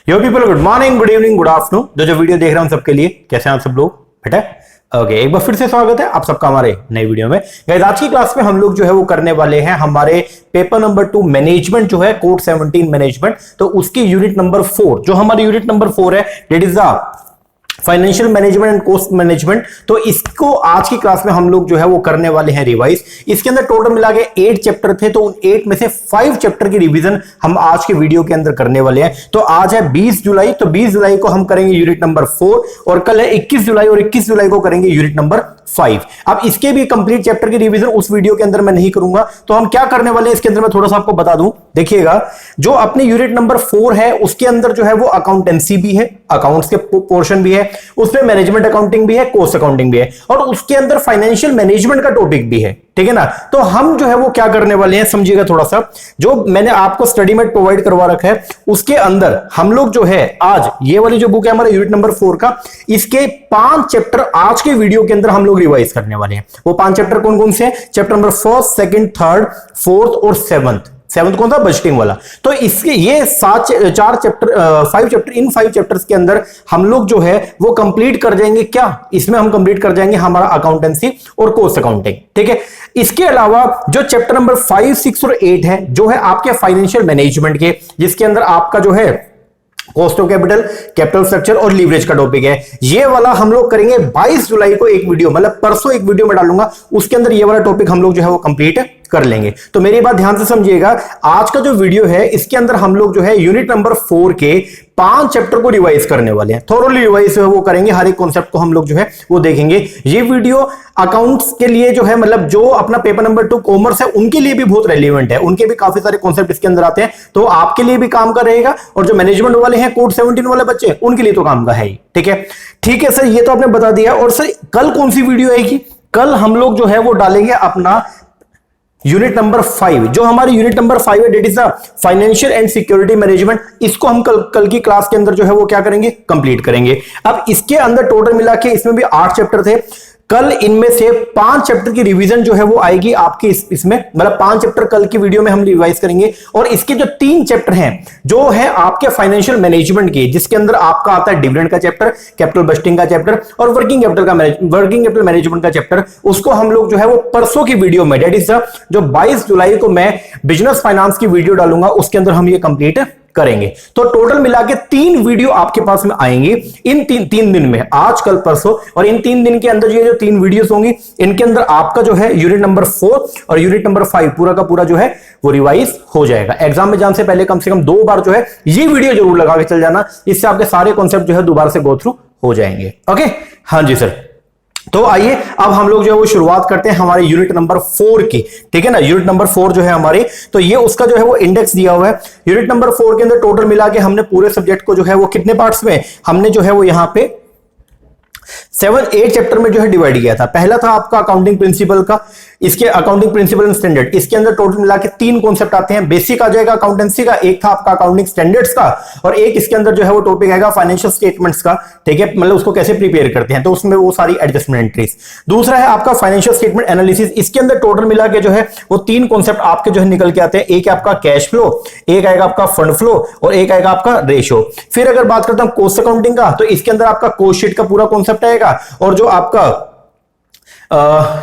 यो people, good morning, good evening, good afternoon. जो video देख रहे हैं सबके लिए कैसे हैं आप सब लोग? बेटा ओके, एक बार फिर से स्वागत है आप सबका हमारे नई वीडियो में। गाइस आज की क्लास में हम लोग जो है वो करने वाले हैं हमारे पेपर नंबर 2 मैनेजमेंट जो है कोड 17 मैनेजमेंट। तो उसकी यूनिट नंबर 4 जो हमारी यूनिट नंबर 4 है that is the financial management and cost management. तो इसको आज की क्लास में हम लोग जो है वो करने वाले हैं रिवाइज। इसके अंदर टोटल मिला के 8 चैप्टर थे, तो उन 8 में से 5 चैप्टर की रिवीजन हम आज के वीडियो के अंदर करने वाले हैं। तो आज है 20 जुलाई, तो 20 जुलाई को हम करेंगे यूनिट नंबर 4 और कल है 21 जुलाई और 21 जुलाई को करेंगे यूनिट नंबर 5। अब इसके भी कंप्लीट चैप्टर की रिवीजन उस वीडियो के अंदर मैं नहीं करूंगा, तो हम क्या करने वाले हैं इसके अंदर मैं थोड़ा सा आपको बता दूं। देखिएगा, जो अपने यूनिट नंबर 4 है उसके अंदर जो है वो अकाउंटेंसी भी है, अकाउंट्स के पोर्शन भी है, उसमें मैनेजमेंट अकाउंटिंग भी है, कॉस्ट अकाउंटिंग भी है, और उसके अंदर फाइनेंशियल मैनेजमेंट का टॉपिक भी है। ठीक है ना? तो हम जो है वो क्या करने वाले हैं समझिएगा थोड़ा सा। जो मैंने आपको स्टडी मेट प्रोवाइड करवा रखा है उसके अंदर हम लोग जो है आज ये वाली जो बुक है हमारा यूनिट नंबर 4 का, इसके 5 चैप्टर आज के वीडियो के अंदर हम लोग रिवाइज करने वाले हैं। वो 5 चैप्टर कौन कौन से हैं? Chapter number 1st, 2nd, 3rd, 4th और 7th कौन था? बजटिंग वाला। तो इसके ये 5 चैप्टर, इन 5 चैप्टर्स के अंदर हम लोग जो है वो कंप्लीट कर जाएंगे। क्या इसमें हम कंप्लीट कर जाएंगे हमारा अकाउंटेंसी और कॉस्ट अकाउंटिंग। ठीक है, इसके अलावा जो चैप्टर नंबर 5, 6 और 8 है जो है आपके फाइनेंशियल मैनेजमेंट के, जिसके अंदर आपका जो है कॉस्ट ऑफ कैपिटल स्ट्रक्चर और लीवरेज का टॉपिक है। ये वाला हम लोग करेंगे 22 जुलाई को एक वीडियो, मतलब परसों एक वीडियो में डालूंगा, उसके अंदर ये वाला टॉपिक हम लोग जो है वो कंप्लीट कर लेंगे। तो मेरी बात ध्यान से समझिएगा, आज का जो वीडियो है इसके अंदर हम लोग जो है यूनिट नंबर 4 के 5 चैप्टर को रिवाइज करने वाले हैं। थोरोली रिवाइज वो करेंगे, हर एक कॉन्सेप्ट को हम लोग जो है वो देखेंगे। ये वीडियो अकाउंट्स के लिए जो है, मतलब जो अपना पेपर नंबर 2 कॉमर्स है उनके लिए भी बहुत रेलिवेंट है, उनके भी काफी सारे कॉन्सेप्ट इसके अंदर आते हैं, तो आपके लिए भी काम का रहेगा। और जो मैनेजमेंट वाले हैं कोड 17 वाले बच्चे, उनके लिए तो काम का है ही। ठीक है, ठीक है सर, ये तो आपने बता दिया। और सर कल कौन सी वीडियो आएगी? कल हम लोग जो है वो डालेंगे अपना यूनिट नंबर 5। जो हमारी यूनिट नंबर 5 है that is the financial and security management. इसको हम कल की क्लास के अंदर जो है वो क्या करेंगे? कंप्लीट करेंगे। अब इसके अंदर टोटल मिला के इसमें भी 8 चैप्टर थे। कल इनमें से 5 चैप्टर की रिवीजन जो है वो आएगी आपकी इसमें, मतलब 5 चैप्टर कल की वीडियो में हम रिवाइज करेंगे। और इसके जो 3 चैप्टर हैं जो है आपके फाइनेंशियल मैनेजमेंट के, जिसके अंदर आपका आता है डिविडेंड का चैप्टर, कैपिटल बजटिंग का चैप्टर और वर्किंग कैपिटल मैनेजमेंट का चैप्टर, उसको हम लोग जो है वो परसों की वीडियो में दैट इज जो 22 जुलाई को मैं बिजनेस फाइनेंस की वीडियो डालूंगा, उसके अंदर हम ये कंप्लीट करेंगे। तो टोटल मिला के 3 वीडियो आपके पास में आएंगे इन 3 दिन में, आज कल परसों। और इन 3 दिन के अंदर ये जो 3 वीडियोस होंगी इनके अंदर आपका जो है यूनिट नंबर 4 और यूनिट नंबर 5 पूरा का पूरा जो है वो रिवाइज हो जाएगा। एग्जाम में जाने से पहले कम से कम 2 बार जो है ये वीडियो जरूर लगा के चल जाना, इससे आपके सारे कॉन्सेप्ट जो है दोबारा से गो थ्रू हो जाएंगे। ओके, हाँ जी सर। तो आइए अब हम लोग जो है वो शुरुआत करते हैं हमारे यूनिट नंबर 4 की। ठीक है ना, यूनिट नंबर 4 जो है हमारे, तो ये उसका जो है वो इंडेक्स दिया हुआ है। यूनिट नंबर 4 के अंदर टोटल मिला के हमने पूरे सब्जेक्ट को जो है वो कितने पार्ट्स में हमने जो है वो यहां पे 8 चैप्टर में जो है डिवाइड किया था। पहला था आपका अकाउंटिंग प्रिंसिपल का, इसके अकाउंटिंग प्रिंसिपल एंड स्टैंडर्ड, इसके अंदर टोटल मिला के 3 कॉन्सेप्ट आते हैं। बेसिक आ जाएगा अकाउंटेंसी का, एक था आपका अकाउंटिंग स्टैंडर्ड्स का, और एक इसके अंदर जो है वो टॉपिक आएगा फाइनेंशियल स्टेटमेंट्स का। ठीक है, मतलब उसको कैसे प्रिपेयर करते हैं, तो उसमें वो सारी एडजस्टमेंट एंट्रीज। दूसरा है आपका फाइनेंशियल स्टेटमेंट एनालिसिस, इसके अंदर टोटल मिला के जो है वो 3 कॉन्सेप्ट आपके जो है निकल के आते हैं। एक है आपका कैश फ्लो, एक आएगा आपका फंड फ्लो और एक आएगा आपका रेशियो। फिर अगर बात करते हैं कॉस्ट अकाउंटिंग का, तो इसके अंदर आपका कॉस्ट शीट का पूरा कॉन्सेप्ट आएगा, और जो आपका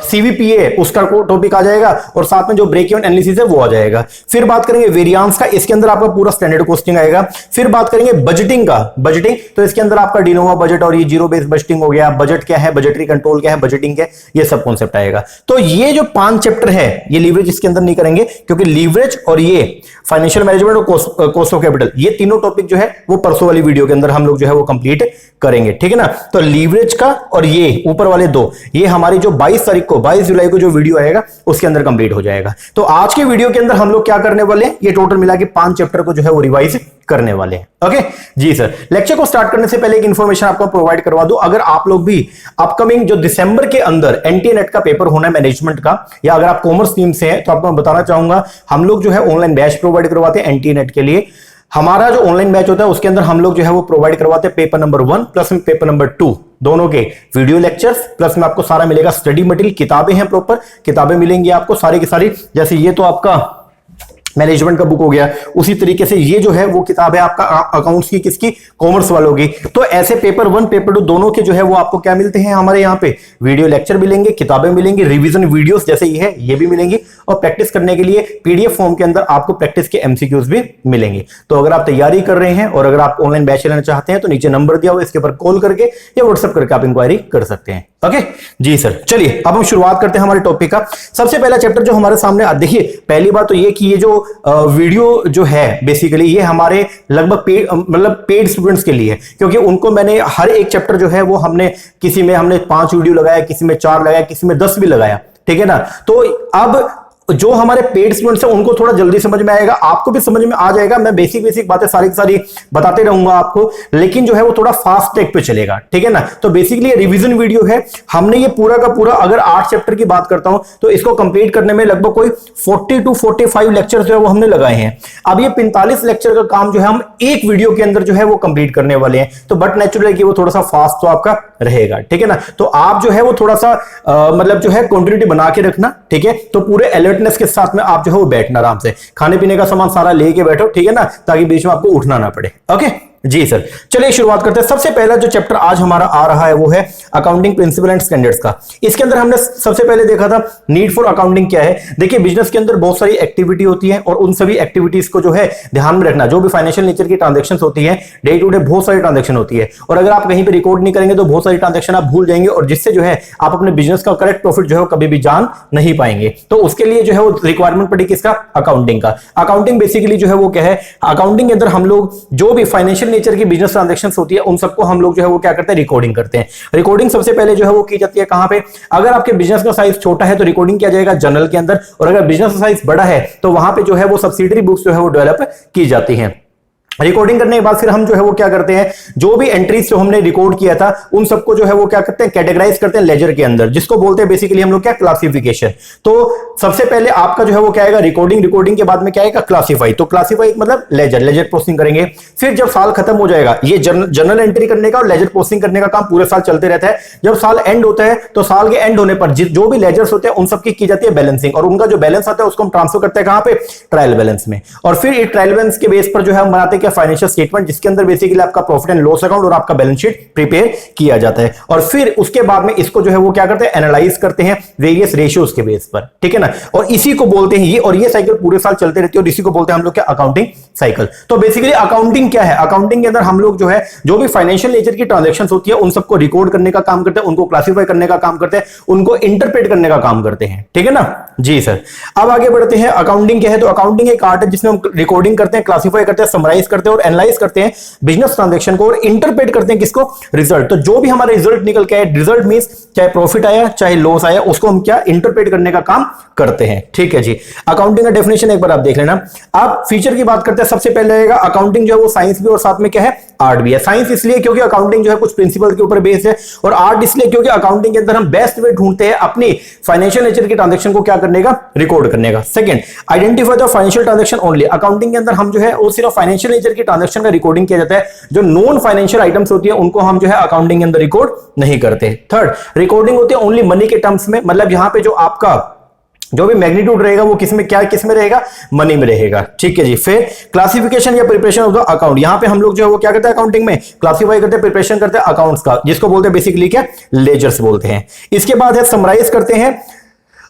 सीवीपीए उसका टॉपिक आ जाएगा, और साथ में जो ब्रेक इवन एनालिसिस है वो आ जाएगा। फिर बात करेंगे वेरिएंस का, इसके अंदर आपका पूरा स्टैंडर्ड कॉस्टिंग आएगा। फिर बात करेंगे बजटिंग का, बजटिंग तो इसके अंदर आपका डिनोवा बजट और ये जीरो बेस्ड बजटिंग हो गया, बजट क्या है, बजटरी कंट्रोल क्या है, बजटिंग क्या है, ये सब कॉन्सेप्ट आएगा। तो ये जो 5 चैप्टर है ये लीवरेज इसके अंदर नहीं करेंगे, क्योंकि लीवरेज और ये फाइनेंशियल मैनेजमेंट और कॉस्ट ऑफ कैपिटल, ये तीनों टॉपिक जो है वो परसों वाली वीडियो के अंदर हम लोग जो है वो कंप्लीट करेंगे। ठीक है ना? तो लीवरेज का और ये ऊपर वाले 2, ये हमारी जो 22 जुलाई को जो वीडियो आएगा उसके अंदर कंप्लीट हो जाएगा। तो आज के वीडियो के अंदर हम लोग क्या करने वाले हैं, ये टोटल मिला के 5 चैप्टर को जो है वो रिवाइज करने वाले हैं। ओके जी सर। लेक्चर को स्टार्ट करने से पहले एक इंफॉर्मेशन आपको प्रोवाइड करवा दूं, अगर आप लोग भी अपकमिंग जो दिसंबर के अंदर एनटीए नेट का पेपर होना है मैनेजमेंट का, या अगर आप कॉमर्स टीम से हैं तो आपको मैं बताना चाहूंगा हम लोग जो है ऑनलाइन बैच प्रोवाइड करवाते हैं एनटीए नेट के लिए। हमारा जो ऑनलाइन बैच होता है उसके अंदर हम लोग जो है वो प्रोवाइड करवाते हैं paper number 1 plus paper number 2 दोनों के वीडियो लेक्चर्स, प्लस में आपको सारा मिलेगा स्टडी मटेरियल, किताबें हैं, प्रॉपर किताबें मिलेंगी आपको सारी की सारी। जैसे ये तो आपका मैनेजमेंट का बुक हो गया। उसी तरीके से ये जो है वो किताब है आपका अकाउंट्स की, किसकी, कॉमर्स वालों की। तो ऐसे पेपर 1 पेपर 2 दोनों के जो है वो आपको क्या मिलते हैं, हमारे यहाँ पे वीडियो लेक्चर मिलेंगे, किताबें मिलेंगी, रिवीजन वीडियोस जैसे ये है ये भी मिलेंगी, और प्रैक्टिस करने के लिए पीडीएफ फॉर्म के अंदर आपको प्रैक्टिस के एमसीक्यूज भी मिलेंगे। तो अगर आप तैयारी कर रहे हैं और अगर आप ऑनलाइन बैच लेना चाहते हैं तो नीचे नंबर दिया हुआ, इसके ऊपर कॉल करके या व्हाट्सएप करके आप इंक्वायरी कर सकते हैं। ओके जी सर, चलिए अब हम शुरुआत करते हैं हमारे टॉपिक का। सबसे पहला चैप्टर जो हमारे सामने, देखिए पहली बात तो ये कि ये जो वीडियो जो है बेसिकली ये हमारे लगभग पेड स्टूडेंट्स के लिए है, क्योंकि उनको मैंने हर एक चैप्टर जो है वो हमने 5 वीडियो लगाया, किसी में 4 लगाया, किसी में 10 भी लगाया, ठीक है ना। तो अब जो हमारे पेड स्टूडेंट्स हैं उनको थोड़ा जल्दी समझ में आएगा, आपको भी समझ में आ जाएगा। मैं बेसिक बातें सारी की सारी बताते रहूंगा आपको, लेकिन जो है वो थोड़ा फास्ट ट्रैक पे चलेगा, ठीक है ना। तो बेसिकली ये रिवीजन वीडियो है। हमने ये पूरा का पूरा, अगर 8 चैप्टर की बात करता हूं तो इसको कंप्लीट करने में लगभग कोई 40 to 45 लेक्चर जो है वो हमने लगाए हैं। अब ये 45 लेक्चर का काम जो है हम एक वीडियो के अंदर जो है वो कंप्लीट करने वाले हैं। तो बट नेचुरल है कि वो थोड़ा सा फास्ट तो आपका रहेगा, ठीक है ना। तो आप जो है वो थोड़ा सा मतलब जो है कंटिन्यूटी बना के रखना, ठीक है। तो पूरे अलर्टनेस के साथ में आप जो है वो बैठना, आराम से खाने पीने का सामान सारा लेके बैठो, ठीक है ना, ताकि बीच में आपको उठना ना पड़े। ओके जी सर, चलिए शुरुआत करते हैं। सबसे पहला जो चैप्टर आज हमारा आ रहा है वो है अकाउंटिंग प्रिंसिपल एंड स्टैंडर्ड्स का। इसके अंदर हमने सबसे पहले देखा था नीड फॉर अकाउंटिंग क्या है। देखिए बिजनेस के अंदर बहुत सारी एक्टिविटी होती है और उन सभी एक्टिविटीज को जो है ध्यान में रखना। जो भी फाइनेंशियल नेचर की ट्रांजेक्शन होती है, डे टू डे बहुत सारी ट्रांजेक्शन होती है, और अगर आप कहीं पर रिकॉर्ड नहीं करेंगे तो बहुत सारी ट्रांजेक्शन आप भूल जाएंगे, और जिससे जो है आप अपने बिजनेस का करेक्ट प्रॉफिट जो है कभी भी जान नहीं पाएंगे। तो उसके लिए जो है वो रिक्वायरमेंट पड़ी किसका, अकाउंटिंग का। अकाउंटिंग बेसिकली जो है वो क्या है, अकाउंटिंग के अंदर हम लोग जो भी फाइनेंशियल नेचर की बिजनेस होती है उन सबको हम लोग जो है वो क्या करते हैं, रिकॉर्डिंग करते हैं। रिकॉर्डिंग सबसे पहले जो है वो की जाती है कहां पे, अगर आपके बिजनेस का साइज छोटा है तो रिकॉर्डिंग किया जाएगा जर्नल के अंदर, और अगर बिजनेस का साइज बड़ा है तो वहां पे जो है वो सब्सिडरी बुक्स जो है वो डेवलप की जाती हैं। रिकॉर्डिंग करने के बाद फिर हम जो है वो क्या करते हैं, जो भी एंट्रीज जो हमने रिकॉर्ड किया था उन सबको जो है वो क्या करते हैं, कैटेगराइज करते हैं लेजर के अंदर, जिसको बोलते हैं बेसिकली हम लोग क्या, क्लासिफिकेशन। तो सबसे पहले आपका जो है वो क्या आएगा, रिकॉर्डिंग के बाद में क्या आएगा, क्लासीफाई। तो क्लासीफाई मतलब लेजर प्रोसेसिंग करेंगे। फिर जब साल खत्म हो जाएगा, ये जर्नल एंट्री करने का और लेजर प्रोसेसिंग करने का काम पूरे साल चलते रहता है। जब साल एंड होता है तो साल के एंड होने पर जो भी लेजर्स होते हैं उन सबकी की जाती है बैलेंसिंग, और उनका जो बैलेंस आता है उसको हम ट्रांसफर करते हैं कहां पे, ट्रायल बैलेंस में। और फिर इस ट्रायल बैलेंस के बेस पर जो है हम बनाते हैं क्या, फाइनेंशियल स्टेटमेंट, जिसके अंदर बेसिकली आपका प्रॉफिट एंड लॉस अकाउंट और आपका बैलेंस शीट प्रिपेयर किया जाता है। और फिर उसके बाद में इसको जो है वो क्या करते हैं, एनालाइज करते हैं वेरियस रेशियोज के बेस पर, ठीक है ना। और इसी को बोलते हैं ये साइकिल पूरे साल चलते रहती है, और इसी को बोलते हैं हम लोग क्या, अकाउंटिंग साइकिल। तो बेसिकली अकाउंटिंग क्या है, अकाउंटिंग के अंदर हम लोग जो है जो भी फाइनेंशियल नेचर की ट्रांजैक्शंस होती है उन सबको रिकॉर्ड करने का काम करते हैं, उनको क्लासिफाई करने का काम करते हैं, उनको इंटरप्रेट करने का काम करते हैं, ठीक है ना जी सर। अब आगे बढ़ते हैं, अकाउंटिंग क्या है। तो अकाउंटिंग एक आर्ट है जिसमें हम रिकॉर्डिंग करते हैं, क्लासिफाई करते हैं, समराइज करते हैं और एनालाइज करते हैं बिजनेस ट्रांजैक्शन को, और इंटरप्रेट करते हैं किसको, रिजल्ट। तो जो भी हमारा रिजल्ट निकल के आए, रिजल्ट मींस चाहे प्रॉफिट आया चाहे लॉस आया, उसको हम क्या, इंटरप्रेट करने का काम करते हैं, ठीक है जी। अकाउंटिंग का डेफिनेशन एक बार आप देख लेना। अब फीचर की बात करते हैं, सबसे पहले रहेगा अकाउंटिंग जो है वो साइंस भी और साथ में क्या है, आर्ट भी है। साइंस इसलिए क्योंकि अकाउंटिंग जो है कुछ प्रिंसिपल के ऊपर बेस्ड है, और आर्ट इसलिए क्योंकि अकाउंटिंग के अंदर हम बेस्ट वे ढूंढते हैं अपनी फाइनेंशियल नेचर की ट्रांजैक्शन को क्या करने का, रिकॉर्ड करने का। Second, identify the financial transaction only. Accounting के अंदर हम जो है वो सिर्फ फाइनेंशियल नेचर की ट्रांजैक्शन का रिकॉर्डिंग किया जाता है, जो नॉन फाइनेंशियल आइटम्स होती है उनको हम जो है अकाउंटिंग के अंदर रिकॉर्ड नहीं करते। थर्ड, रिकॉर्डिंग होती है ओनली मनी के टर्म्स में, मतलब यहां पे जो आपका जो भी मैग्नीट्यूड रहेगा वो किस में रहेगा, मनी में रहेगा, ठीक है जी। फिर क्लासिफिकेशन या प्रिपरेशन ऑफ द अकाउंट, यहां पे हम लोग जो है वो क्या करते हैं, अकाउंटिंग में क्लासिफाई करते हैं, प्रिपरेशन करते हैं अकाउंट्स का, जिसको बोलते हैं बेसिकली क्या, लेजर्स बोलते हैं। इसके बाद है समराइज करते हैं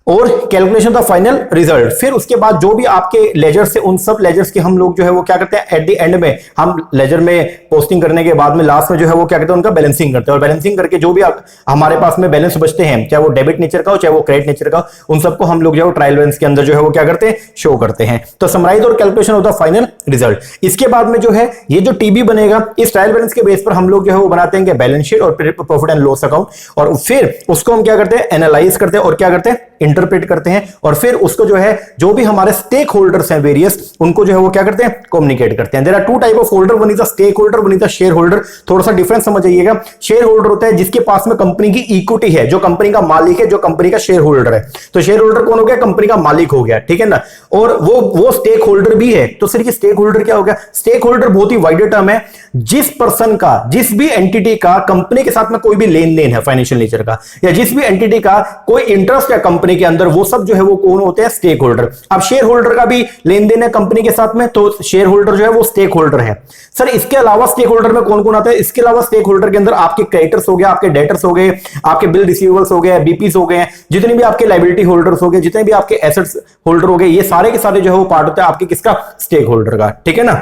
और कैलकुलेशन ऑफ फाइनल रिजल्ट। फिर उसके बाद जो भी आपके लेजर से, उन सब लेजर्स के हम लोग जो है वो क्या करते हैं, एट द एंड में हम लेजर में पोस्टिंग करने के बाद में लास्ट में जो है वो क्या करते हैं, उनका बैलेंसिंग करते हैं, और बैलेंसिंग करके जो भी हमारे पास में बैलेंस बचते हैं, चाहे वो डेबिट नेचर का हो चाहे वो क्रेडिट नेचर का, उन सबको हम लोग जो है ट्रायल बैलेंस के अंदर जो है वो क्या करते हैं, शो करते हैं। तो समराइज और calculation of the final result. इसके बाद में जो है ये जो टीबी बनेगा, इस ट्रायल बैलेंस के बेस पर हम लोग जो है वो बनाते हैं बैलेंस शीट और प्रॉफिट एंड लॉस अकाउंट, और फिर उसको हम क्या करते हैं, एनालाइज करते हैं और क्या करते हैं, इंटरप्रेट करते हैं, और फिर उसको जो है जो भी हमारे स्टेक होल्डर्स हैं वेरियस, उनको जो है वो क्या करते हैं, कम्युनिकेट करते हैं। There are two type of holder, one is a stakeholder, one is a shareholder. थोड़ा सा डिफरेंस समझ आइएगा। शेयर होल्डर होता है जिसके पास में कंपनी की इक्विटी है, जो कंपनी का मालिक है, जो कंपनी का शेयर होल्डर है। तो शेयर होल्डर कौन हो गया, कंपनी का मालिक हो गया, ठीक है ना। और वो स्टेक होल्डर भी है। तो सिर्फ स्टेक होल्डर क्या हो गया, स्टेक होल्डर बहुत ही वाइडर टर्म है, जिस पर्सन का, जिस भी एंटिटी का कंपनी के साथ में कोई भी लेन देन है फाइनेंशियल नेचर का, या जिस भी एंटिटी का कोई इंटरेस्ट है कंपनी के के अंदर, वो सब जो है वो कौन होते हैं? Stakeholder. अब शेयर होल्डर का भी लेन देन है कंपनी के साथ में, तो शेयर होल्डर जो है वो स्टेक होल्डर है। सर इसके अलावा स्टेक होल्डर में कौन कौन आता है? इसके अलावा स्टेक होल्डर के अंदर आपके क्रेडिटर्स हो गए, आपके डेटर्स हो गए, आपके बिल रिसीवेबल्स हो गए, बीपीस हो गए, जितने भी आपके लायबिलिटी होल्डर्स हो गए, जितने भी आपके एसेट्स होल्डर हो गए, ये सारे के सारे जो है वो पार्ट होता है आपके किसका? स्टेक होल्डर का। ठीक है ना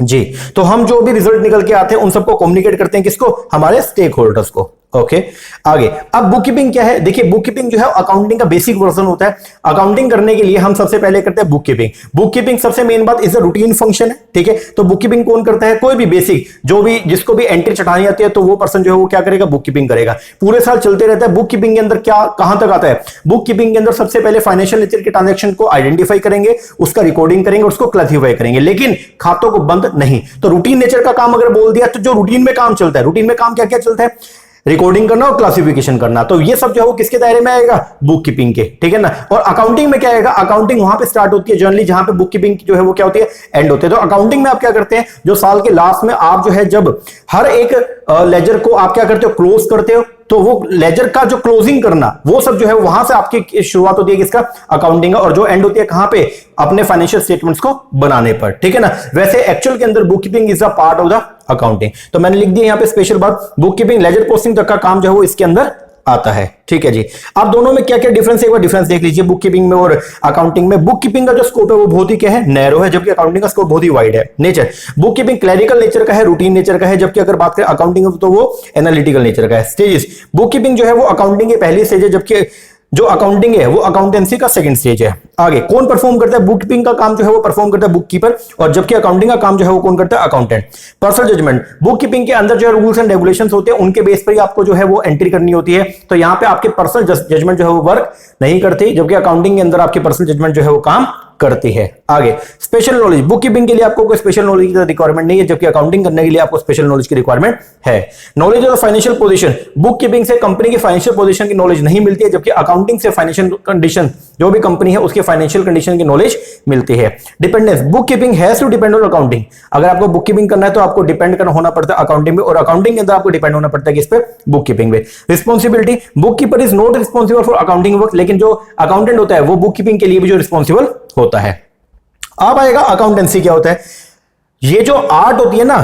जी। तो हम जो भी रिजल्ट निकल के आते हैं उन सबको कम्युनिकेट करते हैं किसको? हमारे स्टेक होल्डर्स को। ओके आगे। अब बुक कीपिंग क्या है? देखिए बुक कीपिंग जो है अकाउंटिंग का बेसिक वर्जन होता है। अकाउंटिंग करने के लिए हम सबसे पहले करते हैं बुक कीपिंग। बुक कीपिंग सबसे मेन बात इज अ रूटीन फंक्शन है। ठीक है, तो बुक कीपिंग कौन करता है? कोई भी बेसिक जो भी जिसको भी एंट्री चढ़ानी आती है तो वो पर्सन जो है वो क्या करेगा? बुक कीपिंग करेगा। पूरे साल चलते रहता है। बुक कीपिंग के अंदर क्या कहां तक आता है? बुक कीपिंग के अंदर सबसे पहले फाइनेंशियल नेचर के ट्रांजेक्शन को आइडेंटिफाई करेंगे, उसका रिकॉर्डिंग करेंगे, उसको क्लासिफाई करेंगे, लेकिन खातों को बंद नहीं। तो रूटीन नेचर का काम अगर बोल दिया तो जो रूटीन में काम चलता है, रूटीन में काम क्या क्या चलता है? रिकॉर्डिंग करना और क्लासिफिकेशन करना। तो ये सब जो है वो किसके दायरे में आएगा? बुक कीपिंग के। ठीक है ना। और अकाउंटिंग में क्या आएगा? अकाउंटिंग वहां पे स्टार्ट होती है जनरली जहां पे बुक कीपिंग जो है वो क्या होती है? एंड होती है। तो अकाउंटिंग में आप क्या करते हैं? जो साल के लास्ट में आप जो है जब हर एक लेजर को आप क्या करते हो? क्लोज करते हो। तो वो लेजर का जो क्लोजिंग करना वो सब जो है वहां से आपकी शुरुआत होती है किसका? अकाउंटिंग का। और जो एंड होती है कहां पे? अपने फाइनेंशियल स्टेटमेंट्स को बनाने पर। ठीक है ना। वैसे एक्चुअल के अंदर book keeping is a part of the accounting. तो मैंने लिख दिया यहां पे स्पेशल बात, बुक कीपिंग लेजर पोस्टिंग तक का काम जो है वो इसके अंदर आता है। ठीक है जी। आप दोनों में क्या क्या डिफरेंस है? एक बार डिफरेंस देख लीजिए बुक कीपिंग में और अकाउंटिंग में। बुक कीपिंग का जो स्कोप है वो बहुत ही क्या है? नैरो है, जबकि अकाउंटिंग का स्कोप बहुत ही वाइड है। Nature book keeping clerical nature का है, रूटीन नेचर का है, जबकि अगर बात करें अकाउंटिंग तो वो एनालिटिकल नेचर का है। स्टेजेस बुक कीपिंग जो है वो अकाउंटिंग की पहली स्टेज है, जबकि जो अकाउंटिंग है वो अकाउंटेंसी का सेकंड स्टेज है। आगे कौन परफॉर्म करता है? बुक कीपिंग का काम जो है वो परफॉर्म करता है बुक कीपर, और जबकि अकाउंटिंग का काम जो है वो कौन करता है? Accountant. Personal judgement bookkeeping के अंदर जो रूल्स एंड रेगुलेशंस होते हैं उनके बेस पर ही आपको जो है वो एंट्री करनी होती है। तो यहां पे आपके पर्सनल जजमेंट जो है वो वर्क नहीं करती, जबकि अकाउंटिंग के अंदर आपके पर्सनल जजमेंट जो है वो काम करती है। आगे स्पेशल नॉलेज बुक कीपिंग के लिए आपको कोई स्पेशल नॉलेज की रिक्वायरमेंट नहीं है, जबकि अकाउंटिंग करने के लिए आपको स्पेशल नॉलेज की रिक्वायरमेंट है। Knowledge of financial position book keeping से कंपनी की फाइनेंशियल पोजीशन की नॉलेज नहीं मिलती है, जबकि अकाउंटिंग से फाइनेंशियल कंडीशन जो भी कंपनी है उसके फाइनेंशियल कंडीशन की नॉलेज मिलती है। Dependence bookkeeping has to depend on accounting. अगर आपको बुक कीपिंग करना है तो आपको डिपेंड करना होना पड़ता है अकाउंटिंग में, और अकाउंटिंग के अंदर आपको डिपेंड होना पड़ता है किस पे? बुक कीपिंग में। Responsibility book keeper is not responsible for accounting work, लेकिन जो अकाउंटेंट होता है वो बुक कीपिंग के लिए भी जो रिस्पॉन्सिबल होता है। अब आएगा अकाउंटेंसी क्या होता है? ये जो आर्ट होती है ना,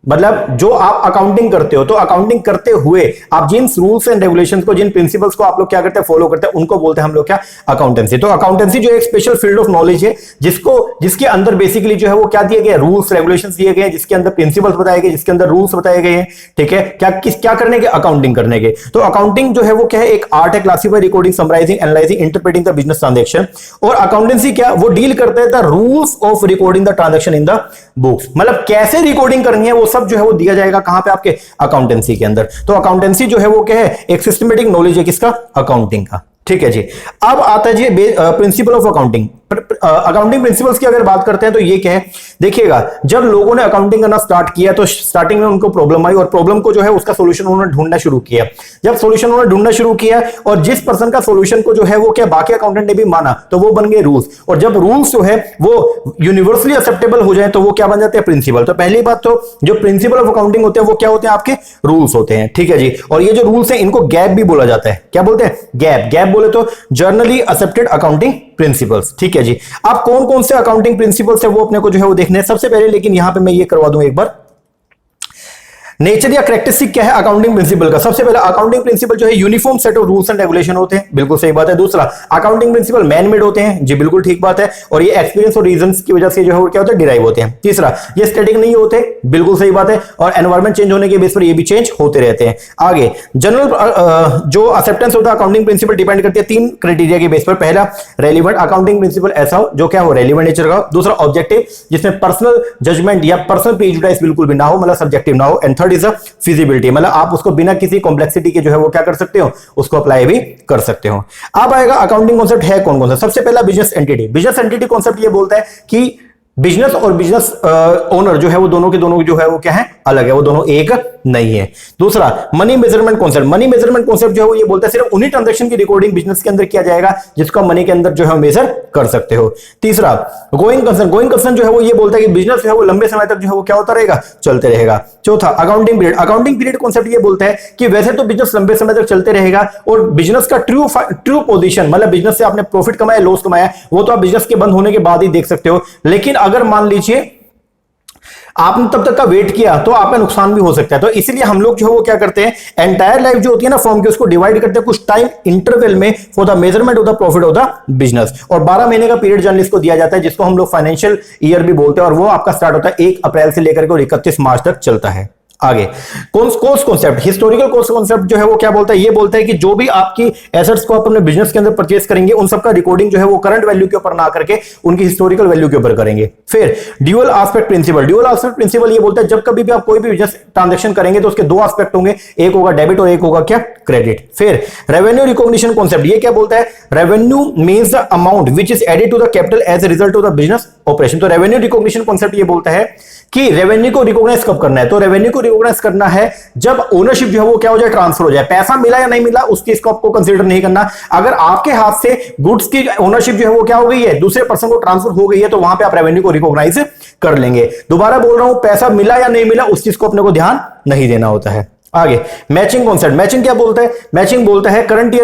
मतलब जो आप अकाउंटिंग करते हो, तो अकाउंटिंग करते हुए आप जिन रूल्स एंड रेगुलेशंस को, जिन प्रिंसिपल्स को आप लोग क्या करते हैं? फॉलो करते हैं, उनको बोलते हैं हम लोग क्या? अकाउंटेंसी। तो अकाउंटेंसी जो एक स्पेशल फील्ड ऑफ नॉलेज है जिसके अंदर बेसिकली जो है वो क्या दिए गए? रूल्स रेगुलेशंस दिए गए, जिसके अंदर प्रिंसिपल्स बताए गए, जिसके अंदर रूल्स बताए गए हैं। ठीक है, क्या करने के? अकाउंटिंग करने के। तो अकाउंटिंग जो है वो क्या है? एक आर्ट है, classify, recording, summarising, analysing, interpreting the business transaction. और अकाउंटेंसी क्या? वो डील करते हैं the rules of recording the transaction in the books. मतलब कैसे रिकॉर्डिंग करनी है वो सब जो है वो दिया जाएगा कहां पे? आपके अकाउंटेंसी के अंदर। तो अकाउंटेंसी जो है वो क्या है? एक सिस्टमेटिक नॉलेज है किसका? अकाउंटिंग का। ठीक है जी। अब आता है जी principle of accounting. Accounting principles की अगर बात करते हैं तो ये क्या है? देखिएगा, जब लोगों ने अकाउंटिंग करना स्टार्ट किया तो स्टार्टिंग में उनको प्रॉब्लम आई, और प्रॉब्लम को जो है उसका सॉल्यूशन उन्होंने ढूंढना शुरू किया। जब सॉल्यूशन उन्होंने ढूंढना शुरू किया और जिस पर्सन का सॉल्यूशन को जो है वो क्या बाकी अकाउंटेंट ने भी माना, तो वो बन गए रूल्स। और जब रूल्स जो है वो यूनिवर्सली एक्सेप्टेबल हो जाए तो वो क्या बन जाते हैं? प्रिंसिपल। तो पहली बात तो जो प्रिंसिपल ऑफ अकाउंटिंग होते हैं वो क्या होते हैं? आपके रूल्स होते हैं। ठीक है जी। और ये जो रूल्स है इनको गैप भी बोला जाता है। क्या बोलते हैं? गैप। गैप बोले तो जर्नली एक्सेप्टेड अकाउंटिंग प्रिंसिपल्स। ठीक है जी। अब कौन कौन से अकाउंटिंग प्रिंसिपल्स है वो अपने को जो है वो देखने हैं सबसे पहले, लेकिन यहां पे मैं ये करवा दूं एक बार। नेचर या कैरेक्टरिस्टिक क्या है अकाउंटिंग प्रिंसिपल का? सबसे पहले अकाउंटिंग प्रिंसिपल जो है uniform set of rules and regulation होते हैं, बिल्कुल सही बात है। दूसरा, अकाउंटिंग प्रिंसिपल मैन मेड होते हैं, जी बिल्कुल ठीक बात है, और ये एक्सपीरियंस और रीजंस की वजह से जो है वो क्या होता है? डिराइव होते हैं। तीसरा, ये स्टैटिक नहीं होते, बिल्कुल सही बात है, और एनवायरमेंट चेंज होने के बेस पर ये भी चेंज होते रहते हैं। आगे जनरल जो एक्सेप्टेंस होता है अकाउंटिंग प्रिंसिपल डिपेंड करती है 3 क्राइटेरिया के बेस पर। पहला, रेलिवेंट अकाउंटिंग प्रिंसिपल ऐसा हो जो क्या हो? रेलिवेंट नेचर का। दूसरा, ऑब्जेक्टिव जिसमें पर्सनल जजमेंट या पर्सनल प्रेजुडिस बिल्कुल भी ना हो, मतलब सब्जेक्टिव ना हो। एंड थर्ड इज फिजिबिलिटी, मतलब आप उसको बिना किसी कॉम्प्लेक्सिटी के जो है वो क्या कर सकते हो? उसको अप्लाई भी कर सकते हो। अब आएगा अकाउंटिंग कॉन्सेप्ट है कौन कौन सा? सबसे पहला business entity. Business entity concept ये बोलता है कि बिजनेस और बिजनेस ओनर जो है वो दोनों के दोनों जो है वो क्या है? अलग है, वो दोनों एक नहीं है। दूसरा, money measurement concept. Money measurement concept जो है वो ये बोलता है सिर्फ उन्हीं ट्रांजैक्शन की रिकॉर्डिंग बिजनेस के अंदर किया जाएगा जिसको मनी के अंदर जो है मेजर कर सकते हो। तीसरा गोइंग कंसर्न जो है वो ये बोलता है कि बिजनेस जो है वो लंबे समय तक जो है वो क्या होता रहेगा, चलते रहेगा। चौथा अकाउंटिंग पीरियड कॉन्सेप्ट ये बोलता है कि वैसे तो बिजनेस लंबे समय तक चलते रहेगा और बिजनेस का ट्रू पोजीशन, मतलब बिजनेस से आपने प्रॉफिट कमाया, लॉस कमाया, वो तो आप बिजनेस के बंद होने के बाद ही देख सकते हो। लेकिन अगर मान लीजिए आपने तब तक का वेट किया तो आपका नुकसान भी हो सकता है। तो इसलिए हम लोग जो है वो क्या करते हैं, एंटायर लाइफ जो होती है ना फर्म की, उसको डिवाइड करते हैं कुछ टाइम इंटरवल में for the measurement of the profit of the business. और 12 महीने का पीरियड जर्नलिस्ट को दिया जाता है, जिसको हम लोग फाइनेंशियल ईयर भी बोलते हैं, और वो आपका स्टार्ट होता है 1 अप्रैल से लेकर के 31 मार्च तक चलता है। आगे cost concept, historical cost concept जो है वो क्या बोलता है, ये बोलता है कि जो भी आपकी एसेट्स को आप अपने बिजनेस के अंदर परचेस करेंगे उन सबका रिकॉर्डिंग जो है वो करंट वैल्यू के ऊपर ना करके उनकी हिस्टोरिकल वैल्यू के ऊपर करेंगे। फिर ड्यूअल एस्पेक्ट प्रिंसिपल ये बोलता है जब कभी भी आप कोई भी बिजनेस ट्रांजैक्शन करेंगे तो उसके 2 एस्पेक्ट होंगे, एक होगा डेबिट और एक होगा क्या, क्रेडिट। फिर रेवेन्यू रिकॉग्निशन कॉन्सेप्ट, ये क्या बोलता है, revenue means the amount which is added to the capital as a result of the business operation. तो रेवेन्यू रिकॉग्निशन कॉन्सेप्ट ये बोलता है कि रेवेन्यू को रिकॉग्नाइज कब करना है, तो रेवेन्यू को रिकॉग्नाइज करना है जब ओनरशिप जो है वो क्या हो जाए, ट्रांसफर हो जाए। पैसा मिला या नहीं मिला उस चीज को आपको कंसीडर नहीं करना। अगर आपके हाथ से गुड्स की ओनरशिप जो है वो क्या हो गई है, दूसरे पर्सन को ट्रांसफर हो गई है, तो वहां पे आप रेवेन्यू को रिकॉग्नाइज कर लेंगे। दोबारा बोल रहा हूं, पैसा मिला या नहीं मिला उस चीज को अपने को ध्यान नहीं देना होता है। आगे मैचिंग कॉन्सेप्ट, मैचिंग क्या बोलता है, मैचिंग बोलता है करंट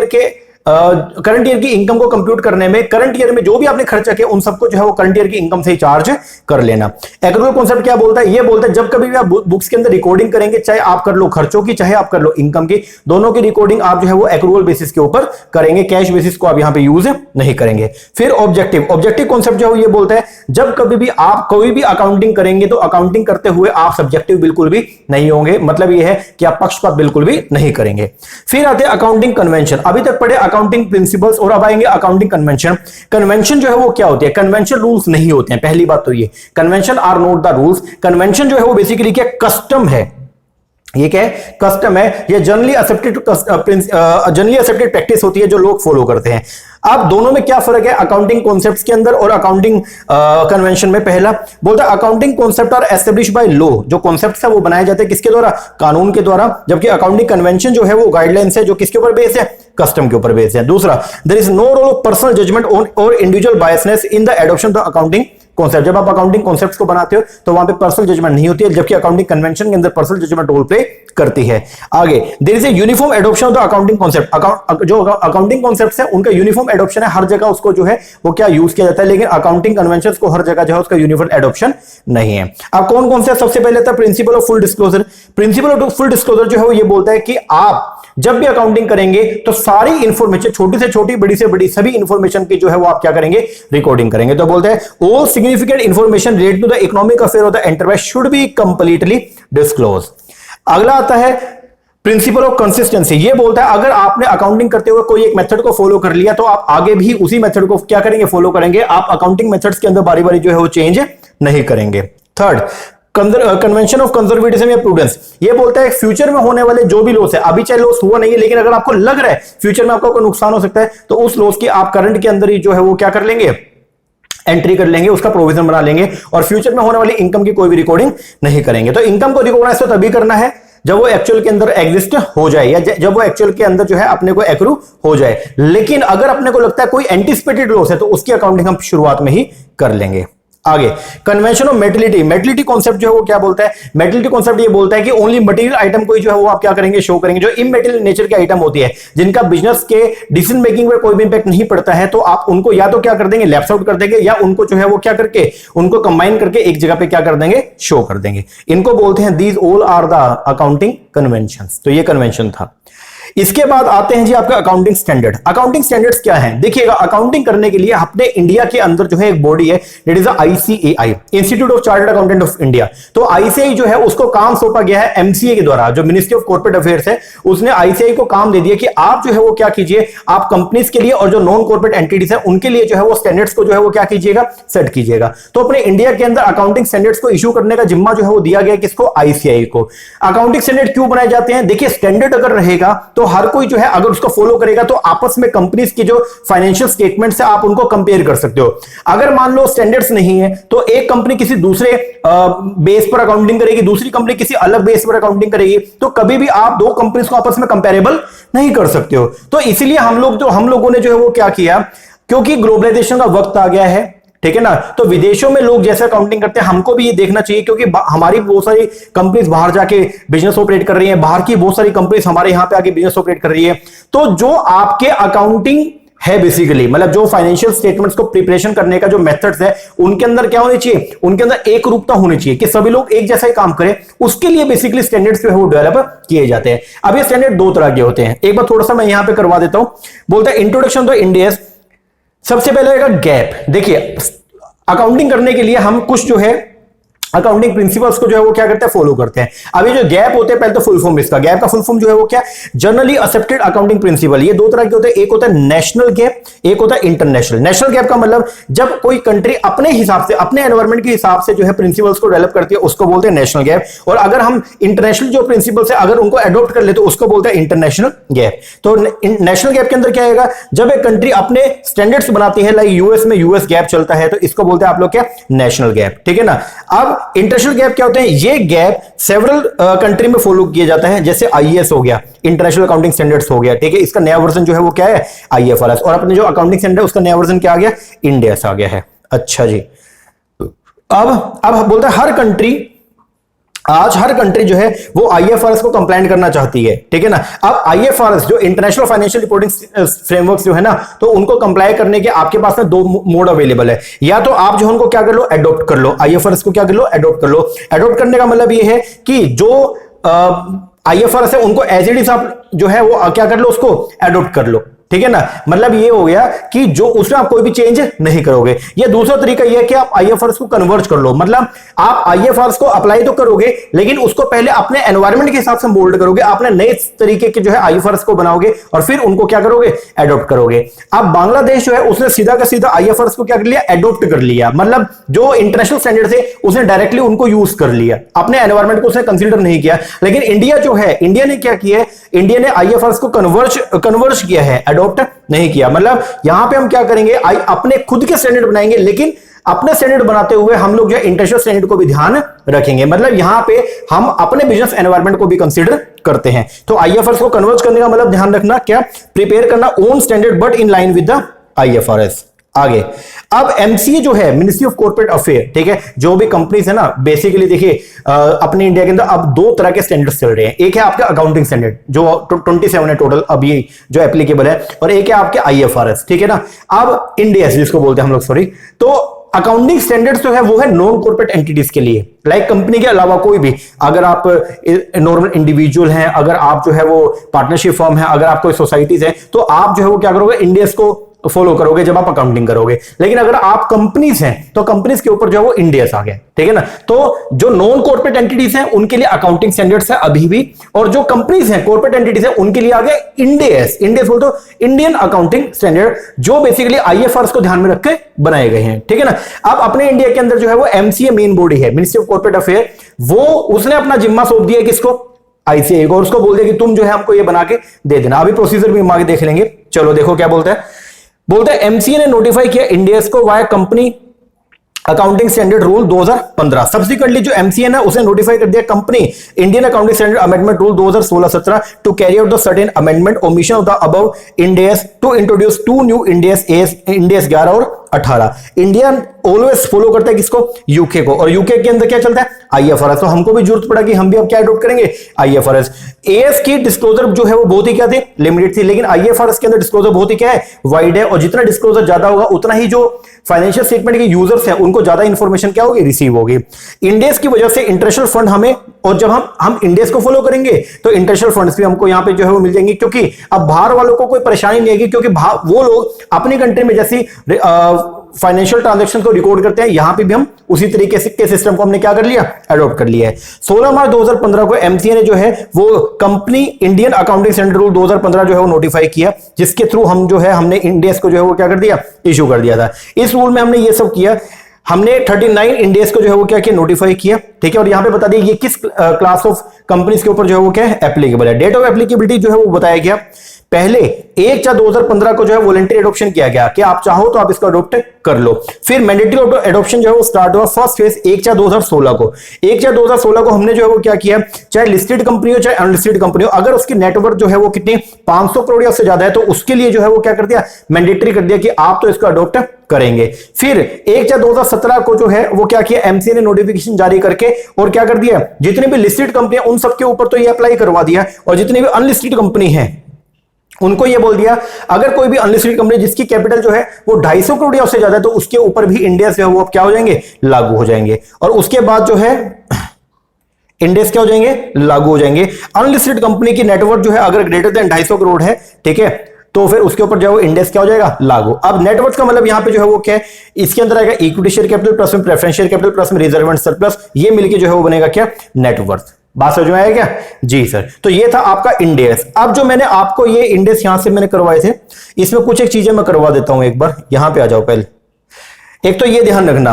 ईयर की इनकम को कंप्यूट करने में करंट ईयर में जो भी आपने खर्चा किया उन सबको जो है वो करंट ईयर की इनकम से ही चार्ज कर लेना। एक्रूअल कॉन्सेप्ट क्या बोलता है, ये बोलता है जब कभी भी आप बुक्स के अंदर रिकॉर्डिंग करेंगे, चाहे आप कर लो खर्चों की चाहे आप कर लो इनकम की, दोनों की रिकॉर्डिंग आप जो है वो एक्रूअल बेसिस के ऊपर करेंगे, कैश बेसिस को आप यहां पे यूज नहीं करेंगे। फिर ऑब्जेक्टिव कॉन्सेप्ट जो है ये बोलता है जब कभी भी आप कोई भी अकाउंटिंग करेंगे तो अकाउंटिंग करते हुए आप सब्जेक्टिव बिल्कुल भी नहीं होंगे, मतलब ये है कि आप पक्षपात बिल्कुल भी नहीं करेंगे। फिर आते हैं अकाउंटिंग कन्वेंशन, अभी तक पढ़े अकाउंटिंग प्रिंसिपल्स और अब आएंगे अकाउंटिंग कन्वेंशन। कन्वेंशन जो है वो क्या होती है, कन्वेंशन रूल्स नहीं होते हैं, पहली बात तो ये, convention are not the rules. Convention जो है वो बेसिकली क्या, कस्टम है, ये क्या है, कस्टम है, ये जनरली एक्सेप्टेड प्रैक्टिस होती है जो लोग फॉलो करते हैं। अब दोनों में क्या फर्क है अकाउंटिंग कॉन्सेप्ट्स के अंदर और अकाउंटिंग कन्वेंशन में। पहला बोलता है accounting concept are established by law, जो कॉन्सेप्ट्स है वो बनाए जाते हैं किसके द्वारा, कानून के द्वारा, जबकि अकाउंटिंग कन्वेंशन जो है वो गाइडलाइंस है जो किसके ऊपर बेस्ड है, कस्टम के ऊपर बेस्ड है। दूसरा, there is no role of personal judgement और individual biasness in the adoption of accounting concept. जब आप अकाउंटिंग कॉन्सेप्ट्स को बनाते हो तो वहां पे पर्सनल जजमेंट नहीं होती है, जबकि अकाउंटिंग कन्वेंशन के अंदर पर्सनल जजमेंट रोल प्ले करती है। आगे there is a uniform adoption of the accounting concept, जो अकाउंटिंग कॉन्सेप्ट्स है उनका यूनिफॉर्म एडॉप्शन है, हर जगह उसको जो है वो क्या यूज किया जाता है, लेकिन अकाउंटिंग कन्वेंशंस को हर जगह जो है उसका यूनिफॉर्म एडॉप्शन नहीं है। अब कौन कौन से, सबसे पहले था principle of full disclosure. Principle of full disclosure जो है वो ये बोलता है कि आप जब भी अकाउंटिंग करेंगे तो सारी इंफॉर्मेशन, छोटी से छोटी बड़ी से बड़ी सभी इंफॉर्मेशन की जो है वो आप क्या करेंगे, रिकॉर्डिंग करेंगे। तो बोलते हैं all significant information related to the economic affair of the enterprise should be completely disclose. अगला आता है प्रिंसिपल ऑफ कंसिस्टेंसी, ये बोलता है अगर आपने अकाउंटिंग करते हुए कोई एक मेथड को फॉलो कर लिया तो आप आगे भी उसी मेथड को क्या करेंगे, फॉलो करेंगे। आप अकाउंटिंग मेथड्स के अंदर बारी बारी जो है वो चेंज नहीं करेंगे। थर्ड, कन्वेंशन ऑफ कंजर्वेटिज्म या प्रूडेंस, ये बोलता है फ्यूचर में होने वाले जो भी लॉस है, अभी चाहे लॉस हुआ नहीं है लेकिन अगर आपको लग रहा है फ्यूचर में आपको कोई नुकसान हो सकता है तो उस लॉस की आप करंट के अंदर ही जो है वो क्या कर लेंगे, एंट्री कर लेंगे, उसका प्रोविजन बना लेंगे और फ्यूचर में होने वाली इनकम की कोई भी रिकॉर्डिंग नहीं करेंगे। तो इनकम को रिकॉग्नाइज तो तभी करना है जब वो एक्चुअल के अंदर एग्जिस्ट हो जाए या जब वो एक्चुअल के अंदर जो है अपने को एक्रू हो जाए। लेकिन अगर अपने को लगता है कोई एंटिसिपेटेड लॉस है तो उसकी अकाउंटिंग हम शुरुआत में ही कर लेंगे। आगे कन्वेंशन ऑफ मेटिलिटी कॉन्सेप्ट जो है वो क्या बोलता है, मेटिलिटी कॉन्सेप्ट ये बोलता है कि ओनली मटेरियल आइटम को जो है वो आप क्या करेंगे, शो करेंगे। जो इममेटेरियल नेचर के आइटम होती है जिनका बिजनेस के डिसीजन मेकिंग पर कोई भी इंपैक्ट नहीं पड़ता है, तो आप उनको या तो क्या कर देंगे, लेफ्ट आउट कर देंगे, या उनको जो है वो क्या करके उनको कंबाइन करके एक जगह पे क्या कर देंगे, शो कर देंगे। इनको बोलते हैं these all are the accounting conventions. तो ये कन्वेंशन था। इसके बाद आते हैं जी आपका अकाउंटिंग स्टैंडर्ड। अकाउंटिंग स्टैंडर्ड्स क्या हैं, देखिएगा अकाउंटिंग करने के लिए अपने इंडिया के अंदर जो है एक बॉडी है, that is ICAI, institute of chartered accountant of India. तो आईसीएआई जो है उसको काम सौंपा गया है एमसीए के द्वारा, जो मिनिस्ट्री ऑफ कॉर्पोरेट अफेयर्स है, उसने आईसीएआई को काम दे दिया कि आप जो है वो क्या कीजिए, आप कंपनीज के लिए और जो नॉन कॉर्पोरेट एंटिटीज है उनके लिए जो है वो स्टैंडर्ड्स को जो है वो क्या कीजिएगा, सेट कीजिएगा। तो अपने इंडिया के अंदर अकाउंटिंग स्टैंडर्ड्स को इशू करने का जिम्मा जो है वो दिया गया किसको, आईसीएआई को। अकाउंटिंग स्टैंडर्ड क्यों बनाए जाते हैं, देखिए स्टैंडर्ड अगर रहेगा तो हर कोई जो है अगर उसको फॉलो करेगा तो आपस में कंपनीज की जो फाइनेंशियल स्टेटमेंट्स है आप उनको कंपेयर कर सकते हो। अगर मान लो स्टैंडर्ड्स नहीं है तो एक कंपनी किसी दूसरे बेस पर अकाउंटिंग करेगी, दूसरी कंपनी किसी अलग बेस पर अकाउंटिंग करेगी, तो कभी भी आप दो कंपनीज को आपस में कंपेरेबल नहीं कर सकते हो। तो इसलिए हम लोगों ने जो है वो क्या किया, क्योंकि ग्लोबलाइजेशन का वक्त आ गया है, ठीक है ना। तो विदेशों में लोग जैसे अकाउंटिंग करते हैं, हमको भी ये देखना चाहिए, क्योंकि हमारी बहुत सारी कंपनीज बाहर जाके बिजनेस ऑपरेट कर रही हैं, बाहर की बहुत सारी कंपनीज हमारे यहां पे आके बिजनेस ऑपरेट कर रही है। तो जो आपके अकाउंटिंग है बेसिकली, मतलब जो फाइनेंशियल स्टेटमेंट्स को प्रिपरेशन करने का जो मेथड्स है, उनके अंदर क्या होनी चाहिए, उनके अंदर एक रूपता होनी चाहिए कि सभी लोग एक जैसा ही काम करें। उसके लिए बेसिकली स्टैंडर्ड्स जो है वो डेवलप किए जाते हैं। अब ये स्टैंडर्ड दो तरह के होते हैं, एक बार थोड़ा सा मैं यहां पे करवा देता हूं। बोलता है इंट्रोडक्शन टू इंड एस। सबसे पहले रहेगा गैप। देखिए अकाउंटिंग करने के लिए हम कुछ जो है अकाउंटिंग प्रिंसिपल्स को जो है वो क्या करते हैं, फॉलो करते हैं। अब ये जो गैप होते हैं, पहले तो फुल फॉर्म इसका, गैप का फुल फॉर्म जो है वो क्या, जनरली एक्सेप्टेड अकाउंटिंग प्रिंसिपल। ये दो तरह के होते हैं, एक होता है नेशनल गैप, एक होता है इंटरनेशनल। नेशनल गैप का मतलब जब कोई कंट्री अपने हिसाब से, अपने एनवायरमेंट के हिसाब से जो है प्रिंसिपल्स को डेवलप करती है, उसको बोलते हैं नेशनल गैप। और अगर हम इंटरनेशनल जो प्रिंसिपल्स है अगर उनको एडॉप्ट कर ले तो उसको बोलते हैं इंटरनेशनल गैप। तो नेशनल गैप के अंदर क्या आएगा, जब एक कंट्री अपने स्टैंडर्ड्स बनाती है, लाइक यूएस में यूएस गैप चलता है, तो इसको बोलते हैं आप लोग क्या, नेशनल गैप, ठीक है ना। अब इंटरनेशनल गैप क्या होते हैं, ये गैप सेवरल कंट्री में फॉलो किया जाता है, जैसे आईएएस हो गया, इंटरनेशनल अकाउंटिंग स्टैंडर्ड्स हो गया, ठीक है। इसका नया वर्जन जो है वो क्या है, आईएफआरएस। और अपने जो अकाउंटिंग स्टैंडर्ड उसका नया वर्जन क्या आ गया, इंड एस आ गया है। अच्छा जी, अब बोलता है हर कंट्री जो है वो आईएफआरएस को कंप्लाइंट करना चाहती है, ठीक है ना। अब आईएफआरएस जो इंटरनेशनल फाइनेंशियल रिपोर्टिंग फ्रेमवर्क्स जो है ना, तो उनको कंप्लाई करने के आपके पास में दो मोड अवेलेबल है। या तो आप जो उनको क्या कर लो, एडॉप्ट कर लो, आईएफआरएस को क्या कर लो, एडॉप्ट कर लो। एडॉप्ट करने का मतलब ये है कि जो आईएफआरएस है उनको एज इट इज आप जो है वो क्या कर लो, उसको एडॉप्ट कर लो, ठीक है ना। मतलब ये हो गया कि जो उसमें आप कोई भी चेंज नहीं करोगे। ये दूसरा तरीका ये है कि आप आईएफआरएस को कन्वर्ट कर लो, मतलब आप आईएफआरएस को अप्लाई तो करोगे लेकिन उसको पहले अपने एनवायरनमेंट के हिसाब से मोल्ड करोगे, आपने नए तरीके के जो है आईएफआरएस को बनाओगे और फिर उनको क्या करोगे, एडॉप्ट करोगे। अब बांग्लादेश जो है उसने सीधा का सीधा आईएफआरएस को क्या कर लिया, एडॉप्ट कर लिया, मतलब जो इंटरनेशनल स्टैंडर्ड थे उसने डायरेक्टली उनको यूज कर लिया, अपने एनवायरनमेंट को उसने कंसीडर नहीं किया। लेकिन इंडिया जो है, इंडिया ने क्या किया है, इंडिया ने आईएफआरएस को कन्वर्ज किया है, एडॉप्ट नहीं किया। मतलब यहां पे हम क्या करेंगे, अपने खुद के स्टैंडर्ड बनाएंगे, लेकिन अपने स्टैंडर्ड बनाते हुए हम लोग जो इंटरनेशनल स्टैंडर्ड को भी ध्यान रखेंगे। मतलब यहां पे हम अपने बिजनेस एनवायरनमेंट को भी कंसीडर करते हैं। तो आईएफआरएस को कन्वर्ज करने का मतलब ध्यान रखना क्या, प्रिपेयर करना own standard but in line with the IFRS. आगे अब एमसीए जो है, मिनिस्ट्री ऑफ कॉर्पोरेट अफेयर, ठीक है, जो भी कंपनीज है ना, बेसिकली देखिए अपने इंडिया के अंदर अब दो तरह के स्टैंडर्ड्स चल रहे हैं। एक है आपका अकाउंटिंग स्टैंडर्ड जो 27 है टोटल अभी जो एप्लीकेबल है, और एक है आपके आईएफआरएस, ठीक है ना। अब इंड एस जिसको बोलते हैं हम लोग, सॉरी, तो अकाउंटिंग स्टैंडर्ड्स जो है वो है नॉन कॉर्पोरेट एंटिटीज के लिए, लाइक कंपनी के अलावा कोई भी, अगर आप नॉर्मल इंडिविजुअल हैं, अगर आप जो है वो पार्टनरशिप फर्म है, अगर आप कोई सोसाइटीज है, तो आप जो है वो क्या करोगे, इंड एस को फॉलो करोगे जब आप अकाउंटिंग करोगे। लेकिन अगर आप कंपनीज हैं तो कंपनीज के ऊपर जो है वो इंड एस आ गया, ठीक है ना। तो जो नॉन कॉर्पोरेट एंटिटीज हैं उनके लिए अकाउंटिंग स्टैंडर्ड्स है अभी भी, और जो कंपनीज हैं कॉर्पोरेट एंटिटीज हैं उनके लिए आ गया इंड एस। इंड एस बोलते हो इंडियन अकाउंटिंग स्टैंडर्ड, जो बेसिकली आईएफआरएस को ध्यान में रख के बनाए गए हैं, ठीक है ना। अब अपने इंडिया के अंदर जो है वो एमसीए मेन बॉडी है, मिनिस्ट्री ऑफ कॉर्पोरेट अफेयर, वो उसने अपना जिम्मा सौंप दिया किसको, आईसीएआई को, और उसको बोल दिया कि तुम जो है हमको ये बना के दे देना। अभी प्रोसीजर भी हम आगे देख लेंगे। चलो देखो क्या बोलता है, बोलते हैं एमसीए ने नोटिफाई किया इंड एस को via company accounting standard rule 2015। Subsequently जो एमसीए ने उसने नोटिफाई कर दिया company Indian accounting standard amendment rule 2016-17 to carry out the certain amendment omission of the above Ind AS to introduce two new Ind AS 11 और 18। India always follow करता है किसको, UK को, और यूके के अंदर क्या चलता है, आईएफआरएस। तो हमको भी जरूरत पड़ा कि हम भी अब क्या अडॉप्ट करेंगे, आईएफआरएस। एएस की डिस्क्लोजर जो है वो बहुत ही क्या थी, लिमिटेड थी, लेकिन आईएफआरएस के अंदर डिस्क्लोजर बहुत ही क्या है, वाइड है, और जितना डिस्क्लोजर ज्यादा होगा उतना ही जो फाइनेंशियल स्टेटमेंट के यूजर्स हैं उनको ज्यादा इंफॉर्मेशन क्या होगी, रिसीव होगी। इंडेस की वजह से इंटरनेशनल फंड हमें, और जब हम इंडेस को फॉलो करेंगे तो इंटरनेशनल फंड्स भी हमको यहाँ पे जो है वो मिल जाएंगे, क्योंकि अब बाहर वालों को कोई परेशानी नहीं है, क्योंकि वो लोग अपनी कंट्री में जैसी फाइनेंशियल ट्रांजैक्शन को रिकॉर्ड करते हैं, यहां पे भी हम उसी तरीके से के सिस्टम को हमने क्या कर लिया, अडॉप्ट कर लिया है। 16 मार्च 2015 को एमसीए ने जो है वो company Indian accounting standard rule 2015 जो है वो नोटिफाई किया, जिसके थ्रू हम जो है हमने इंडेस को जो है वो क्या कर दिया, इशू कर दिया था। इस रूल में हमने ये सब किया, हमने 39 इंडेस को जो है वो क्या किया, नोटिफाई किया, ठीक है। और यहां पे बता दिया ये किस क्लास ऑफ कंपनीज के ऊपर जो है वो क्या है, एप्लीकेबल है। डेट ऑफ एप्लीकेबिलिटी जो है वो बताया गया पहले 1/4/2015 को जो है वॉलंटरी एडॉप्शन किया गया कि आप चाहो तो आप इसको अडॉप्ट कर लो। फिर मैंडेटरी एडॉप्शन जो है वो स्टार्ट हुआ फर्स्ट फेज 1/4/2016 को। 1/4/2016 को हमने जो है वो क्या किया, चाहे लिस्टेड कंपनी हो चाहे अनलिस्टेड कंपनी हो, अगर उसकी नेटवर्थ जो है वो कितनी 500 करोड़ या उससे ज्यादा है तो उसके लिए जो है वो क्या कर दिया, मैंडेटरी कर दिया कि आप तो इसको अडॉप्ट करेंगे। फिर 1/4/2017 को जो है वो क्या किया, एमसीए ने नोटिफिकेशन जारी करके और क्या कर दिया, जितनी भी लिस्टेड कंपनी है उन सबके ऊपर तो ये अप्लाई करवा दिया, और जितनी भी अनलिस्टेड कंपनी है उनको ये बोल दिया अगर कोई भी अनलिस्टेड कंपनी जिसकी कैपिटल जो है वो 250 करोड़ या उससे ज्यादा है तो उसके ऊपर भी इंडिया से वो क्या हो जाएंगे, लागू हो जाएंगे। और उसके बाद जो है इंडेक्स क्या हो जाएंगे, लागू हो जाएंगे। अनलिस्टेड कंपनी की नेटवर्थ जो है अगर ग्रेटर देन 250 करोड़ है, ठीक है, तो फिर उसके ऊपर जो है वो इंडेक्स क्या हो जाएगा, लागू। अब नेटवर्थ का मतलब यहां पे जो है वो क्या है, इसके अंदर आएगा इक्विटी शेयर कैपिटल प्लस में प्रेफरेंशियल कैपिटल प्लस में रिजर्व एंड सरप्लस, ये मिलके जो है वो बनेगा क्या, नेटवर्थ। बात समझ में आया क्या? जी सर। तो ये था आपका इंडेक्स। अब जो मैंने आपको ये इंडेक्स यहां से मैंने करवाए थे, इसमें कुछ एक चीजें मैं करवा देता हूं एक बार, यहां पे आ जाओ पहले। एक तो ये ध्यान रखना,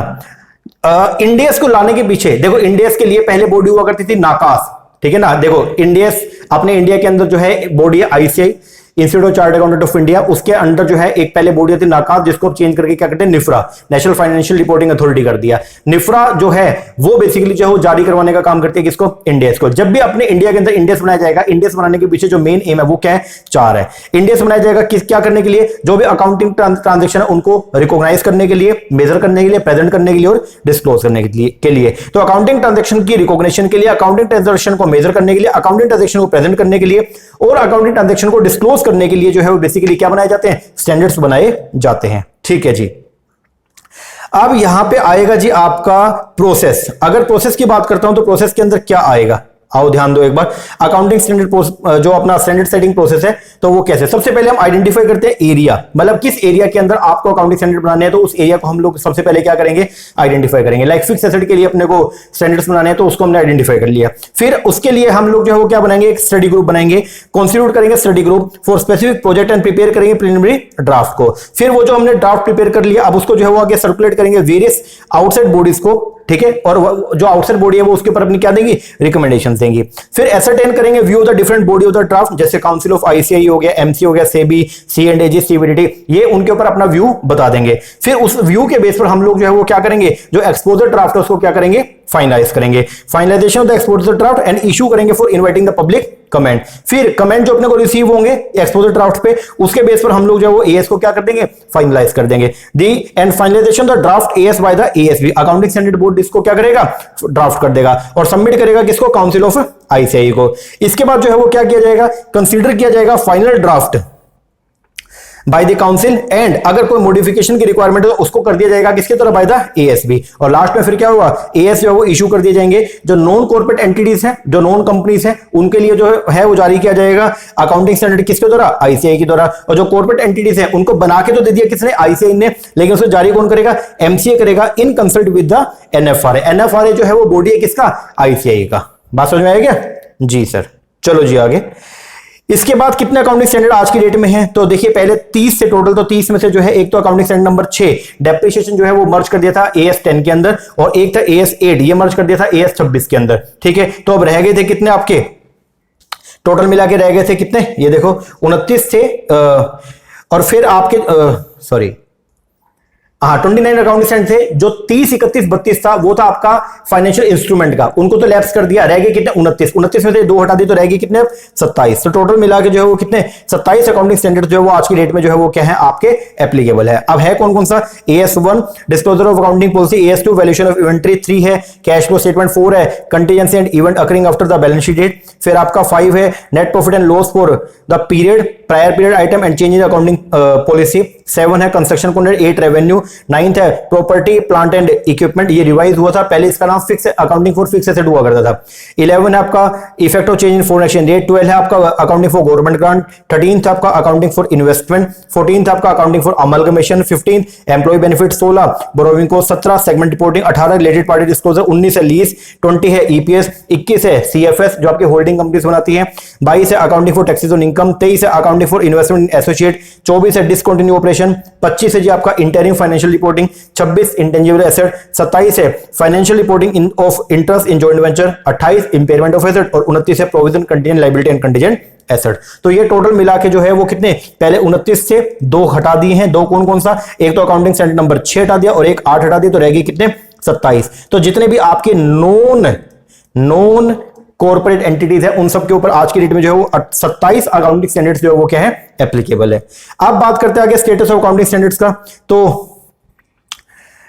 इंडेक्स को लाने के पीछे देखो, इंडेक्स के लिए पहले बॉडी हुआ करती थी नाकास, ठीक है ना। देखो इंडेक्स अपने इंडिया के अंदर जो है बॉडी है ICI, institute of chartered accountant of India, उसके अंडर जो है एक पहले बॉडी थी नाकास, जिसको चेंज करके क्या करते हैं, निफ्रा, नेशनल फाइनेंशियल रिपोर्टिंग अथॉरिटी कर दिया। निफ्रा जो है वो बेसिकली जो है वो जारी करवाने का काम करती है किसको, इंडेक्स को। जब भी अपने इंडिया के अंदर इंडेक्स बनाया जाएगा, इंडेक्स बनाने के पीछे जो मेन एम है वो क्या है, 4 है। इंडेक्स बनाया जाएगा क्या करने के लिए, जो भी अकाउंटिंग ट्रांजेक्शन है उनको रिकॉग्नाइज करने के लिए, मेजर करने के लिए, प्रेजेंट करने के लिए और डिस्क्लोज करने के लिए। तो अकाउंटिंग ट्रांजेक्शन की रिकॉग्निशन के लिए, अकाउंटिंग ट्रांजेक्शन को मेजर करने के लिए, अकाउंटिंग ट्रांजेक्शन को प्रेजेंट करने के लिए और अकाउंटिंग ट्रांजेक्शन को डिस्क्लोज करने के लिए जो है बेसिकली क्या बनाए जाते हैं, स्टैंडर्ड्स बनाए जाते हैं। ठीक है जी। अब यहां पे आएगा जी आपका प्रोसेस। अगर प्रोसेस की बात करता हूं तो प्रोसेस के अंदर क्या आएगा, आओ ध्यान दो एक बार। अकाउंटिंग स्टैंडर्ड जो अपना स्टैंडर्ड सेटिंग प्रोसेस है, तो वो कैसे, सबसे पहले हम आइडेंटिफाई करते हैं एरिया, मतलब किस एरिया के अंदर आपको अकाउंटिंग स्टैंडर्ड बनाने हैं, तो उस एरिया को हम लोग सबसे पहले क्या करेंगे, आइडेंटिफाई करेंगे। लाइक फिक्स एसेट के लिए अपने को स्टैंडर्ड्स बनाने हैं तो उसको हमने आइडेंटिफाई कर लिया। फिर उसके लिए हम लोग जो है वो क्या बनाएंगे, एक स्टडी ग्रुप बनाएंगे, कॉन्स्टिट्यूट करेंगे study group for specific project and prepare करेंगे प्रिलिमिनरी ड्राफ्ट को। फिर वो जो हमने ड्राफ्ट प्रिपेयर कर लिया, अब उसको जो है वो आगे सर्कुलेट करेंगे वेरियस आउटसाइड बॉडीज को, ठीक है, और जो आउटसाइड बॉडी है वो उसके ऊपर अपनी क्या देंगी, रिकमेंडेशन देंगी। फिर एसरटेन करेंगे view the different body of the draft, जैसे काउंसिल ऑफ आईसीआई हो गया, एमसी हो गया, सेबी, सीएनडीजी, सीबीडीटी, ये उनके ऊपर अपना व्यू बता देंगे। फिर उस व्यू के बेस पर हम लोग जो है वो क्या करेंगे, जो एक्सपोजर ड्राफ्ट है उसको क्या करेंगे, फाइनलाइज करेंगे। Finalisation of the exposure draft and issue करेंगे for inviting the public comment. फिर कमेंट जो अपने को रिसीव होंगे एक्सपोजर ड्राफ्ट पे, उसके बेस पर हम लोग जो है वो एएस को क्या कर देंगे, फाइनलाइज कर देंगे। The and finalisation the draft AS by the ASB, accounting standard board इसको क्या करेगा, ड्राफ्ट कर देगा और सबमिट करेगा किसको, काउंसिल ऑफ आईसीआई को। इसके बाद जो है वो क्या किया जाएगा, कंसीडर किया जाएगा final draft by the council, and अगर कोई मॉडिफिकेशन की रिक्वायरमेंट है तो उसको कर दिया जाएगा किसके तरफ, बाय द एएसबी। और लास्ट में फिर क्या होगा, एएस जो है वो इशू कर दिए जाएंगे। जो नॉन कॉर्पोरेट एंटिटीज हैं, जो नॉन कंपनीज हैं, उनके लिए जो है वो जारी किया जाएगा अकाउंटिंग स्टैंडर्ड किसके द्वारा, आईसीआई के द्वारा। और जो कॉर्पोरेट एंटिटीज हैं उनको बना के तो दे दिया किसने, आईसीआई ने, लेकिन उसको जारी कौन करेगा, एमसीए करेगा in consult with the NFRA. NFRA जो है वो बॉडी है किसका, आईसीआई का। बात समझ में आएगा? जी सर। चलो जी आगे। इसके बाद कितने अकाउंटिंग स्टैंडर्ड आज की डेट में है, तो देखिए पहले 30 से टोटल, तो 30 में से जो है एक तो अकाउंटिंग स्टैंडर्ड नंबर 6 डेप्रिसिएशन जो है वो मर्ज कर दिया था AS 10 के अंदर, और एक था AS 8, ये मर्ज कर दिया था AS 26 के अंदर। ठीक है, तो अब रह गए थे कितने आपके, टोटल मिला के रह गए थे कितने, ये देखो 29 थे, और फिर आपके सॉरी हाँ 29 अकाउंटिंग स्टैंडर्ड थे। जो 30, 31, 32 था वो था आपका फाइनेंशियल इंस्ट्रूमेंट का, उनको तो लैप्स कर दिया, रह गए कितने 29 में से 2 हटा दी तो रह गए कितने 27। तो टोटल मिला के जो है वो कितने 27 अकाउंटिंग स्टैंडर्ड जो है वो आज की डेट में जो है वो क्या है, आपके एप्लीकेबल है। अब है कौन कौन सा, AS1 disclosure of accounting policy, AS2 valuation of inventory, 3 है कैश फ्लो स्टेटमेंट, 4 है contingency and event occurring after the balance sheet date, फिर आपका 5 है net profit and loss for the period prior period item and change in accounting policy, 7 है construction contract, 8 revenue, 9 है property plant and equipment, ये revise हुआ था, पहले इसका नाम fix accounting for fix asset हुआ करता था। 11 है आपका effect of change in foreign exchange rate, 12 है आपका अकाउंटिंग फॉर गवर्नमेंट ग्रांट, 13 आपका अकाउंटिंग फॉर इन्वेस्टमेंट, 14 आपका accounting for amalgamation, 15 employ benefit, 16 borrowing को, 17 segment reporting, 18 related party disclosure, 19 है लीज, 20 है ईपीएस, 21 है सीएफएस जो आपकी होल्डिंग कंपनीज बनाती है, 22 है accounting for taxes on income, 23 है accounting for investment in associate, 24 है डिसकंटिन्यू ऑपरेशन, 25 है जी आपका interim financial reporting, 26 intangible asset, 27 है financial reporting in of interest in joint venture, 28 impairment of asset और 29 है provision contingent liability and contingent asset. तो ये total मिला के जो है वो कितने, पहले 29 से 2 हटा दिए हैं। 2 कौन कौन सा, एक तो अकाउंटिंग स्टैंडर्ड नंबर 6 हटा दिया और एक 8 हटा दिया, तो रह गई कितने, 27। तो जितने भी आपके नॉन कॉर्पोरेट एंटिटीज है उन सब के ऊपर आज की डेट में जो है वो 27 अकाउंटिंग स्टैंडर्ड्स जो है वो क्या है, एप्लीकेबल है। अब बात करते हैं आगे स्टेटस ऑफ अकाउंटिंग स्टैंडर्ड्स का। तो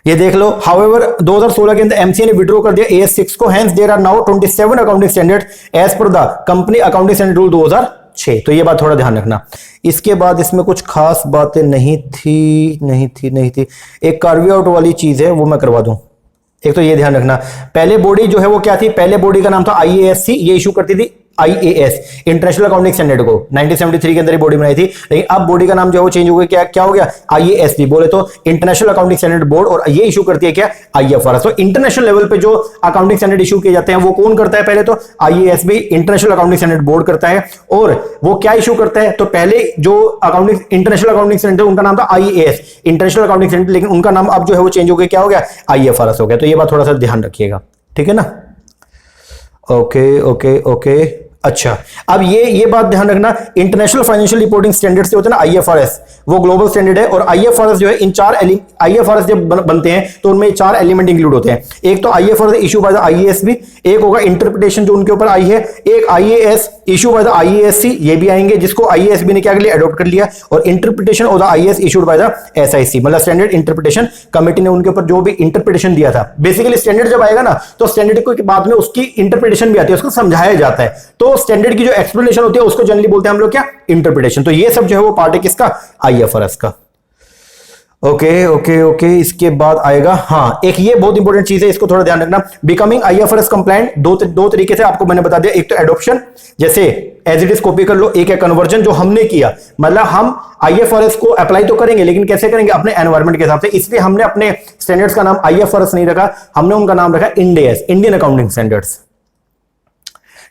ये देख लो, हाउएवर 2016 के अंदर एमसीए ने विड्रॉ कर दिया AS6 को, hence there are now 27 accounting standards as per the company accounting standard rule 2006। तो ये बात थोड़ा ध्यान रखना। इसके बाद इसमें कुछ खास बातें नहीं थी। एक कार्वी आउट वाली चीज है वो मैं करवा दूं। एक तो ये ध्यान रखना, पहले बॉडी जो है वो क्या थी, पहले बॉडी का नाम था IASC, ये इशू करती थी IAS इंटरनेशनल अकाउंटिंग स्टैंडर्ड को, 1973 के अंदर ही बॉडी बनाई थी। लेकिन अब बॉडी का नाम जो है वो चेंज हो गया, क्या हो गया, IASB बोले तो इंटरनेशनल अकाउंटिंग स्टैंडर्ड बोर्ड, और ये इशू करती है क्या, IFRS। तो इंटरनेशनल लेवल पे जो अकाउंटिंग स्टैंडर्ड इशू किए जाते हैं वो कौन करता है, पहले तो IASB international accounting standard board करता है। और वो क्या इशू करता है, तो पहले जो अकाउंटिंग इंटरनेशनल अकाउंटिंग स्टैंडर्ड उनका नाम था IAS इंटरनेशनल अकाउंटिंग स्टैंडर्ड, लेकिन उनका नाम अब जो है वो चेंज हो गया, क्या हो गया, IFRS हो गया। तो ये बात थोड़ा सा ध्यान रखिएगा, ठीक है ना। ओके। अच्छा, अब ये बात ध्यान रखना, इंटरनेशनल फाइनेंशियल रिपोर्टिंग स्टैंडर्ड से होते हैं ना IFRS, वो ग्लोबल स्टैंडर्ड है। और IFRS जो है इन IFRS जब बनते हैं तो उनमें 4 एलिमेंट इंक्लूड होते हैं। एक तो IFRS issue by the IASB, एक होगा इंटरप्रिटेशन जो उनके ऊपर आई है, एक IAS issue by the IASC, ये भी आएंगे जिसको IASB ने क्या कर लिया, अडॉप्ट कर लिया, और interpretation of the IAS issued by the SIC, मतलब स्टैंडर्ड इंटरप्रिटेशन कमेटी ने उनके ऊपर जो भी इंटरप्रिटेशन दिया था। बेसिकली स्टैंडर्ड जब आएगा ना तो स्टैंडर्ड को बाद में उसकी इंटरप्रिटेशन भी आती है, उसको समझाया जाता है। तो स्टैंडर्ड की जो एक्सप्लेनेशन होती है उसको जनरली बोलते हैं हम लोग क्या, इंटरप्रिटेशन। तो ये सब जो है वो पार्ट है किसका, IFRS का। ओके। इसके बाद आएगा, हाँ एक ये बहुत इंपॉर्टेंट चीज है, इसको थोड़ा ध्यान रखना, बिकमिंग IFRS कंप्लायंट दो तरीके से आपको मैंने बता दिया। एक तो एडॉप्शन, जैसे एज इट इज कॉपी कर लो, एक है कन्वर्जन जो हमने किया, मतलब हम IFRS को अप्लाई तो करेंगे लेकिन कैसे करेंगे, अपने एनवायरमेंट के हिसाब से। इसलिए हमने अपने स्टैंडर्ड्स का नाम IFRS नहीं रखा, हमने उनका नाम रखा इंडेस, इंडियन अकाउंटिंग स्टैंडर्ड्स,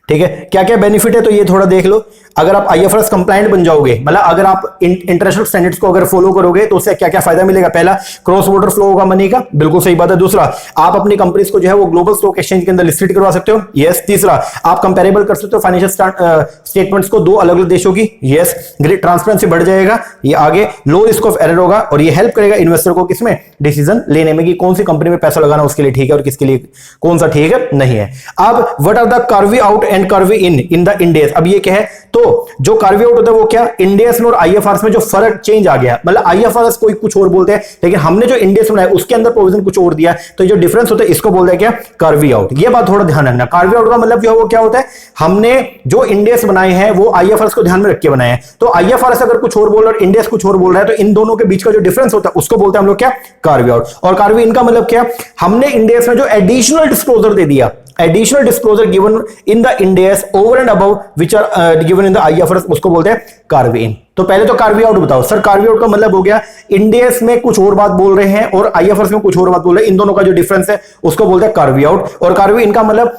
ठीक है। क्या क्या बेनिफिट है तो ये थोड़ा देख लो। अगर आप IFRS कंप्लायंट बन जाओगे, मतलब अगर आप इंटरनेशनल स्टैंडर्ड्स को अगर फॉलो करोगे तो उससे क्या क्या फायदा मिलेगा, पहला क्रॉस बॉर्डर फ्लो होगा मनी का, बिल्कुल सही बात है। दूसरा, आप अपनी कंपनीज को जो है वो ग्लोबल स्टॉक एक्सचेंज के अंदर लिस्टेड करवा सकते हो, यस। तीसरा, आप कंपेरेबल कर सकते हो फाइनेंशियल स्टेटमेंट्स को 2 अलग अलग देशों की, यस। ग्रेट ट्रांसपेरेंसी बढ़ जाएगा, ये आगे लो रिस्क ऑफ एरर होगा, और ये हेल्प करेगा इन्वेस्टर को किसमें, डिसीजन लेने में कि कौन सी कंपनी में पैसा लगाना उसके लिए ठीक है और किसके लिए कौन सा ठीक है नहीं है। अब what are the carve out and carve in the Ind AS, अब ये क्या है, तो जो कर्वी आउट होता है वो क्या, इंडेस में और IFRS में जो फर्क चेंज आ गया, मतलब IFRS कोई कुछ और बोलते हैं लेकिन हमने जो इंडेस बनाया उसके अंदर प्रोविजन कुछ और दिया, तो जो डिफरेंस होता है इसको बोलते हैं क्या, कर्वी आउट। ये बात थोड़ा ध्यान रखना, कर्वी आउट का मतलब जो है वो क्या होता है, हमने जो इंडेस बनाए हैं वो IFRS को ध्यान में रख के बनाए हैं। तो IFRS अगर कुछ और बोल रहा है और इंडेस कुछ और बोल रहा है, तो इन दोनों के बीच का जो डिफरेंस होता है उसको बोलते हैं हम लोग क्या, कर्वी आउट। और कर्वी इन का मतलब क्या, हमने इंडेस में जो एडिशनल डिस्क्लोजर दे दिया, additional disclosure given in the Ind AS over and above which are given in the IFRS, उसको बोलते हैं कार्वी इन। तो पहले तो कार्वी आउट बताओ सर। कार्वी आउट का मतलब हो गया, इंडेस में कुछ और बात बोल रहे हैं और IFRS में कुछ और बात बोल रहे हैं, इन दोनों का जो डिफरेंस है उसको बोलते हैं कार्वी आउट। और कार्वी इन का मतलब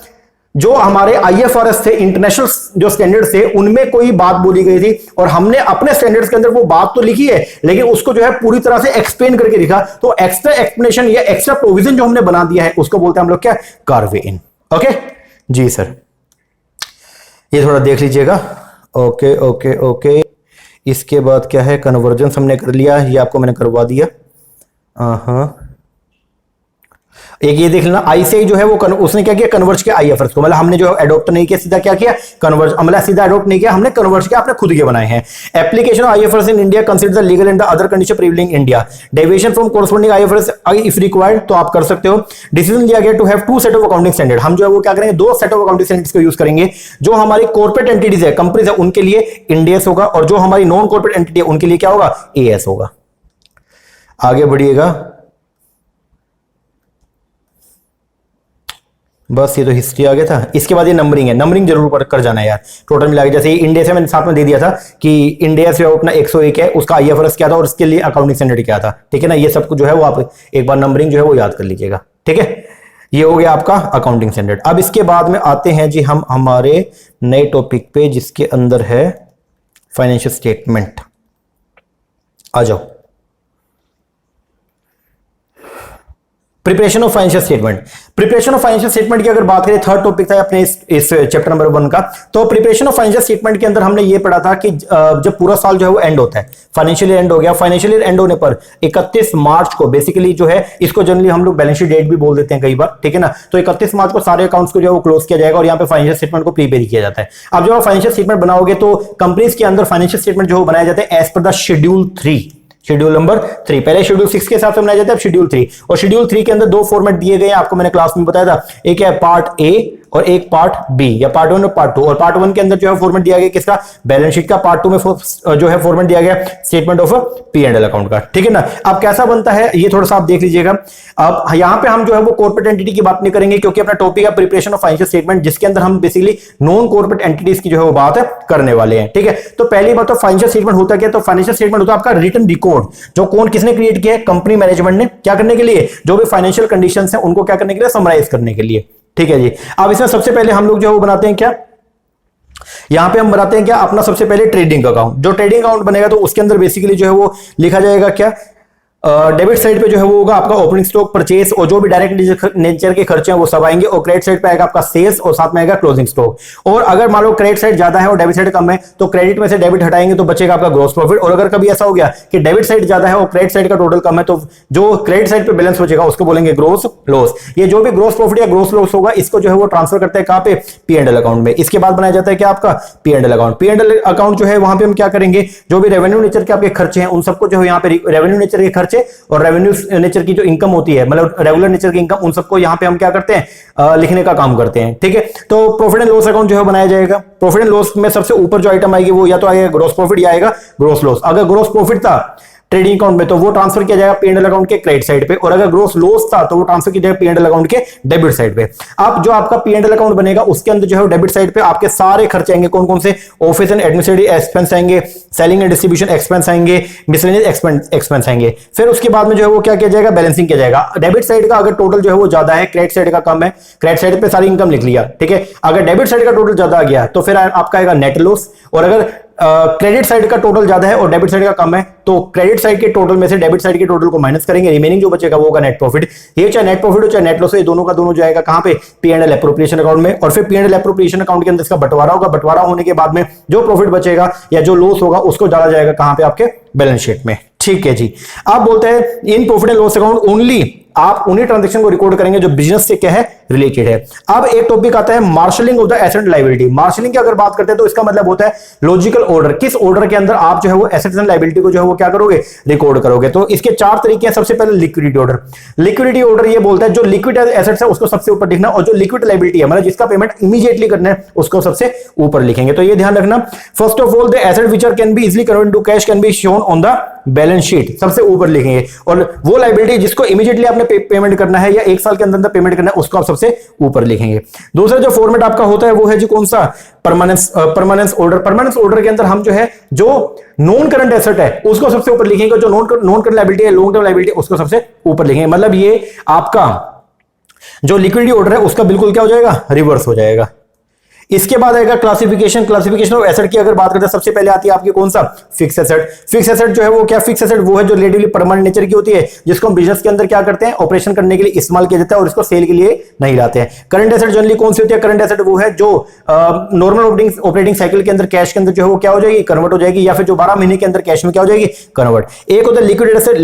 जो हमारे IFRS थे, इंटरनेशनल जो स्टैंडर्ड्स थे, उनमें कोई बात बोली गई थी और हमने अपने स्टैंडर्ड्स के अंदर वो बात तो लिखी है लेकिन उसको जो है पूरी तरह से एक्सप्लेन करके लिखा, तो एक्स्ट्रा एक्सप्लेनेशन या एक्स्ट्रा प्रोविजन जो हमने बना दिया है उसको बोलते हैं हम लोग क्या, कार्वी इन। ओके जी सर, ये थोड़ा देख लीजिएगा। ओके। इसके बाद क्या है, कन्वर्जन हमने कर लिया, ये आपको मैंने करवा दिया। हाँ, एक ये देख लेना, ICAI जो है वो उसने क्या किया, कन्वर्ज किया IFRS को, मतलब हमने जो अडॉप्ट नहीं किया, सीधा क्या किया, कन्वर्ज, मतलब सीधा अडॉप्ट नहीं किया, हमने कन्वर्ज किया, आपने खुद के बनाए हैं। Application of IFRS in India consider the legal and the other condition prevailing India, deviation from corresponding IFRS if required, तो आप कर सकते हो। डिसीजन लिया गया to have 2 set of accounting standard, हम जो है वो क्या करेंगे, 2 सेट ऑफ अकाउंटिंग स्टैंडर्ड्स को यूज करेंगे। जो हमारी कॉर्पोरेट एंटिटीज है, कंपनीज है, उनके लिए इंडेस होगा, और जो हमारी नॉन कॉर्पोरेट एंटिटी है उनके लिए क्या होगा, AS होगा। आगे बढ़िएगा, बस ये तो हिस्ट्री आ गया था। इसके बाद ये नंबरिंग है, नंबरिंग जरूर कर जाना है यार, टोटल मिला के। जैसे इंडिया से मैंने साथ में दे दिया था कि इंडिया से अपना 101 है, उसका IFRS क्या था और उसके लिए अकाउंटिंग स्टैंडर्ड क्या था, ठीक है ना। ये सब कुछ जो है वो आप एक बार नंबरिंग जो है वो याद कर लीजिएगा, ठीक है। ये हो गया आपका अकाउंटिंग स्टैंडर्ड। अब इसके बाद में आते हैं जी हम हमारे नए टॉपिक पे, जिसके अंदर है फाइनेंशियल स्टेटमेंट। आ जाओ, preparation of financial statement. Preparation of financial statement की अगर बात करें, थर्ड टॉपिक था अपने इस चैप्टर नंबर 1 का। तो प्रिपरेशन ऑफ फाइनेंशियल स्टेटमेंट के अंदर हमने ये पढ़ा था कि जब पूरा साल जो है वो एंड होता है, फाइनेंशियल ईयर एंड हो गया, फाइनेंशियल ईयर एंड होने पर 31 मार्च को बेसिकली जो है, इसको जनरली हम लोग बैलेंस शीट डेट भी बोल देते हैं कई बार, ठीक है ना। तो 31 मार्च को सारे अकाउंट्स को जो है वो क्लोज किया जाएगा और यहाँ पे फाइनेंशियल स्टेटमेंट को प्रिपेयर किया जाता है। अब जब आप फाइनेंशियल स्टेटमेंट बनाओगे तो कंपनीज के अंदर फाइनेंशियल स्टेटमेंट जो बनाया जाता है as per the schedule 3, schedule number 3। पहले शेड्यूल 6 के हिसाब से बनाया जाता है, अब शेड्यूल 3। और शेड्यूल 3 के अंदर 2 फॉर्मेट दिए गए हैं, आपको मैंने क्लास में बताया था। एक है पार्ट ए और एक पार्ट बी, या पार्ट 1 और पार्ट 2। और पार्ट 1 के अंदर जो है फॉर्मेट दिया गया किसका, बैलेंस शीट का। पार्ट 2 में जो है फॉर्मेट दिया गया स्टेटमेंट ऑफ P&L अकाउंट का, ठीक है ना। अब कैसा बनता है ये थोड़ा सा आप देख लीजिएगा। अब यहां पे हम जो है वो कॉर्पोरेट एंटिटी की बात नहीं करेंगे, क्योंकि अपना टॉपिक है प्रिपरेशन ऑफ फाइनेंशियल स्टेटमेंट, जिसके अंदर हम बेसिकली नॉन कॉर्पोरेट एंटिटीज की जो है वो बात करने वाले हैं, ठीक है। तो पहली बात तो फाइनेंशियल स्टेटमेंट होता क्या, तो फाइनेंशियल स्टेटमेंट होता है आपका रिटन रिकॉर्ड, जो कौन किसने क्रिएट किया है, कंपनी मैनेजमेंट ने। क्या करने के लिए, जो भी फाइनेंशियल कंडीशंस हैं उनको क्या करने के लिए, समराइज करने के लिए, ठीक है जी। अब इसमें सबसे पहले हम लोग जो है वो बनाते हैं क्या, यहां पे हम बनाते हैं क्या, अपना सबसे पहले ट्रेडिंग अकाउंट। जो ट्रेडिंग अकाउंट बनेगा तो उसके अंदर बेसिकली जो है वो लिखा जाएगा क्या, डेबिट साइड पे जो है वो होगा आपका ओपनिंग स्टॉक, परचेस और जो भी डायरेक्ट नेचर के खर्चे हैं वो सब आएंगे। और क्रेडिट साइड पे आएगा आपका सेल्स और साथ में आएगा क्लोजिंग स्टॉक। और अगर मान लो क्रेडिट साइड ज्यादा है और डेबिट साइड कम है तो क्रेडिट में से डेबिट हटाएंगे तो बचेगा आपका ग्रॉस प्रॉफिट। और अगर कभी ऐसा हो गया कि डेबिट साइड ज्यादा है और क्रेडिट साइड का टोटल कम है तो जो क्रेडिट साइड पे बैलेंस बचेगा उसको बोलेंगे ग्रॉस लॉस। ये जो भी ग्रॉस प्रॉफिट या ग्रॉस लॉस होगा इसको जो है वो ट्रांसफर करते हैं कहां पे, P&L अकाउंट में। इसके बाद बनाया जाता है क्या आपका P&L अकाउंट। P&L अकाउंट जो है वहां पे हम क्या करेंगे, जो भी रेवेन्यू नेचर के आपके खर्चे हैं उन सबको जो है यहाँ पे रेवेन्यू नेचर के खर्चे और रेवेन्यू नेचर की जो इनकम होती है, मतलब रेगुलर नेचर की इनकम, उन सबको यहां पे हम क्या करते हैं, लिखने का काम करते हैं, ठीक है। तो प्रॉफिट एंड लॉस अकाउंट जो है बनाया जाएगा। प्रॉफिट एंड लॉस में सबसे ऊपर जो आइटम आएगी वो या तो आएगा ग्रॉस प्रॉफिट या आएगा ग्रॉस लॉस। अगर ग्रॉस प्रॉफिट था ट्रेडिंग अकाउंट में तो वो ट्रांसफर किया जाएगा P&L अकाउंट के क्रेडिट साइड पे, और अगर ग्रॉस लॉस था तो वो ट्रांसफर किया जाएगा P&L अकाउंट के डेबिट साइड पे। अब जो आपका P&L अकाउंट बनेगा उसके अंदर जो है डेबिट साइड पे आपके सारे खर्चे आएंगे। कौन कौन से, ऑफिस एंड एडमिनिस्ट्रेटिव एक्सपेंस आएंगे, सेलिंग एंड डिस्ट्रीब्यूशन एक्सपेंस आएंगे, मिसलेनियस एक्सपेंस आएंगे। फिर उसके बाद में जो है वो क्या किया जाएगा, बैलेंसिंग किया जाएगा। डेबिट साइड का अगर टोटल जो है वो ज्यादा है, क्रेडिट साइड का कम है, क्रेडिट साइड पे सारी इनकम लिख लिया, ठीक है। अगर डेबिट साइड का टोटल ज्यादा आ गया तो फिर आपका आएगा नेट लॉस। और अगर क्रेडिट साइड का टोटल ज्यादा है और डेबिट साइड का कम है तो क्रेडिट साइड के टोटल में से डेबिट साइड के टोटल को माइनस करेंगे, रिमेनिंग जो बचेगा वो होगा नेट प्रॉफिट। ये चाहे नेट प्रॉफिट हो चाहे नेट लॉस हो, ये दोनों का दोनों जाएगा कहां पे, P&L एप्रोप्रिएशन अकाउंट में। और फिर P&L एप्रोप्रिएशन अकाउंट के अंदर इसका बंटवारा होगा। बंटवारा होने के बाद में जो प्रॉफिट बचेगा या जो लॉस होगा उसको डाला जाएगा कहां पे, आपके बैलेंस शीट में, ठीक है जी। आप बोलते हैं in profit and loss account only आप उन्हीं ट्रांजैक्शन को रिकॉर्ड करेंगे जो बिजनेस से क्या है, रिलेटेड है। अब एक टॉपिक आता है marshalling of the asset and liability. Marshalling की अगर बात करते हैं तो इसका मतलब होता है लॉजिकल ऑर्डर, किस ऑर्डर के अंदर आप जो है वो एसेट्स एंड लायबिलिटी को जो है वो क्या करोगे, रिकॉर्ड करोगे। तो इसके 4 तरीके हैं। सबसे पहले लिक्विडिटी ऑर्डर। लिक्विडिटी ऑर्डर ये बोलता है जो लिक्विड एसेट्स है उसको सबसे ऊपर लिखना, और जो लिक्विड लायबिलिटी है मतलब जिसका पेमेंट इमीडिएटली करना है उसको सबसे ऊपर लिखेंगे। तो ये ध्यान रखना। First of all the asset which can be easily converted to cash can be shown on the balance sheet, सबसे ऊपर लिखेंगे। और वो लायबिलिटी जिसको इमीडिएटली आपने पेमेंट करना है या 1 साल के अंदर पेमेंट करना है उसको आप सबसे ऊपर लिखेंगे। दूसरा जो फॉर्मेट आपका होता है वो है जी कौन सा, परमानेंस ऑर्डर। परमानेंस ऑर्डर के अंदर हम जो है जो नॉन करंट एसेट है उसको सबसे ऊपर लिखेंगे, जो नॉन करंट लायबिलिटी है, लॉन्ग टर्म लायबिलिटी उसको सबसे ऊपर लिखेंगे। मतलब ये आपका जो लिक्विडिटी ऑर्डर है उसका बिल्कुल क्या हो जाएगा, रिवर्स हो जाएगा। इसके बाद आएगा क्लासिफिकेशन ऑफ एसेट की अगर बात करते हैं सबसे पहले आती है आपकी कौन सा, फिक्स एसेट। फिक्स एसेट जो है वो क्या, फिक्स एसेट वो है जो रिलेटिवली परमानेंट नेचर की होती है, जिसको हम बिजनेस के अंदर क्या करते हैं, ऑपरेशन करने के लिए इस्तेमाल किया जाता है और इसको सेल के लिए नहीं लाते हैं। करंट एसेट जनरली कौन सी होती है, करंट एसेट वो है जो नॉर्मल ऑपरेटिंग साइकिल के अंदर कैश के अंदर जो है वो क्या हो जाएगी, कन्वर्ट हो जाएगी, या फिर जो 12 महीने के अंदर कैश में क्या हो जाएगी, कन्वर्ट। एक होता है liquid asset,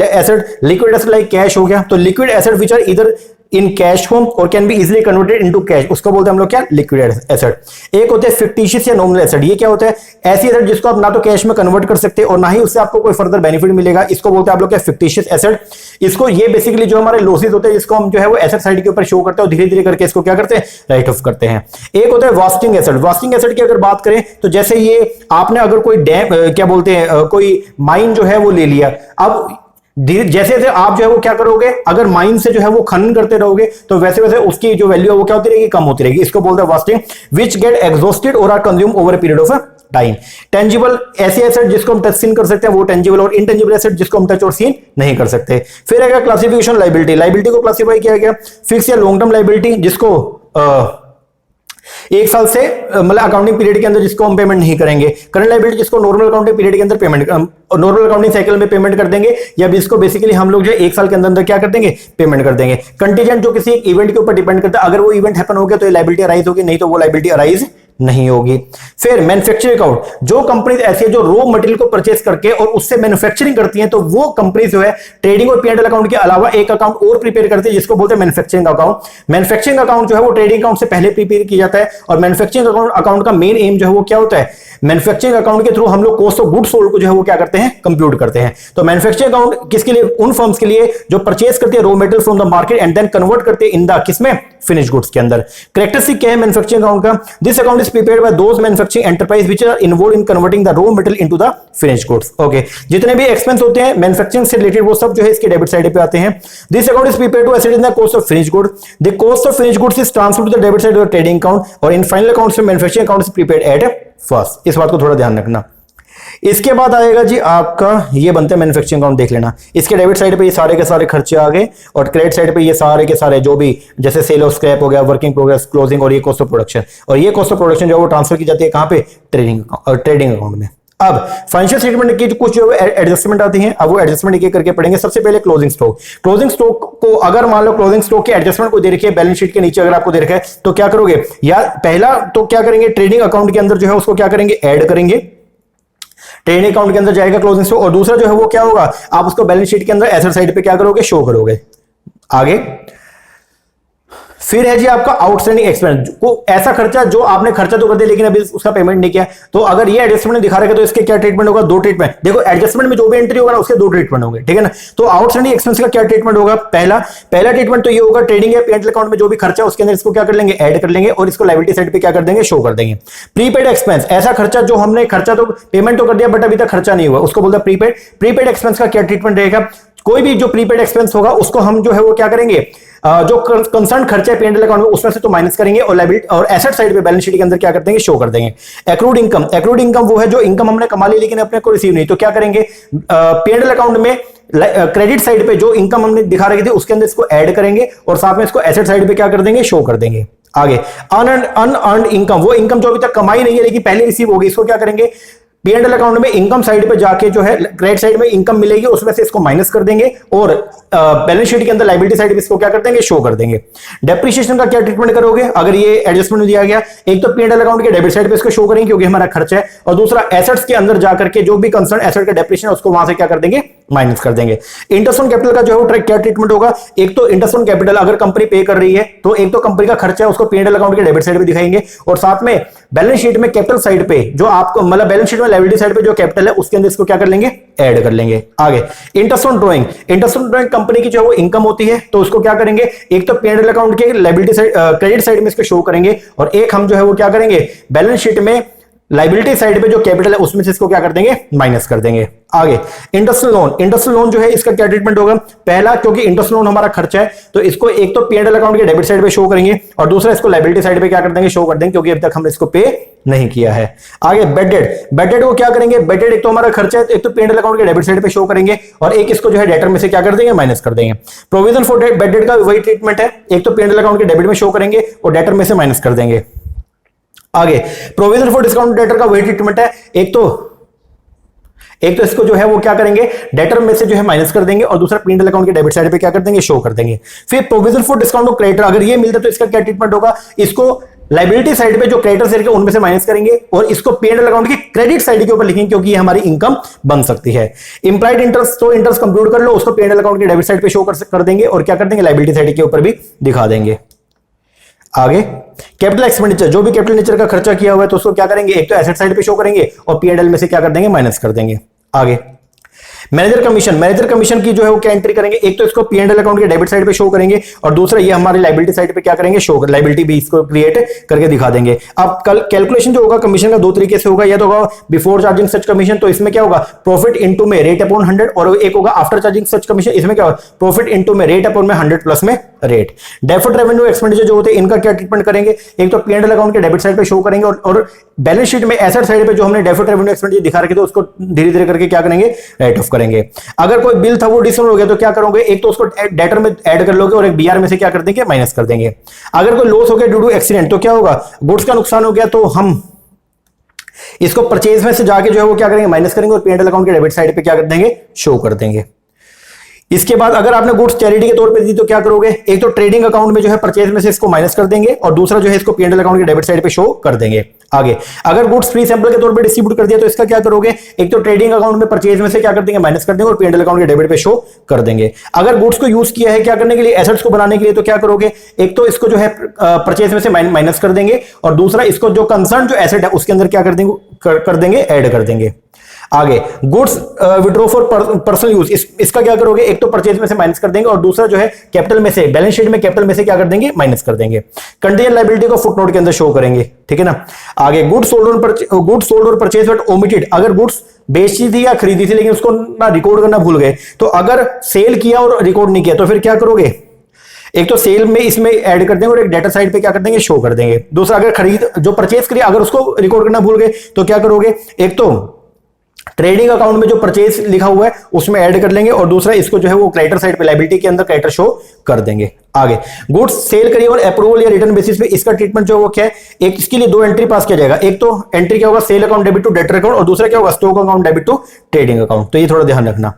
liquid asset like cash हो गया। तो लिक्विड एसेट विच आर इधर इन कैश फॉर्म और can be easily converted into cash, उसको बोलते हैं हम लोग क्या, लिक्विड एसेट। एक होते हैं फिक्टिशियस या नॉमिनल एसेट। ये क्या होता है, ऐसी एसेट जिसको आप ना तो कैश में कन्वर्ट कर सकते और ना ही उससे आपको कोई फर्दर बेनिफिट मिलेगा, इसको बोलते हैं आप लोग क्या, फिक्टिशियस एसेट। इसको ये बेसिकली जो हमारे लॉसेस होते हैं जिसको हम जो है वो एसेट साइड के ऊपर शो करते हैं और धीरे धीरे करके इसको क्या करते हैं, राइट ऑफ करते हैं। एक होता है वास्टिंग एसेट। वास्टिंग एसेट की अगर बात करें तो जैसे ये आपने अगर कोई डैम क्या बोलते हैं कोई माइन जो है वो ले लिया, अब जैसे जैसे आप जो है वो क्या करोगे, अगर माइन से जो है वो खनन करते रहोगे तो वैसे वैसे उसकी जो वैल्यू है वो क्या होती रहेगी, कम होती रहेगी। इसको बोलते हैं वास्टिंग, विच गेट एग्जॉस्टेड और are consume over a period of time. Tangible ऐसे एसेट जिसको हम टच सीन कर सकते हैं वो टेंजिबल, और इनटेंजिबल एसेट जिसको हम टच और सीन नहीं कर सकते। फिर आएगा क्लासिफिकेशन लायबिलिटी। लायबिलिटी को क्लासिफाई किया गया फिक्स या लॉन्ग टर्म लायबिलिटी, जिसको एक साल से मतलब अकाउंटिंग पीरियड के अंदर जिसको हम पेमेंट नहीं करेंगे, करंट लायबिलिटी जिसको नॉर्मल अकाउंटिंग पीरियड के अंदर पेमेंट, नॉर्मल अकाउंटिंग साइकिल में पेमेंट कर देंगे, या जिसको बेसिकली हम लोग जो एक साल के अंदर क्या कर देंगे, पेमेंट कर देंगे। कंटीजेंट जो किसी एक इवेंट के ऊपर डिपेंड करता है, अगर वो इवेंट हैपन हो गया तो ये लायबिलिटी अराइज होगी, नहीं तो वो लायबिलिटी अराइज नहीं होगी। फिर मैन्युफैक्चरिंग अकाउंट, जो कंपनी ऐसी है जो रॉ मटेरियल को परचेस करके और उससे मैन्युफैक्चरिंग करती हैं, तो वो कंपनी जो है ट्रेडिंग और पी&एल अकाउंट के अलावा एक अकाउंट और प्रिपेयर करती है जिसको बोलते हैं मैन्युफैक्चरिंग अकाउंट। मैन्युफैक्चरिंग अकाउंट जो है वो ट्रेडिंग अकाउंट से पहले प्रिपेयर किया जाता है, और मैन्युफैक्चरिंग अकाउंट का मेन एम जो है वो क्या होता है, मैन्युफैक्चरिंग अकाउंट के थ्रू हम लोग कॉस्ट ऑफ गुड्स सोल्ड को जो है वो क्या करते हैं, कंप्यूट करते हैं। तो मैन्युफैक्चरिंग अकाउंट किसके लिए, उन फर्म्स के लिए जो परचेस करती है raw material from the market and then convert करते हैं इन द किसमें, फिनिश गुड्स के अंदर। कैरेक्टरिस्टिक क्या है मैन्युफैक्चरिंग अकाउंट का, this account is prepared by those manufacturing enterprise which are involved in converting the raw material into the finish goods. Okay, जितने भी एक्सपेंस होते हैं मैन्युफैक्चरिंग से रिलेटेड वो सब जो है इसके डेबिट साइड पे आते हैं। This account is prepared to asset in the cost of finish good, the cost of finish goods is transferred to the debit side of trading account, और इन फाइनल अकाउंट से manufacturing account is prepared at first. इस बात को थोड़ा ध्यान रखना। इसके बाद आएगा जी आपका ये बनता है मैन्युफैक्चरिंग अकाउंट, देख लेना। इसके डेबिट साइड पे ये सारे के सारे खर्चे आ गए, और क्रेडिट साइड पे ये सारे के सारे जो भी जैसे सेल ऑफ स्क्रैप हो गया, वर्किंग प्रोग्रेस, क्लोजिंग, और ये कॉस्ट ऑफ प्रोडक्शन, और ये कॉस्ट ऑफ प्रोडक्शन जो है वो ट्रांसफर की जाती है कहां पे, ट्रेडिंग अकाउंट में। अब फाइनेंशियल स्टेटमेंट की कुछ जो एडजस्टमेंट आती हैं, अब वो एडजस्टमेंट एक करके पढ़ेंगे। सबसे पहले क्लोजिंग स्टॉक। क्लोजिंग स्टॉक को अगर मान लो क्लोजिंग स्टॉक के एडजस्टमेंट को दे रखी है बैलेंस शीट के नीचे, अगर आपको दे रखा है तो क्या करोगे, या पहला तो क्या करेंगे, ट्रेडिंग अकाउंट के अंदर जो है उसको क्या करेंगे, ऐड करेंगे, ट्रेडिंग अकाउंट के अंदर जाएगा क्लोजिंग स्टॉक, और दूसरा जो है वो क्या होगा, आप उसको बैलेंस शीट के अंदर एसेट साइड पे क्या करोगे, शो करोगे। आगे फिर है जी आपका आउटस्टैंडिंग एक्सपेंस, को ऐसा खर्चा जो आपने खर्चा तो कर दिया लेकिन अभी उसका पेमेंट नहीं किया, तो अगर ये एडजस्टमेंट दिखा रहा है तो इसके क्या ट्रीटमेंट होगा, दो ट्रीटमेंट। देखो एडजस्टमेंट में जो भी एंट्री होगा ना उसके दो ट्रीटमेंट होंगे, ठीक है ना। तो आउटस्टैंडिंग एक्सपेंस का क्या ट्रीटमेंट होगा, पहला ट्रीटमेंट तो ये होगा, ट्रेडिंग या पी&एल अकाउंट में जो भी खर्चा उसके अंदर इसको क्या कर लेंगे, ऐड कर लेंगे, और इसको लायबिलिटी साइड पे क्या कर देंगे, शो कर देंगे। प्रीपेड एक्सपेंस, ऐसा खर्चा जो हमने खर्चा तो पेमेंट तो कर दिया बट अभी तक खर्चा नहीं हुआ, उसको बोलते हैं प्रीपेड। प्रीपेड एक्सपेंस का क्या ट्रीटमेंट रहेगा, कोई भी जो प्रीपेड एक्सपेंस होगा उसको हम जो है वो क्या करेंगे, जो कंसर्न खर्चा है पी&एल अकाउंट में उसमें से तो माइनस करेंगे, और लायबिलिटी और एसेट साइड पे बैलेंस शीट के अंदर क्या कर देंगे, शो कर देंगे। एक्रूड इनकम, एक्रूड इनकम वो है जो इनकम हमने कमा ली लेकिन अपने को रिसीव नहीं, तो क्या करेंगे, पी&एल अकाउंट में क्रेडिट साइड पे जो इनकम हमने दिखा रखी थी उसके अंदर इसको ऐड करेंगे, और साथ में इसको एसेट साइड पे क्या कर देंगे, शो कर देंगे। आगे अनअर्न्ड इनकम, वो इनकम जो अभी तक कमाई नहीं है लेकिन पहले रिसीव होगी, इसको क्या करेंगे, पी&एल अकाउंट में इनकम साइड पे जाके जो है क्रेडिट साइड में इनकम मिलेगी उसमें से इसको माइनस कर देंगे, और बैलेंस शीट के अंदर लायबिलिटी साइड पे इसको क्या कर देंगे, शो कर देंगे। डेप्रिसिएशन का क्या ट्रीटमेंट करोगे, अगर ये एडजस्टमेंट दिया गया, एक तो पी&एल अकाउंट के डेबिट साइड पे इसको शो करेंगे क्योंकि हमारा खर्चा है, और दूसरा एसेट्स के अंदर जाकर के जो भी कंसर्न एसेट का डेप्रिसिएशन है उसको वहां से क्या कर देंगे, माइनस कर देंगे। इंटरेस्ट ऑन कैपिटल का जो है क्या ट्रीटमेंट होगा, एक तो इंटरेस्ट ऑन कैपिटल अगर कंपनी पे कर रही है तो एक तो कंपनी का खर्चा है उसको पी&एल अकाउंट के डेबिट साइड पे दिखाएंगे, और साथ में बैलेंस शीट में कैपिटल साइड पे जो आपको मतलब बैलेंस शीट में लायबिलिटी साइड पे जो कैपिटल है उसके अंदर इसको क्या कर लेंगे, ऐड कर लेंगे। आगे interest on drawing, interest on drawing company की जो है वो इनकम होती है, तो उसको क्या करेंगे, एक तो पी&एल अकाउंट के लायबिलिटी साइड क्रेडिट साइड में इसको शो करेंगे, और एक हम जो है वो क्या करेंगे, बैलेंस शीट में लायबिलिटी साइड पे जो कैपिटल है उसमें से इसको क्या कर देंगे, माइनस कर देंगे। आगे इंडस्ट्रियल लोन, इंडस्ट्रियल लोन जो है इसका क्या ट्रीटमेंट होगा, पहला क्योंकि इंडस्ट्रियल लोन हमारा खर्चा है तो इसको एक तो पी&एल अकाउंट के डेबिट साइड पे शो करेंगे, और दूसरा इसको लायबिलिटी साइड पे क्या कर देंगे, शो कर देंगे क्योंकि अभी तक हमने इसको पे नहीं किया है। आगे बेड डेट को क्या करेंगे, बेड डेट एक तो हमारा खर्चा है तो एक तो पी&एल अकाउंट के डेबिट साइड पे शो करेंगे, और एक इसको जो है डेटर में से क्या कर देंगे, माइनस कर देंगे। प्रोविजन फॉर बेड डेट का वही ट्रीटमेंट है, एक तो पी&एल अकाउंट के डेबिट में शो करेंगे और डेटर में से माइनस कर देंगे। आगे प्रोविजन फॉर डिस्काउंट डेटर का वही ट्रीटमेंट है, एक तो इसको जो है वो क्या करेंगे, डेटर में से जो है माइनस कर देंगे, और दूसरा पी&एल अकाउंट के डेबिट साइड पे क्या कर देंगे, शो कर देंगे। फिर provision for discount of creditor, अगर ये मिलता है तो इसका क्या ट्रीटमेंट होगा, इसको लायबिलिटी साइड पे जो क्रेडिटर्स है उनमें से माइनस करेंगे, और इसको पी&एल अकाउंट की क्रेडिट साइड के ऊपर लिखेंगे क्योंकि ये हमारी इनकम बन सकती है। इंप्लाइड इंटरेस्ट, तो इंटरेस्ट कंप्यूट कर लो, उसको पी&एल अकाउंट के डेबिट साइड पे शो कर देंगे, और क्या कर देंगे, लायबिलिटी साइड के ऊपर भी दिखा देंगे। आगे कैपिटल एक्सपेंडिचर, जो भी कैपिटल नेचर का खर्चा किया हुआ है तो उसको क्या करेंगे, एक तो एसेट साइड पे शो करेंगे और पी&एल में से क्या कर देंगे, माइनस कर देंगे। आगे मैनेजर कमीशन की जो है वो क्या एंट्री करेंगे, एक तो इसको पी&एल अकाउंट के डेबिट साइड पे शो करेंगे, और दूसरा ये हमारी लायबिलिटी साइड पे क्या करेंगे, शो लायबिलिटी भी इसको क्रिएट करके दिखा देंगे। अब कल कैलकुलेशन जो होगा कमीशन का दो तरीके से होगा, या तो होगा बिफोर चार्जिंग सच कमीशन, तो इसमें क्या होगा, प्रॉफिट इनटू में रेट अपॉन 100, और एक होगा आफ्टर चार्जिंग सच कमीशन, इसमें क्या होगा, प्रॉफिट इनटू में रेट अपॉन में 100 प्लस में रेट। डेफर्ड रेवेन्यू एक्सपेंडिचर जो होते हैं इनका क्या ट्रीटमेंट करेंगे, एक तो पी&एल अकाउंट के डेबिट साइड पे शो करेंगे, और बैलेंस शीट में एसेट साइड पे जो हमने डेफर्ड रेवेन्यू एक्सपेंडिचर दिखा रखे थे उसको धीरे धीरे करके क्या करेंगे, राइट ऑफ करेंगे। अगर कोई बिल था वो डिसऑनर हो गया तो क्या करोगे, एक तो उसको डेटर में ऐड कर लोगे और एक बीआर में से क्या कर देंगे, माइनस कर देंगे। अगर कोई लॉस हो गया ड्यू टू एक्सीडेंट तो क्या होगा, गुड्स का नुकसान हो गया तो हम इसको परचेज में से जाके जो है वो क्या करेंगे, माइनस करेंगे और पी&एल अकाउंट के डेबिट साइड पे क्या कर देंगे, शो कर देंगे। इसके बाद अगर आपने गुड्स चैरिटी के तौर पे दी तो क्या करोगे, एक तो ट्रेडिंग अकाउंट में जो है परचेज में से इसको माइनस कर देंगे और दूसरा जो है इसको पी&एल अकाउंट के डेबिट साइड पे शो कर देंगे। आगे अगर गुड्स फ्री सैंपल के तौर पे डिस्ट्रीब्यूट कर दिया तो इसका क्या करोगे, एक तो ट्रेडिंग अकाउंट में परचेज में से क्या कर देंगे, माइनस कर देंगे और पी&एल अकाउंट के डेबिट पे शो कर देंगे। अगर गुड्स को यूज किया है क्या करने के लिए, एसेट्स को बनाने के लिए, तो क्या करोगे, एक तो इसको जो है परचेज में से माइनस कर देंगे और दूसरा इसको जो कंसर्न जो एसेट है उसके अंदर क्या कर देंगे, ऐड कर देंगे। आगे goods withdraw for personal use, इसका क्या करोगे, एक तो परचेज में से माइनस कर देंगे और दूसरा जो है कैपिटल में से, बैलेंस शीट में कैपिटल में से क्या कर देंगे, माइनस कर देंगे। कंटीजेंट लायबिलिटी को फुटनोट के अंदर शो करेंगे, ठीक है ना। आगे गुड्स सोल्ड और परचेज बट ओमिटेड, अगर गुड्स बेची थी या खरीदी थी लेकिन उसको ना रिकॉर्ड करना भूल गए, तो अगर सेल किया और रिकॉर्ड नहीं किया तो फिर क्या करोगे, एक तो सेल में इसमें ऐड कर देंगे और एक डेटा साइड पे क्या कर देंगे, शो कर देंगे। दूसरा अगर खरीद जो परचेज करिए अगर उसको रिकॉर्ड करना भूल गए तो क्या करोगे, एक तो ट्रेडिंग अकाउंट में जो परचेज लिखा हुआ है उसमें ऐड कर लेंगे और दूसरा इसको जो है वो क्रेडिटर साइड पे लायबिलिटी के अंदर क्रेडिटर शो कर देंगे। आगे गुड्स सेल करिए और अप्रूवल या रिटर्न बेसिस पे, इसका ट्रीटमेंट जो वो क्या है, एक इसके लिए दो एंट्री पास किया जाएगा, एक तो एंट्री क्या होगा, sale account debit to debtor account और दूसरा क्या होगा, stock account debit to trading account. तो ये थोड़ा ध्यान रखना।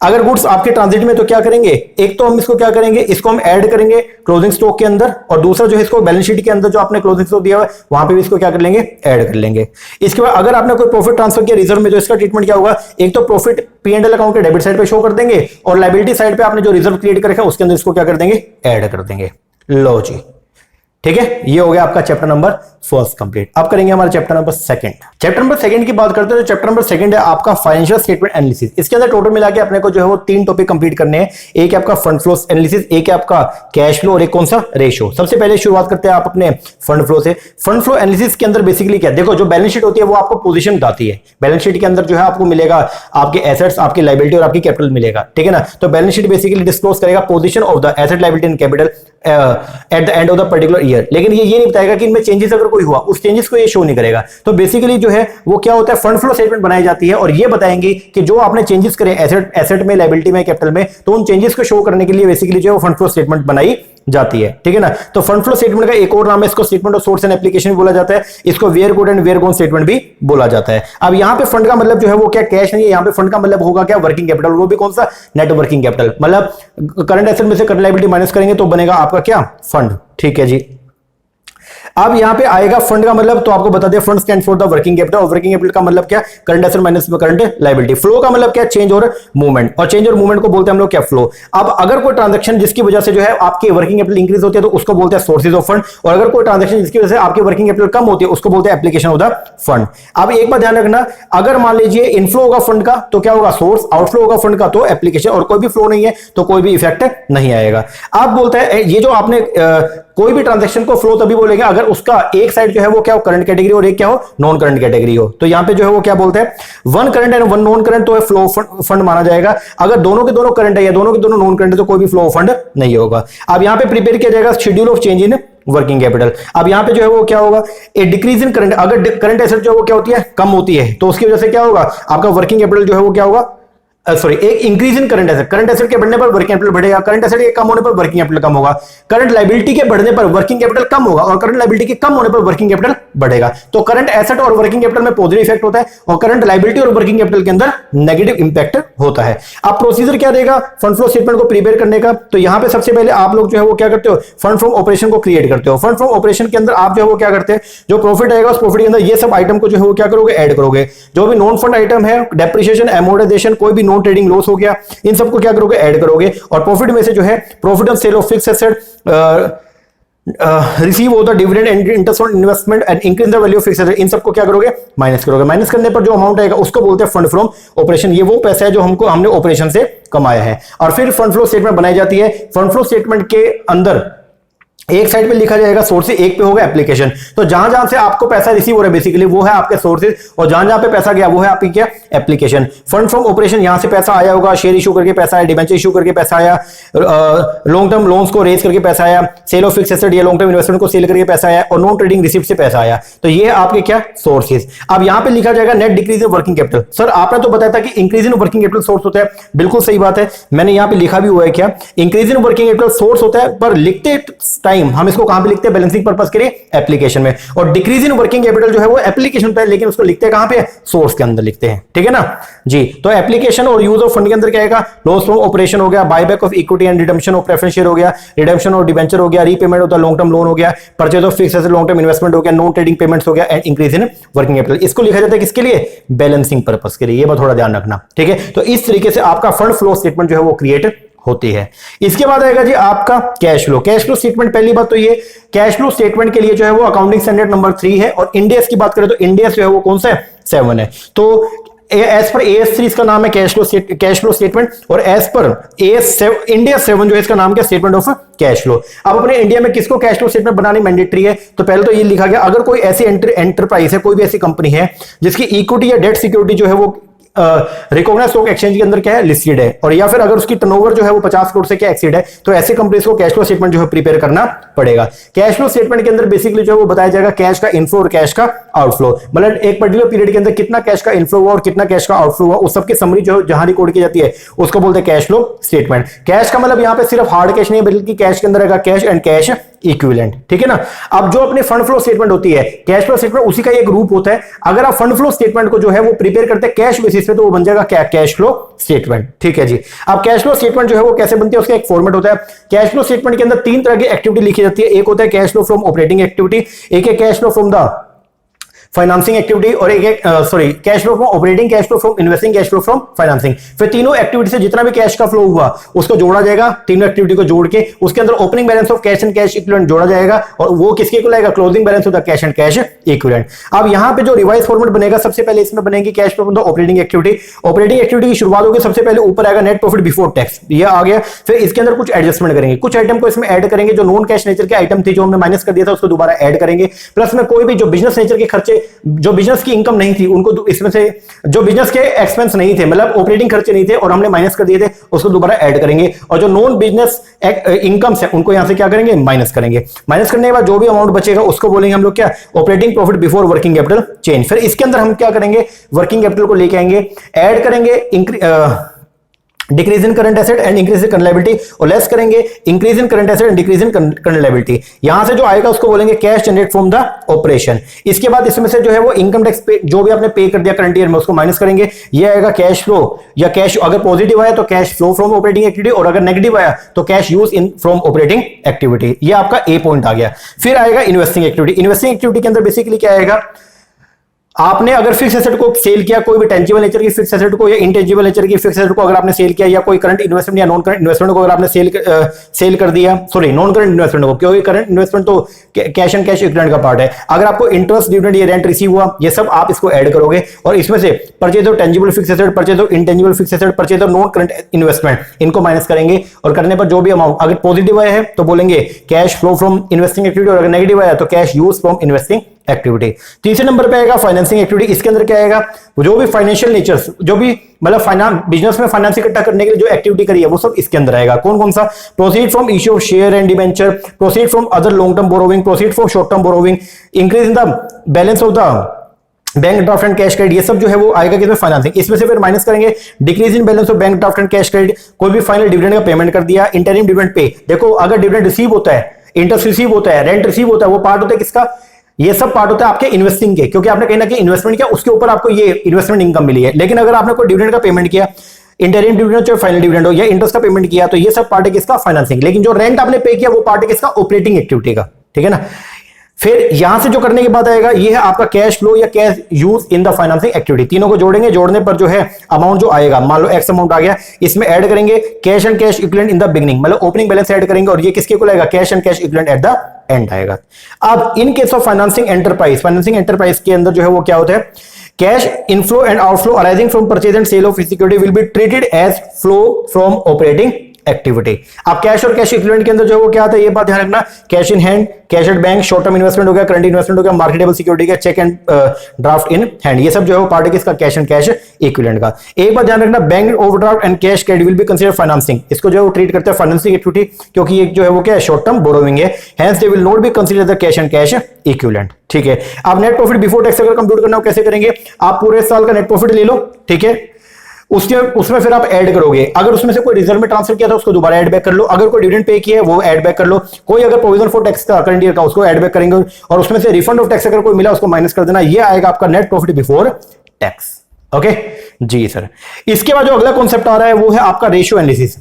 अगर गुड्स आपके ट्रांजिट में तो क्या करेंगे, एक तो हम इसको क्या करेंगे, इसको हम ऐड करेंगे क्लोजिंग स्टॉक के अंदर और दूसरा जो है इसको बैलेंस शीट के अंदर जो आपने क्लोजिंग स्टॉक दिया हुआ है वहां पे भी इसको क्या कर लेंगे, ऐड कर लेंगे। इसके बाद अगर आपने कोई प्रॉफिट ट्रांसफर किया रिजर्व में तो इसका ट्रीटमेंट क्या होगा, एक तो प्रॉफिट पी&एल अकाउंट के डेबिट साइड पे शो कर देंगे और लायबिलिटी साइड पे आपने जो रिजर्व क्रिएट कर रखा है उसके अंदर इसको क्या कर देंगे, ऐड कर देंगे। लो जी, ठीक है, ये हो गया आपका चैप्टर नंबर फर्स्ट कंप्लीट। अब करेंगे हमारा chapter number second. Chapter number second की बात करते हैं तो चैप्टर नंबर सेकंड है आपका फाइनेंशियल स्टेटमेंट एनालिसिस। इसके अंदर टोटल मिला के अपने को जो है वो 3 टॉपिक कंप्लीट करने हैं। एक है आपका फंड फ्लो एनालिसिस, एक है आपका कैश फ्लो और एक कौन सा, रेशियो। सबसे पहले शुरुआत करते हैं आप अपने फंड फ्लो से। फंड फ्लो एनालिसिस के अंदर बेसिकली क्या, देखो जो बैलेंस शीट होती है वो आपको पोजीशन बताती है। बैलेंस शीट के अंदर जो है आपको मिलेगा आपके एसेट्स, आपकी लायबिलिटी और आपकी कैपिटल मिलेगा, ठीक है ना। तो बैलेंस शीट बेसिकली डिस्क्लोज करेगा position of the asset, liability and capital eight the end of the particular year, लेकिन ये नहीं बताएगा कि इनमें चेंजेस अगर कोई हुआ उस चेंजेस को ये शो नहीं करेगा। तो बेसिकली जो है वो क्या होता है, फंड फ्लो स्टेटमेंट बनाई जाती है और ये बताएंगे कि जो आपने चेंजेस करे एसेट में, लायबिलिटी में, कैपिटल में, तो उन चेंजेस को शो करने के लिए बेसिकली जो है फंड फ्लो स्टेटमेंट बनाई जाती है, ठीक है ना। तो फंड फ्लो स्टेटमेंट का एक और नाम है, इसको statement of source and application भी बोला जाता है, इसको where good and where gone statement भी बोला जाता है। अब यहां पे फंड का मतलब जो है वो क्या, कैश नहीं है, यहां पे फंड का मतलब होगा क्या, वर्किंग कैपिटल, वो भी कौन सा, नेट वर्किंग कैपिटल। मतलब करंट एसेट में से करंट लायबिलिटी माइनस करेंगे तो बनेगा आपका क्या, फंड, ठीक है जी। अब यहां पे आएगा फंड का मतलब, तो आपको बता दिया fund stand for the working capital और वर्किंग कैपिटल का मतलब क्या, current asset minus current liability. Flow का मतलब क्या, चेंज और मूवमेंट, और चेंज और मूवमेंट को बोलते हैं हम लोग क्या, फ्लो। अब अगर कोई ट्रांजैक्शन जिसकी वजह से जो है आपकी वर्किंग कैपिटल इंक्रीज होती है तो उसको बोलते हैं सोर्सेज ऑफ फंड, और अगर कोई ट्रांजैक्शन जिसकी वजह से आपकी वर्किंग कैपिटल कम होती है उसको बोलते हैं एप्लीकेशन ऑफ द फंड। अब एक बात ध्यान रखना, अगर मान लीजिए इनफ्लो होगा फंड का तो क्या होगा, सोर्स, आउटफ्लो होगा फंड का तो एप्लीकेशन, और कोई भी फ्लो नहीं है तो कोई भी इफेक्ट नहीं आएगा। आप बोलते हैं ये जो आपने कोई भी ट्रांजैक्शन को फ्लो तभी बोलेंगे अगर उसका एक साइड जो है वो क्या हो, करंट कैटेगरी और एक क्या हो, नॉन करंट कैटेगरी हो। तो यहां पे जो है वो क्या बोलते हैं, one current and one non current तो फ्लो फंड माना जाएगा। अगर दोनों के दोनों करंट है या दोनों के दोनों नॉन करंट है तो कोई भी फ्लो फंड नहीं होगा। अब यहां पे प्रिपेयर किया जाएगा schedule of change in working capital. अब यहां पे जो है वो क्या होगा, ए डिक्रीज इन करंट, अगर करंट एसेट जो है वो क्या होती है, कम होती है, तो उसकी वजह से क्या होगा, आपका वर्किंग कैपिटल जो है वो क्या होगा, सॉरी, एक increase in current asset, current asset के बढ़ने पर वर्किंग कैपिटल बढ़ेगा, करंट एसेट के कम होने पर वर्किंग कैपिटल कम होगा, करंट लायबिलिटी के बढ़ने पर वर्किंग कैपिटल कम होगा और करंट लायबिलिटी के कम होने पर वर्किंग कैपिटल बढ़ेगा। तो करंट एसेट और वर्किंग कैपिटल में पॉजिटिव इफेक्ट होता है और करंट लायबिलिटी और वर्किंग कैपिटल के अंदर नेगेटिव इंपैक्ट होता है। अब प्रोसीजर क्या देगा फंड फ्लो स्टेटमेंट को प्रिपेयर करने का, तो यहां पे सबसे पहले आप लोग जो है वो क्या करते हो, फंड फ्रॉम ऑपरेशन को क्रिएट करते हो। फंड फ्रॉम ऑपरेशन के अंदर आप जो है वो क्या करते हैं, जो प्रॉफिट आएगा उस प्रॉफिट के अंदर ये सब आइटम को जो है वो क्या करोगे, ऐड करोगे। जो भी नॉन फंड आइटम है, डेप्रिसिएशन, एमोर्टाइजेशन, कोई भी नॉन ट्रेडिंग लॉस हो गया, इन सबको क्या करोगे, ऐड करोगे। और प्रॉफिट में से जो है profit on sale of fixed asset, receive of the dividend and interest on investment and increase the value of fixed asset, इन सबको क्या करोगे, माइनस करोगे। माइनस करने पर जो अमाउंट आएगा उसको बोलते हैं फंड फ्रॉम ऑपरेशन। ये वो पैसा है जो हमने ऑपरेशन से कमाया है। और फिर फंड फ्लो स्टेटमेंट बनाई जाती है। फंड फ्लो स्टेटमेंट के अंदर एक साइड पे लिखा जाएगा सोर्सेज, एक पे होगा एप्लीकेशन। तो जहां जहां से आपको पैसा रिसीव हो रहा है बेसिकली वो है आपके सोर्सेज, और जहां जहां पे पैसा गया वो है आपकी क्या, एप्लीकेशन। फंड फ्रॉम ऑपरेशन, यहां से पैसा आया होगा, शेयर इशू करके पैसा आया, डिबेंचर इशू करके पैसा आया, लॉन्ग टर्म लोन्स को रेज करके पैसा आया, सेल ऑफ फिक्स एसेट या लॉन्ग टर्म इन्वेस्टमेंट को सेल करके पैसा आया, और नॉन ट्रेडिंग रिसिप्ट से पैसा आया। तो ये आपके क्या, सोर्सेज। अब यहां पे लिखा जाएगा net decrease in working capital. Sir आपने तो बताया था कि increase in working capital source होता है, बिल्कुल सही बात है, मैंने यहां पे लिखा भी हुआ है क्या, increase in working capital source होता है, पर लिखते टाइम हम इसको कहां पे लिखते हैं, बैलेंसिंग पर्पस के लिए एप्लीकेशन में। और डिक्रीज इन वर्किंग कैपिटल जो है वो एप्लीकेशन पे है, लेकिन उसको लिखते हैं कहां पे, सोर्स के अंदर लिखते हैं, ठीक है ना जी। तो एप्लीकेशन और यूज ऑफ फंड के अंदर क्या आएगा, लॉस फ्रॉम ऑपरेशन हो गया, buyback of equity and redemption of preference share हो गया, रिडम्पशन और डिबेंचर हो गया, repayment of the long term loan हो गया, purchase of fix asset long term investment हो गया, नॉन ट्रेडिंग पेमेंट्स हो गया, and increase in working capital. इसको लिखा जाता है किसके लिए, बैलेंसिंग पर्पस के लिए। ये बात थोड़ा ध्यान रखना, ठीक है। तो इस तरीके से आपका फंड फ्लो स्टेटमेंट जो है वो क्रिएट होती है। इसके बाद आएगा जी आपका cash flow. Cash flow statement, पहली बात तो ये कैश फ्लो स्टेटमेंट के लिए जो है वो अकाउंटिंग स्टैंडर्ड नंबर 3 है, और इंडियस की बात करें तो इंडियस जो है वो कौन सा है, 7 है। तो एज पर AS3 इसका नाम है कैश फ्लो स्टेटमेंट, और एज पर इंडिया 7 जो है इसका नाम क्या, स्टेटमेंट ऑफ कैश फ्लो। अब अपने इंडिया में किसको कैश फ्लो स्टेटमेंट बनानी मैंडेटरी है, तो पहले तो ये लिखा गया अगर कोई ऐसी एंटरप्राइज है, कोई भी ऐसी कंपनी है जिसकी इक्विटी या डेट सिक्योरिटी जो है वो रिकॉग्नाइज्ड स्टॉक एक्सचेंज के अंदर क्या है, लिस्टेड है, और या फिर अगर उसकी टर्नओवर जो है वो 50 करोड़ से क्या एक्सीड है, तो ऐसे कंपनीज को कैश फ्लो स्टेटमेंट जो है प्रिपेयर करना पड़ेगा। कैश फ्लो स्टेटमेंट के अंदर बेसिकली जो है वो बताया जाएगा कैश का इनफ्लो और कैश का आउटफ्लो, मतलब एक पर्टिकुलर पीरियड के अंदर कितना कैश का इनफ्लो हुआ और कितना कैश का आउटफ्लो हुआ, उस सबकी समरी जो जहां रिकॉर्ड की जाती है उसको बोलते हैं कैश फ्लो स्टेटमेंट। कैश का मतलब यहां पे सिर्फ हार्ड कैश नहीं है, बल्कि कैश के अंदर रहेगा कैश एंड कैश इक्विवेलेंट, ठीक है ना। अब जो अपने फंड फ्लो स्टेटमेंट होती है, कैश फ्लो स्टेटमेंट उसी का एक रूप होता है। अगर आप फंड फ्लो स्टेटमेंट को जो है वो प्रिपेयर करते हैं कैश बेसिस पे, तो वो बन जाएगा क्या, कैश फ्लो स्टेटमेंट, ठीक है जी। अब कैश फ्लो स्टेटमेंट जो है वो कैसे बनती है, उसका एक फॉर्मेट होता है। कैश फ्लो स्टेटमेंट के अंदर 3 तरह की एक्टिविटी लिखी जाती है। एक होता है cash flow from operating activity, एक है cash flow from the financing activity, और एक cash flow from operating, cash flow from investing, cash flow from financing. फिर तीनों एक्टिविटी से जितना भी कैश का फ्लो हुआ उसको जोड़ा जाएगा, तीनों एक्टिविटी को जोड़ के उसके अंदर opening balance of cash and cash equivalent जोड़ा जाएगा, और वो किसके को लाएगा, closing balance of the cash and cash equivalent. अब यहां पे जो रिवाइज फॉर्मेट बनेगा, सबसे पहले इसमें बनेगी cash flow from the operating activity. Operating activity की शुरुआत होगी, सबसे पहले ऊपर आएगा नेट प्रॉफिट बिफोर टैक्स, ये आ गया। फिर इसके अंदर कुछ एडजस्टमेंट करेंगे, कुछ आइटम को इसमें ऐड करेंगे, जो नॉन कैश नेचर के आइटम थे जो हमने माइनस कर दिया था उसको दोबारा ऐड करेंगे। प्लस में कोई भी जो बिजनेस नेचर के खर्चे, जो बिजनेस की इनकम नहीं थी उनको इसमें से, जो बिजनेस के एक्सपेंस नहीं थे, मतलब ऑपरेटिंग खर्चे नहीं थे और हमने माइनस कर दिए थे, उसको दोबारा ऐड करेंगे। और जो नॉन बिजनेस इनकम्स है उनको यहां से क्या करेंगे, माइनस करेंगे। माइनस करने के बाद जो भी अमाउंट बचेगा उसको बोलेंगे हम लोग क्या, operating profit before working capital change. फिर इसके अंदर हम क्या करेंगे, वर्किंग कैपिटल को लेके आएंगे, ऐड करेंगे decrease in current asset and increase in current liability, और लेस करेंगे increase in current asset and decrease in current liability. यहां से जो आएगा उसको बोलेंगे cash generate from the operation. इसके बाद इसमें से जो है वो इनकम टैक्स पे जो भी आपने पे कर दिया करंट ईयर में उसको माइनस करेंगे। ये आएगा कैश फ्लो, या कैश अगर पॉजिटिव आया तो cash flow from operating activity, और अगर नेगेटिव आया तो cash use in from operating activity. ये आपका ए पॉइंट आ गया। फिर आएगा इन्वेस्टिंग एक्टिविटी। इन्वेस्टिंग एक्टिविटी के अंदर बेसिकली क्या आएगा, आपने अगर फिक्स एसेट को सेल किया, कोई भी टेंजिबल नेचर की फिक्स एसेट को या इंटेंजिबल नेचर की फिक्स एसेट को अगर आपने सेल किया, या कोई करंट इन्वेस्टमेंट या नॉन करंट इन्वेस्टमेंट को अगर आपने सेल कर दिया, सॉरी नॉन करंट इन्वेस्टमेंट को, क्योंकि करंट इन्वेस्टमेंट तो कैश एंड कैश इक्विवेलेंट का पार्ट है। अगर आपको इंटरेस्ट, डिविडेंड या रेंट रिसीव हुआ, ये सब आप इसको ऐड करोगे, और इसमें से purchase of tangible fixed asset, purchase of intangible fix asset, purchase of non current investment, इनको माइनस करेंगे। और करने पर जो भी अमाउंट अगर पॉजिटिव आया है तो बोलेंगे cash flow from investing activity, और अगर नेगेटिव आया तो cash use from investing activity. तीसरे नंबर पे आएगा फाइनेंसिंग एक्टिविटी। इसके अंदर क्या आएगा, जो भी फाइनेंशियल नेचर्स, जो भी मतलब फाइनेंस बिजनेस में फाइनेंस इकट्ठा करने के लिए जो एक्टिविटी करी है वो सब इसके अंदर आएगा। कौन कौन सा, proceed from issue of share and debenture, proceed from other long term borrowing, proceed from short term borrowing, increase in the balance of the bank draft and cash credit, ये सब जो है वो आएगा किसमें, फाइनेंसिंग। इसमें से फिर माइनस करेंगे decrease in balance of bank draft and cash credit, कोई भी फाइनल डिविडेंड का पेमेंट कर दिया, इंटरिम डिविडेंड पे। देखो अगर डिविडेंड रिसीव होता है, इंटरेस्ट रिसीव होता है, रेंट रिसीव होता है, वो पार्ट होता है किसका, ये सब पार्ट होता है आपके इन्वेस्टिंग के, क्योंकि आपने कहीं ना कहीं इन्वेस्टमेंट किया, उसके ऊपर आपको ये इन्वेस्टमेंट इनकम मिली है। लेकिन अगर आपने कोई डिविडेंड का पेमेंट किया, इंटरिम डिविडेंड चाहे फाइनल डिविडेंड हो, या इंटरेस्ट का पेमेंट किया, तो ये सब पार्ट है किसका, फाइनेंसिंग। लेकिन जो रेंट आपने पे किया वो पार्ट है किसका, ऑपरेटिंग एक्टिविटी का, ठीक है ना। फिर यहां से जो करने के बाद आएगा ये है आपका कैश फ्लो या cash use in the financing activity. तीनों को जोड़ेंगे, जोड़ने पर जो है अमाउंट जो आएगा, मान लो एक्स अमाउंट आ गया, इसमें ऐड करेंगे cash and cash equivalent in the beginning, मतलब ओपनिंग बैलेंस ऐड करेंगे, और ये किसके को लाएगा, cash and cash equivalent at the end आएगा। अब in case of financing enterprise, financing enterprise के अंदर जो है वो क्या होता है, cash inflow and outflow arising from purchase and sale of security will be treated as flow from operating activity. अब कैश और कैश इक्विवेलेंट के अंदर जो वो क्या आता है, ये बात ध्यान रखना, cash in hand, cash at bank, short term investment हो गया, करंट इन्वेस्टमेंट हो गया, मार्केटेबल सिक्योरिटी का, cheque and draft in hand, ये सब जो है वो पार्ट है किसका, कैश एंड कैश इक्विवेलेंट का। एक बात ध्यान रखना, bank overdraft and cash credit will be consider financing, इसको जो है वो ट्रीट करते हैं फाइनेंसिंग एक्टिविटी, क्योंकि ये जो है वो क्या है, शॉर्ट टर्म बोरोइंग है, hence they will not be consider the cash and cash equivalent. ठीक है, अब नेट प्रॉफिट बिफोर टैक्स अगर कंप्यूट करना हो कैसे करेंगे, आप पूरे साल का नेट प्रॉफिट ले लो, ठीक है, उसमें फिर आप ऐड करोगे, अगर उसमें से कोई रिजर्व में ट्रांसफर किया था उसको दोबारा ऐड बैक कर लो, अगर कोई डिविडेंड पे किया है वो ऐड बैक कर लो, कोई अगर प्रोविजन फॉर टैक्स का करंट ईयर का उसको ऐड बैक करेंगे, और उसमें से रिफंड ऑफ टैक्स अगर कोई मिला उसको माइनस कर देना, ये आएगा आपका net profit before tax. Okay जी सर। इसके बाद जो अगला कॉन्सेप्ट आ रहा है वो है आपका रेशियो एनालिसिस।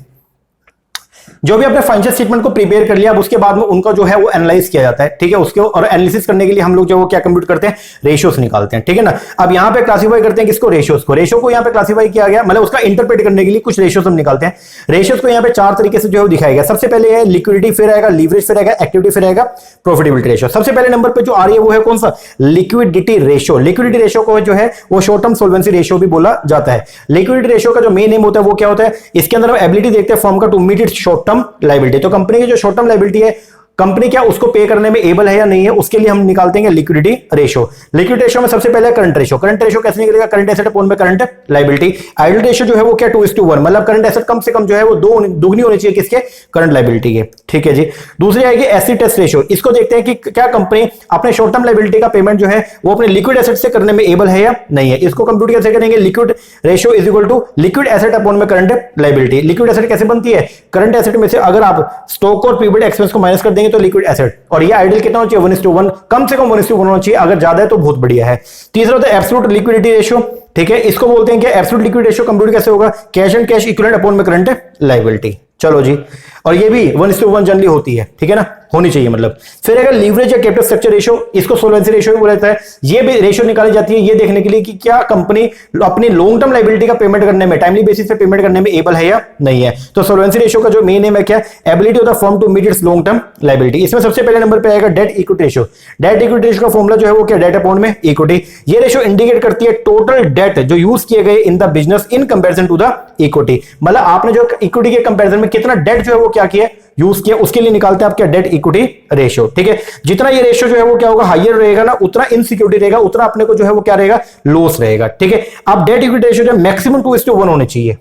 जो भी आपने फाइनेंशियल स्टेटमेंट को प्रिपेयर कर लिया, अब उसके बाद में उनका जो है वो एनालाइज किया जाता है, ठीक है, उसके और एनालिसिस करने के लिए हम लोग जो वो क्या कंप्यूट करते हैं, रेशियोस निकालते हैं, ठीक है ना। अब यहां पे क्लासिफाई करते हैं किसको, रेशियोस को। रेशियो को यहां पे क्लासिफाई किया गया, मतलब उसका इंटरप्रेट करने के लिए कुछ रेशियोस हम निकालते हैं। रेशियोस को यहां पे चार तरीके से जो है दिखाया गया। सबसे पहले है लिक्विडिटी, फिर आएगा लीवरेज, फिर आएगा एक्टिविटी, फिर आएगा प्रॉफिटेबिलिटी रेशियो। सबसे पहले नंबर पे जो आ रही है वो है कौन सा, लिक्विडिटी रेशियो। लिक्विडिटी रेशियो को जो है वो शॉर्ट टर्म सोल्वेंसी रेशियो भी बोला जाता है। लिक्विडिटी रेशियो का जो मेन एम होता है वो क्या होता है, इसके अंदर हम एबिलिटी देखते हैं फर्म का to meet its short term liability. तो कंपनी की जो शॉर्ट टर्म लायबिलिटी है, कंपनी क्या उसको पे करने में एबल है या नहीं है, उसके लिए हम निकालते हैं लिक्विडिटी रेशियो। लिक्विडिटी रेशियो में सबसे पहले करंट रेशियो। करंट रेशियो कैसे निकलेगा, करंट एसेट अपॉन में करंट लायबिलिटी। आइडल रेशियो जो है वो क्या 2:1, मतलब करंट एसेट कम से कम जो है वो दुगनी होनी चाहिए किसके, करंट लायबिलिटी के। ठीक है जी। दूसरी आएगी एसिड टेस्ट रेशियो। इसको देखते हैं कि क्या कंपनी अपने शॉर्ट टर्म लायबिलिटी का पेमेंट जो है वो अपने लिक्विड एसेट से करने में एबल है या नहीं है। इसको कंप्यूट कैसे करेंगे, liquid ratio is equal to liquid asset upon में करंट लायबिलिटी। लिक्विड एसेट कैसे बनती है, करंट एसेट में से अगर आप स्टॉक और प्रीपेड एक्सपेंस को माइनस कर देंगे तो लिक्विड एसेट, और ये आइडल कितना होना चाहिए, 1:1, कम से कम 1:1 होना चाहिए, अगर ज्यादा है तो बहुत बढ़िया है। तीसरा होता है एब्सोल्यूट लिक्विडिटी रेशियो। ठीक है, इसको बोलते हैं कि एब्सोल्यूट लिक्विड रेशियो कंप्यूट कैसे होगा, cash and cash equivalent upon में करंट लायबिलिटी। चलो जी, और ये भी 1:1 जनरली होती है, ठीक है ना, होनी चाहिए मतलब। फिर अगर लीवरेज या कैपिटल स्ट्रक्चर रेशियो, इसको सोल्वेंसी रेशियो भी बोला जाता है। ये भी रेशियो निकाली जाती है ये देखने के लिए कि क्या कंपनी अपनी लॉन्ग टर्म लायबिलिटी का पेमेंट करने में, टाइमली बेसिस पे पेमेंट करने में एबल है या नहीं है। तो सोल्वेंसी रेशियो का जो मेन एम है क्या, ability of the firm to meet its long term liability. इसमें सबसे पहले नंबर पे आएगा debt equity ratio. Debt equity ratio का फॉर्मूला जो है वो क्या, डेट अपॉन में इक्विटी। ये रेशियो इंडिकेट करती है टोटल डेट जो यूज किए गए in the business in comparison to the equity. मतलब आपने जो इक्विटी के कंपैरिजन में कितना डेट जो है वो क्या किया, यूज किया, उसके लिए निकालते हैं आप क्या, डेट इक्विटी रेशियो। ठीक है, जितना ये रेशियो जो है वो क्या होगा, हाईयर रहेगा ना, उतना इनसिक्योरिटी रहेगा, उतना अपने को जो है वो क्या रहेगा, लॉस रहेगा। ठीक है, अब डेट इक्विटी रेशियो जो मैक्सिमम 2:1 होने चाहिए।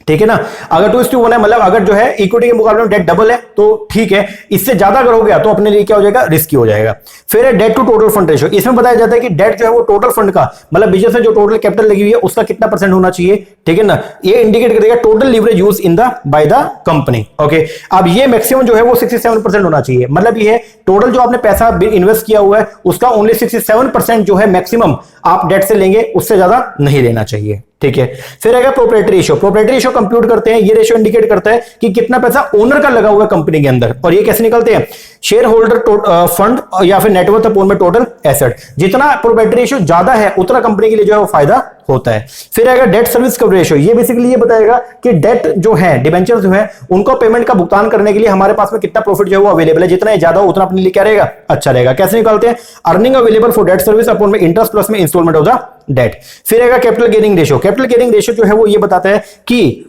ठीक है ना, अगर 2:1 है, मतलब अगर जो है इक्विटी के मुकाबले में डेट डबल है तो ठीक है, इससे ज्यादा अगर हो गया तो अपने लिए क्या हो जाएगा, रिस्की हो जाएगा। फिर है debt to total fund ratio. इसमें बताया जाता है कि डेट जो है वो टोटल फंड का, मतलब बिजनेस में जो टोटल कैपिटल लगी हुई है उसका कितना परसेंट होना चाहिए। ठीक है ना, ये इंडिकेट करेगा total leverage use in the by the company. Okay, अब ये मैक्सिमम जो है वो 67% होना चाहिए। मतलब ये टोटल जो आपने पैसा इन्वेस्ट किया हुआ है उसका ओनली 67% जो है मैक्सिमम आप डेट से लेंगे, उससे ज्यादा नहीं लेना चाहिए। ठीक है, फिर आएगा proprietary ratio. Proprietary ratio compute करते हैं, ये रेशियो इंडिकेट करता है कि कितना पैसा ओनर का लगा हुआ है कंपनी के अंदर, और ये कैसे निकलते हैं, शेयर होल्डर फंड या फिर नेटवर्थ अपॉन में टोटल एसेट। जितना प्रोप्राइटरी रेशियो ज्यादा है उतना कंपनी के लिए जो है वो फायदा होता है। फिर आएगा डेट सर्विस कवरेज रेशियो। ये बेसिकली ये बताएगा कि डेट जो है, डिबेंचर जो है, उनको पेमेंट का भुगतान करने के लिए हमारे पास में कितना प्रॉफिट जो है वो अवेलेबल है। जितना ज्यादा हो उतना अपने लिए क्या रहेगा, अच्छा रहेगा। कैसे निकालते हैं, earning available for debt service upon में इंटरेस्ट प्लस में इंस्टॉलमेंट ऑफ द डेट। फिर आएगा capital gaining ratio. Capital gaining ratio जो है वो ये बताता है कि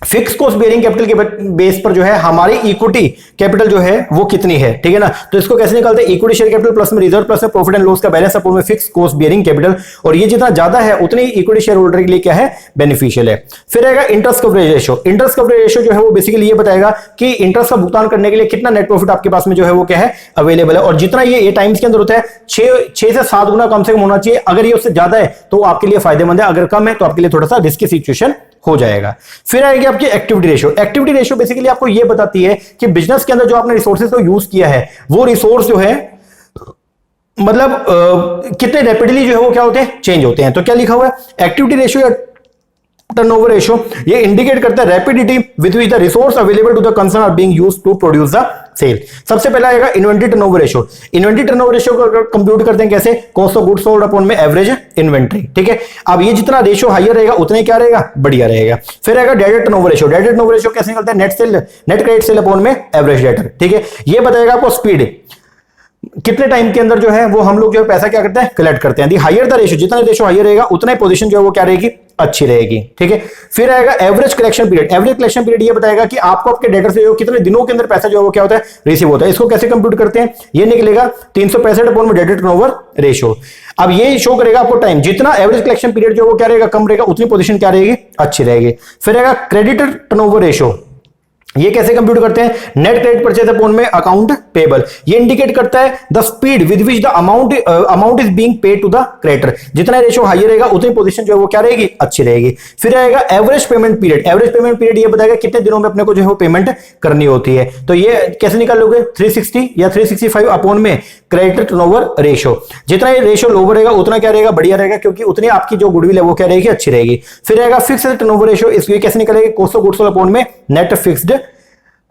फिक्स कॉस्ट बेयरिंग कैपिटल के बेस पर जो है हमारी इक्विटी कैपिटल जो है वो कितनी है। ठीक है ना, तो इसको कैसे निकालते हैं, इक्विटी शेयर कैपिटल प्लस में रिजर्व प्लस में प्रॉफिट एंड लॉस का बैलेंस अपॉन में फिक्स कॉस्ट बेयरिंग कैपिटल, और ये जितना ज्यादा है उतनी इक्विटी शेयर होल्डर के लिए क्या है, बेनिफिशियल है। फिर आएगा interest coverage ratio. Interest coverage ratio जो है वो बेसिकली ये बताएगा कि इंटरेस्ट का भुगतान करने के लिए कितना नेट प्रॉफिट आपके पास में जो है वो क्या है, अवेलेबल है। और जितना ये टाइम्स के अंदर होता है 6 से 7 गुना कम से कम होना चाहिए। अगर ये उससे ज्यादा है तो आपके लिए फायदेमंद है, अगर कम है तो आपके लिए थोड़ा सा रिस्की सिचुएशन हो जाएगा। फिर आएगी आपकी activity ratio. Activity ratio basically आपको यह बताती है कि बिजनेस के अंदर जो आपने रिसोर्सेज को यूज किया है वो रिसोर्स जो है मतलब कितने रैपिडली जो है वो क्या होते हैं, चेंज होते हैं। तो क्या लिखा हुआ है, एक्टिविटी रेशियो या टर्नओवर रेशियो, ये इंडिकेट करता है rapidity with which the resource available to the concern are being used to produce the sale. सबसे पहला आएगा inventory turnover ratio. Inventory turnover ratio को कंप्यूट करते हैं कैसे, cost of goods sold upon में एवरेज इन्वेंटरी। ठीक है, अब ये जितना रेशियो हाईयर रहेगा उतना क्या रहेगा, बढ़िया रहेगा। फिर आएगा debtor turnover ratio. Debtor turnover ratio कैसे निकलता है, नेट क्रेडिट सेल अपॉन में एवरेज डेटर। ठीक है, ये बताएगा आपको स्पीड, कितने टाइम के अंदर जो है वो हम लोग जो है पैसा क्या करते हैं, कलेक्ट करते हैं। दी हायर द रेशियो, जितना रेशियो हायर रहेगा उतना ही पोजीशन जो है वो क्या रहेगी, अच्छी रहेगी। ठीक है, फिर आएगा average collection period. Average collection period ये बताएगा कि आपको आपके डेटर से जो कितने दिनों के अंदर पैसा जो है वो क्या होता है, रिसीव होता है। इसको कैसे कंप्यूट करते हैं, ये निकलेगा 365 अपॉन में डेटर टर्नओवर रेशियो। अब ये शो करेगा आपको टाइम, जितना एवरेज कलेक्शन पीरियड जो वो क्या रहेगा, कम रहेगा, उतनी पोजीशन क्या रहेगी, अच्छी रहेगी। फिर आएगा क्रेडिटर टर्नओवर रेशियो। ये कैसे कंप्यूट करते हैं, नेट क्रेडिट परचेज अपॉन में अकाउंट पेबल। ये इंडिकेट करता है the speed with which the amount is being paid to the creditor. जितना रेशियो हाई रहेगा उतनी पोजीशन जो है वो क्या रहेगी, अच्छी रहेगी। फिर आएगा average payment period. Average payment period ये बताएगा कितने दिनों में अपने को जो है वो पेमेंट करनी होती है। तो ये कैसे निकाल लोगे, 360 या 365 अपॉन में क्रेडिटर टर्नओवर रेशियो। जितना ये रेशियो लोअर रहेगा उतना क्या रहेगा, बढ़िया रहेगा, क्योंकि उतनी आपकी जो गुडविल है वो क्या रहेगी, अच्छी रहेगी। फिर आएगा फिक्स्ड टर्नओवर रेशियो। इसलिए कैसे निकलेगी, cost of goods sold upon में नेट फिक्स्ड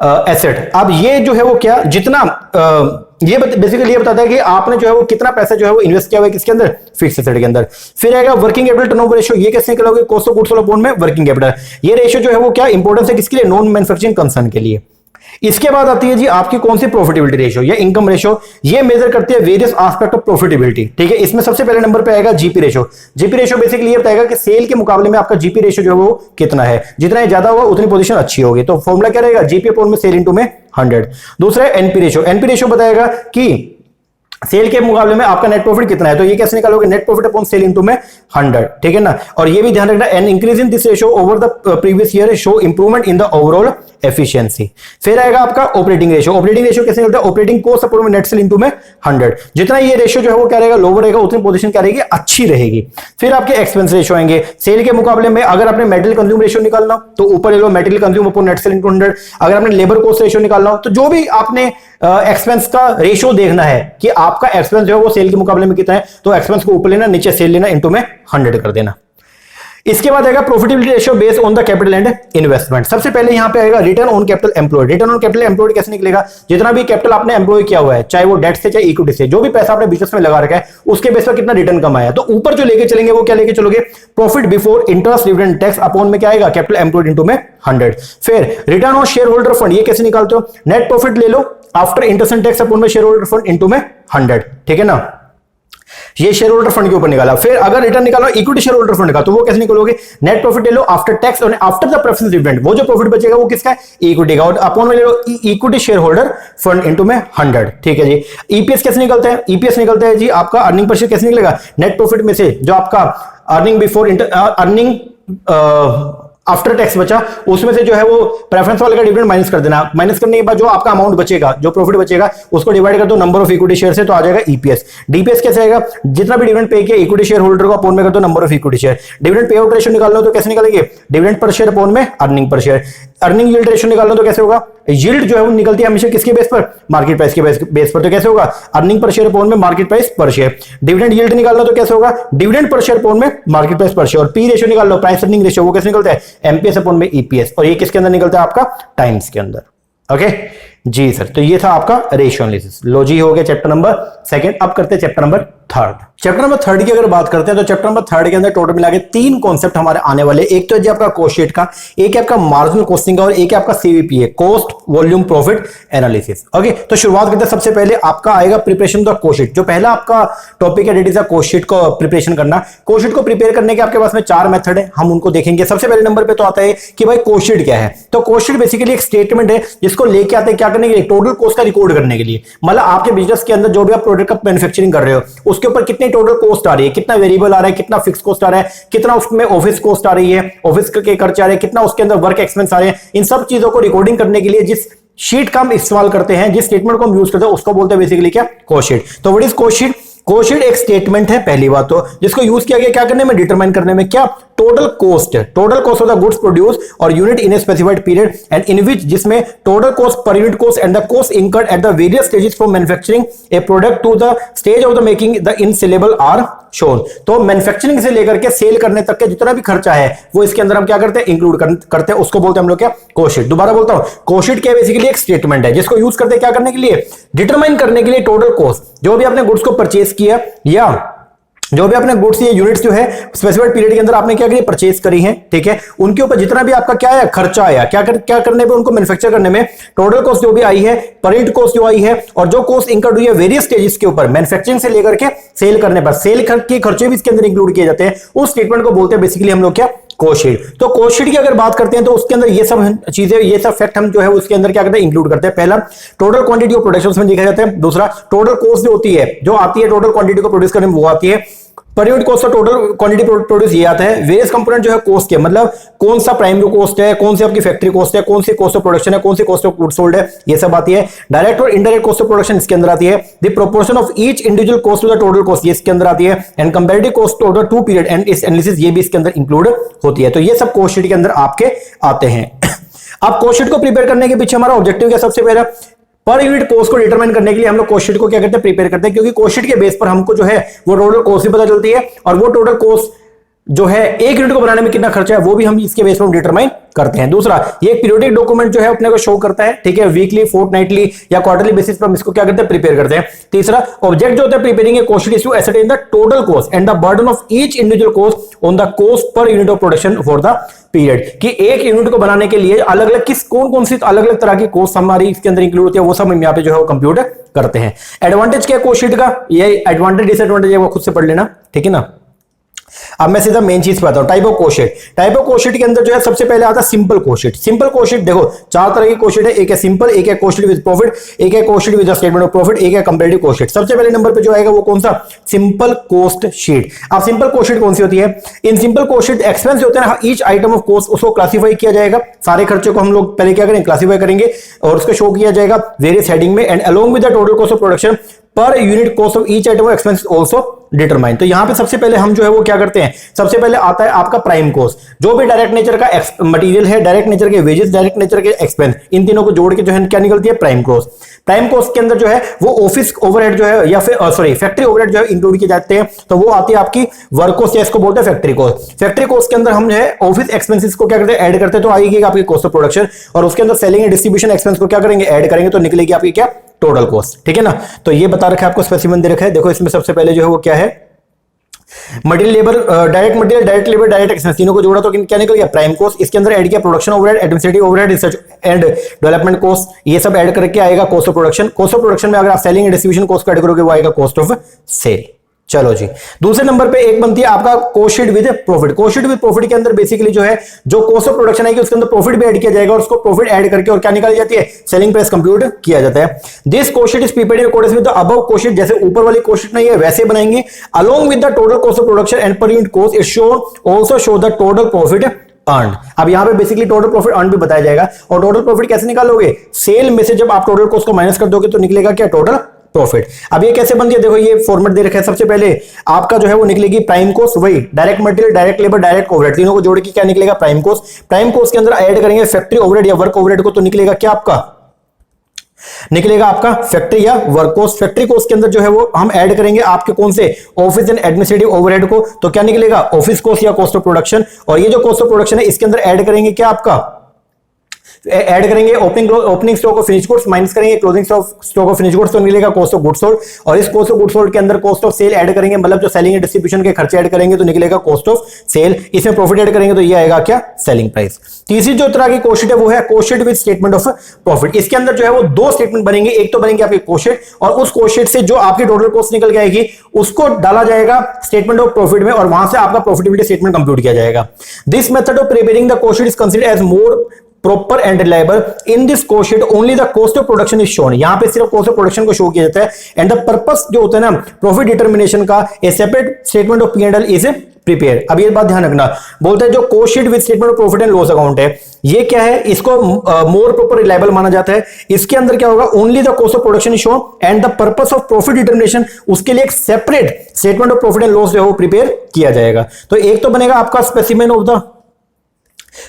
एसेट। अब ये जो है वो क्या, जितना ये बेसिकली ये बताता है कि आपने जो है वो कितना पैसा जो है वो इन्वेस्ट किया हुआ है किसके अंदर, फिक्स एसेट के अंदर। फिर आएगा वर्किंग कैपिटल टर्नओवर रेशियो। ये कैसे निकलोगे, cost of goods sold upon में वर्किंग कैपिटल। ये रेशियो जो है वो क्या इंपॉर्टेंस है किसके लिए, नॉन मैन्युफैक्चरिंग कंसर्न के लिए। इसके बाद आती है जी आपकी कौन सी प्रॉफिटेबिलिटी रेशियो या इनकम रेशियो। ये मेजर करती है वेरियस एस्पेक्ट ऑफ प्रॉफिटेबिलिटी। ठीक है, इसमें सबसे पहले नंबर पे आएगा GP ratio. GP ratio basically ये बताएगा कि सेल के मुकाबले में आपका जीपी रेशियो जो है वो कितना है। जितना ज्यादा होगा उतनी पोजीशन अच्छी होगी। तो फॉर्मूला क्या रहेगा, जीपी अपॉन में सेल इंटू में 100। दूसरा है एनपी रेशियो। एनपी रेशियो बताएगा कि सेल के मुकाबले में आपका नेट प्रॉफिट कितना है। तो ये कैसे निकालोगे, net profit upon sale into में 100। ठीक है ना, और ये भी ध्यान रखना, an increase in this ratio over the previous year show improvement in the overall efficiency. फिर आएगा आपका ऑपरेटिंग रेशियो। ऑपरेटिंग रेशियो कैसे निकलता है, ऑपरेटिंग कॉस्ट अपॉन में नेट सेल इनटू में 100। जितना ये रेशियो जो है वो क्या रहेगा, लोअर रहेगा, उतनी पोजीशन क्या रहेगी, अच्छी रहेगी। फिर आपके एक्सपेंस रेशियो आएंगे। सेल के मुकाबले में अगर आपने मेटेरियल कंज्यूम रेशियो निकालना तो ऊपर ले लो material consume upon net sale into 100। अगर आपने लेबर कॉस्ट रेशियो निकालना हो तो जो भी आपने एक्सपेंस का रेशियो देखना है कि आपका एक्सपेंस जो है वो सेल के मुकाबले में कितना है, तो एक्सपेंस को ऊपर लेना, नीचे सेल लेना, इनटू में 100 कर देना। इसके बाद आएगा profitability ratio based on the capital and investment. सबसे पहले यहां पे आएगा return on capital employed. Return on capital employed कैसे निकलेगा, जितना भी कैपिटल आपने एम्प्लॉय किया हुआ है, चाहे वो डेट से चाहे इक्विटी से, जो भी पैसा आपने बिजनेस में लगा रखा है उसके बेस पर कितना रिटर्न कमाया, तो ऊपर जो लेके चलेंगे वो क्या लेके चलोगे, profit before interest dividend tax upon में क्या आएगा, कैपिटल एम्प्लॉयड इनटू में 100। फिर return on shareholder fund, ये कैसे निकालते हो, नेट प्रॉफिट ले लो after interest and tax upon में शेयर होल्डर फंड इनटू में 100। ठीक है ना, ये शेयर होल्डर फंड के ऊपर निकाला। फिर अगर रिटर्न निकालो इक्विटी शेयर होल्डर फंड का, तो वो कैसे निकालोगे, नेट प्रॉफिट ले लो आफ्टर टैक्स और आफ्टर द प्रेफरेंस डिविडेंड, वो जो प्रॉफिट बचेगा वो किसका है, इक्विटी का, और अपॉन में ले लो equity shareholder fund into में 100। ठीक है जी। ईपीएस कैसे निकलता है, ईपीएस निकलता है जी आपका अर्निंग पर शेयर कैसे निकलेगा, नेट प्रॉफिट में से जो आपका earning before earning after tax बचा उसमें से जो है वो प्रेफरेंस वाले का डिविडेंड माइनस कर देना। माइनस करने के बाद जो आपका अमाउंट बचेगा, जो प्रॉफिट बचेगा, उसको डिवाइड कर दो नंबर ऑफ इक्विटी शेयर से, तो आ जाएगा ईपीएस। डीपीएस कैसे आएगा, जितना भी डिविडेंड पे किया इक्विटी शेयर होल्डर को अपॉन में कर दो number of equity share. Dividend pay out ratio निकालना हो तो कैसे निकालेंगे, डिविडेंड पर शेयर अपॉन में earning per share. Earning yield ratio निकालना तो कैसे होगा, यील्ड जो है वो निकलती है हमेशा किसके बेस पर, मार्केट प्राइस के बेस पर, तो कैसे होगा, अर्निंग पर शेयर अपॉन में मार्केट प्राइस पर शेयर। डिविडेंड यील्ड निकालना तो कैसे होगा, डिविडेंड पर शेयर अपॉन में मार्केट प्राइस पर शेयर। और पी रेशियो निकाल लो, प्राइस अर्निंग रेशियो, वो कैसे निकलता है, एमपीएस अपॉन में ईपीएस, और ये किसके अंदर निकलता है आपका, टाइम्स के अंदर। ओके जी सर, तो ये था आपका रेशियो एनालिसिस। लो जी हो गया चैप्टर नंबर सेकंड। अब करते हैं chapter number third. Chapter number third की अगर बात करते हैं तो चैप्टर नंबर थर्ड के अंदर टोटल मिला के 3 कॉन्सेप्ट हमारे आने वाले। एक तो है जी आपका कॉस्ट शीट का, एक है आपका मार्जिनल कॉस्टिंग का, और एक है आपका CVPA, cost volume profit analysis. Okay, तो शुरुआत करते हैं। सबसे पहले आपका आएगा प्रिपरेशन द कॉस्ट शीट। जो पहला आपका टॉपिक है, डेट इज कॉस्ट शीट को प्रिपरेशन करना। कॉस्ट शीट को प्रिपेयर करने के आपके पास में 4 मेथड है, हम उनको देखेंगे। सबसे पहले नंबर पे तो आता है कि भाई कॉस्ट शीट क्या है। तो कॉस्ट शीट बेसिकली एक स्टेटमेंट है जिसको लेके आते हैं क्या करने के लिए, टोटल कॉस्ट का रिकॉर्ड करने के लिए। मतलब आपके बिजनेस के अंदर जो भी आप प्रोडक्ट का मैन्युफैक्चरिंग कर रहे हो उसके ऊपर कितनी टोटल कॉस्ट आ रही है, कितना वेरिएबल आ रहा है, कितना फिक्स कॉस्ट आ रहा है, कितना उसमें ऑफिस कॉस्ट आ रही है, ऑफिस के खर्च आ रहे हैं, कितना उसके अंदर वर्क एक्सपेंस आ रहे हैं। इन सब चीजों को रिकॉर्डिंग करने के लिए जिस शीट का हम इस्तेमाल करते हैं, जिस स्टेटमेंट को हम यूज करते हैं, उसको बोलते हैं बेसिकली क्या, कॉस्ट शीट। तो what is cost sheet, cost sheet एक स्टेटमेंट है पहली बात तो, जिसको यूज किया गया क्या करने में, डिटरमाइन करने में, क्या, total cost of the goods produce और unit in a specified period and in which, जिसमें total cost per unit cost and the cost incurred at the various stages from manufacturing a product to the stage of the making the in saleable are shown. तो manufacturing से लेकर के cell करने तक के जितना भी खर्चा है वो इसके अंदर हम क्या करते हैं, इंक्लूड करते हैं, उसको बोलते हैं हम लोग क्या, कॉस्ट शीट। दोबारा बोलता हूं, कॉस्ट शीट क्या बेसिकली एक स्टेटमेंट है जिसको यूज करते हैं क्या करने के लिए, डिटरमाइन करने के लिए टोटल कॉस्ट, जो भी आपने गुड्स को परचेज किया या जो भी आपने गुड्स या यूनिट्स जो है स्पेसिफाइड पीरियड के अंदर आपने क्या करी, परचेज करी है, ठीक है, उनके ऊपर जितना भी आपका क्या है खर्चा आया, क्या करने पे, उनको मैन्युफैक्चर करने में टोटल कॉस्ट जो भी आई है, पर यूनिट कॉस्ट जो आई है, और जो कॉस्ट इंकर्ड हुई है वेरियस स्टेजेस के ऊपर मैन्युफैक्चरिंग से लेकर के सेल करने पर, सेल के खर्चे भी इसके अंदर इंक्लूड किए जाते हैं, उस स्टेटमेंट को बोलते हैं बेसिकली हम लोग क्या, कॉस्ट शीट। तो कॉस्ट शीट की अगर बात करते हैं तो उसके अंदर ये सब चीजें, ये सब फैक्ट हम जो है उसके अंदर क्या करते हैं, इंक्लूड करते हैं। पहला टोटल क्वांटिटी ऑफ प्रोडक्शन में देखा जाता है, दूसरा टोटल कॉस्ट जो होती है, जो आती है टोटल क्वांटिटी को प्रोड्यूस करने में वो आती है, पर यूनिट कॉस्ट और टोटल क्वांटिटी प्रोड्यूस ये आता है, वेरियस कंपोनेंट जो है कॉस्ट के, मतलब कौन सा प्राइमरी कॉस्ट है, कौन सी आपकी फैक्ट्री कॉस्ट है, कौन सी कॉस्ट ऑफ प्रोडक्शन है, कौन सी कॉस्ट ऑफ गुड्स सोल्ड है, ये सब आती है। डायरेक्ट और इनडायरेक्ट कॉस्ट ऑफ प्रोडक्शन इसके अंदर आती है। The proportion of each individual cost to the total cost ये इसके अंदर आती है। And comparative cost over two period and इस एनालिसिस ये भी इसके अंदर इंक्लूड होती है। तो ये सब कॉस्ट शीट के अंदर आपके आते हैं। अब कॉस्ट शीट को प्रिपेयर करने के पीछे हमारा ऑब्जेक्टिव क्या, सबसे पहला पर यूनिट कॉस्ट को डिटरमाइन करने के लिए हम लोग कॉस्ट शीट को क्या करते हैं, प्रिपेयर करते हैं, क्योंकि कॉस्ट शीट के बेस पर हमको जो है वो टोटल कॉस्ट भी पता चलती है, और वो टोटल कॉस्ट जो है एक यूनिट को बनाने में कितना खर्चा है वो भी हम इसके बेस पर डिटरमाइन करते हैं। दूसरा, ये पीरियोडिक डॉक्यूमेंट जो है अपने को शो करता है, ठीक है, वीकली, फोर्टनाइटली या क्वार्टरली बेसिस पर हम इसको क्या करते हैं, प्रिपेयर करते हैं। तीसरा, ऑब्जेक्ट जो होता है preparing a cost sheet is to ascertain the total cost and the burden of each individual cost on the cost per unit of production for the period, कि एक यूनिट को बनाने के लिए अलग अलग कौन सी अलग अलग तरह की कॉस्ट हमारी इसके अंदर इंक्लूड होती है, वो सब हम यहाँ पे जो है वो कंप्यूट करते हैं। एडवांटेज क्या है कॉस्ट शीट का, ये एडवांटेज डिसएडवांटेज है वो खुद से पढ़ लेना, ठीक है ना। अब मैं सीधा मेन चीज पे आता हूं, type of cost sheet. Type of cost sheet के अंदर जो है सबसे पहले आता है simple cost sheet. Simple cost sheet देखो चार तरह की कॉस्ट शीट है, एक है सिंपल, एक है कॉस्ट शीट विद प्रॉफिट, एक है cost sheet with statement of profit, एक है कंपैरेटिव कॉस्ट शीट। सबसे पहले नंबर पे जो आएगा वो कौन सा, सिंपल कॉस्ट शीट। अब सिंपल कॉस्ट शीट कौन सी होती है, in simple cost sheet expense होते हैं ना, ईच आइटम ऑफ कॉस्ट उसको क्लासिफाई किया जाएगा, सारे खर्चे को हम लोग पहले क्या करेंगे, क्लासिफाई करेंगे और उसको शो किया जाएगा वेरियस हेडिंग में, and along with the total cost of production पर unit cost of each item of expense also determine. तो यहां पे सबसे पहले हम जो है वो क्या करते हैं, सबसे पहले आता है आपका प्राइम कॉस्ट, जो भी डायरेक्ट नेचर का मटेरियल है, डायरेक्ट नेचर के वेजेस, डायरेक्ट नेचर के एक्सपेंस, इन तीनों को जोड़ के जो है क्या निकलती है, प्राइम कॉस्ट। प्राइम कॉस्ट के अंदर जो है वो ऑफिस ओवरहेड जो है या फिर सॉरी फैक्ट्री ओवरहेड जो है इंक्लूड किए जाते हैं, तो वो आती है आपकी वर्क कॉस्ट, या इसको बोलते हैं फैक्ट्री कॉस्ट। फैक्ट्री कॉस्ट के अंदर हम जो है ऑफिस एक्सपेंसेस को क्या करते हैं, ऐड करते हैं, तो आएगी आपकी कॉस्ट ऑफ प्रोडक्शन, और उसके अंदर सेलिंग एंड डिस्ट्रीब्यूशन एक्सपेंस को क्या करेंगे, ऐड करेंगे, तो निकलेगी आपकी क्या, टोटल कॉस्ट, ठीक है ना। तो ये बता रखा है आपको, स्पेसिफिक दे रखा है। देखो इसमें सबसे पहले जो है वो क्या है, material labour, direct material, direct labour, direct expense, तीनों को जोड़ा तो क्या निकल गया, प्राइम कॉस्ट। इसके अंदर ऐड किया production overhead, administrative overhead, research and development cost, ये सब ऐड करके आएगा cost of production. Cost of production में अगर आप सेलिंग एंड डिस्ट्रीब्यूशन कॉस्ट को ऐड करोगे वो आएगा कॉस्ट ऑफ सेल। चलो जी, दूसरे नंबर पे एक बनती है आपका cost sheet with profit. Cost sheet with profit के अंदर बेसिकली जो है जो कॉस्ट ऑफ प्रोडक्शन है कि उसके अंदर प्रॉफिट भी ऐड किया जाएगा, और उसको प्रॉफिट ऐड करके और क्या निकाली जाती है, सेलिंग प्राइस कंप्यूट किया जाता है। This cost sheet is prepared in accordance with the above cost sheet, जैसे ऊपर वाली कॉस्ट शीट नहीं है वैसे बनाएंगे, along with the total cost of production and पर unit cost is shown also show the total profit earn. अब यहां पे बेसिकली टोटल प्रॉफिट अर्न भी बताया जाएगा, और टोटल प्रॉफिट कैसे निकालोगे, सेल में से जब आप टोटल कॉस्ट को माइनस कर दोगे तो निकलेगा क्या, टोटल प्रॉफिट। अब ये कैसे बनती है, देखो ये फॉर्मेट दे रखा है। सबसे पहले आपका जो है वो निकलेगी प्राइम कॉस्ट, वही direct material, direct labour, direct overhead, तीनों को जोड़ के क्या निकलेगा, प्राइम कॉस्ट। प्राइम कॉस्ट के अंदर ऐड करेंगे फैक्ट्री ओवरहेड या वर्क ओवरहेड को, तो निकलेगा क्या, आपका निकलेगा आपका फैक्ट्री या वर्क कॉस्ट। फैक्ट्री कॉस्ट के अंदर जो है वो हम ऐड करेंगे आपके कौन से, ऑफिस एंड एडमिनिस्ट्रेटिव ओवरहेड को, तो क्या निकलेगा, ऑफिस कॉस्ट या कॉस्ट ऑफ प्रोडक्शन। और ये जो कॉस्ट ऑफ प्रोडक्शन है इसके अंदर ऐड करेंगे क्या, आपका ऐड करेंगे opening stock of finish goods, minus करेंगे closing stock of finish goods, तो मिलेगा कॉस्ट ऑफ गुड्स सोल्ड। और इस कॉस्ट ऑफ गुड्स सोल्ड के अंदर कॉस्ट ऑफ सेल ऐड करेंगे, मतलब जो सेलिंग एंड डिस्ट्रीब्यूशन के खर्चे ऐड करेंगे तो निकलेगा कॉस्ट ऑफ सेल। इसमें प्रॉफिट ऐड करेंगे तो ये आएगा क्या, सेलिंग प्राइस। तीसरी जो तरह की कॉस्ट शीट है वो है cost sheet with statement of profit. इसके अंदर जो है वो दो स्टेटमेंट बनेंगे, एक तो बनेंगे आपकी कॉस्ट शीट, और उस कॉस्ट शीट से जो आपकी टोटल कॉस्ट निकल के आएगी उसको डाला जाएगा स्टेटमेंट ऑफ प्रॉफिट में, और वहां से आपका प्रॉफिटेबिलिटी स्टेटमेंट कंप्यूट किया जाएगा। This method of preparing the cost sheet is considered as more proper and reliable. In this cost sheet only the cost of production is shown. यहां पे सिर्फ cost of production को show किया जाता है, and the purpose जो होता है ना profit determination का, a separate statement of P&L is prepare. अब ये बात ध्यान रखना, बोलते हैं जो cost sheet with statement of profit and loss account है, ये क्या है, इसको मोर प्रॉपर रिलायबल माना जाता है। इसके अंदर क्या होगा, only the cost of production is shown and the purpose of profit determination, उसके लिए एक separate statement of profit and loss जो है वो प्रिपेयर किया जाएगा। तो एक तो बनेगा आपका specimen of the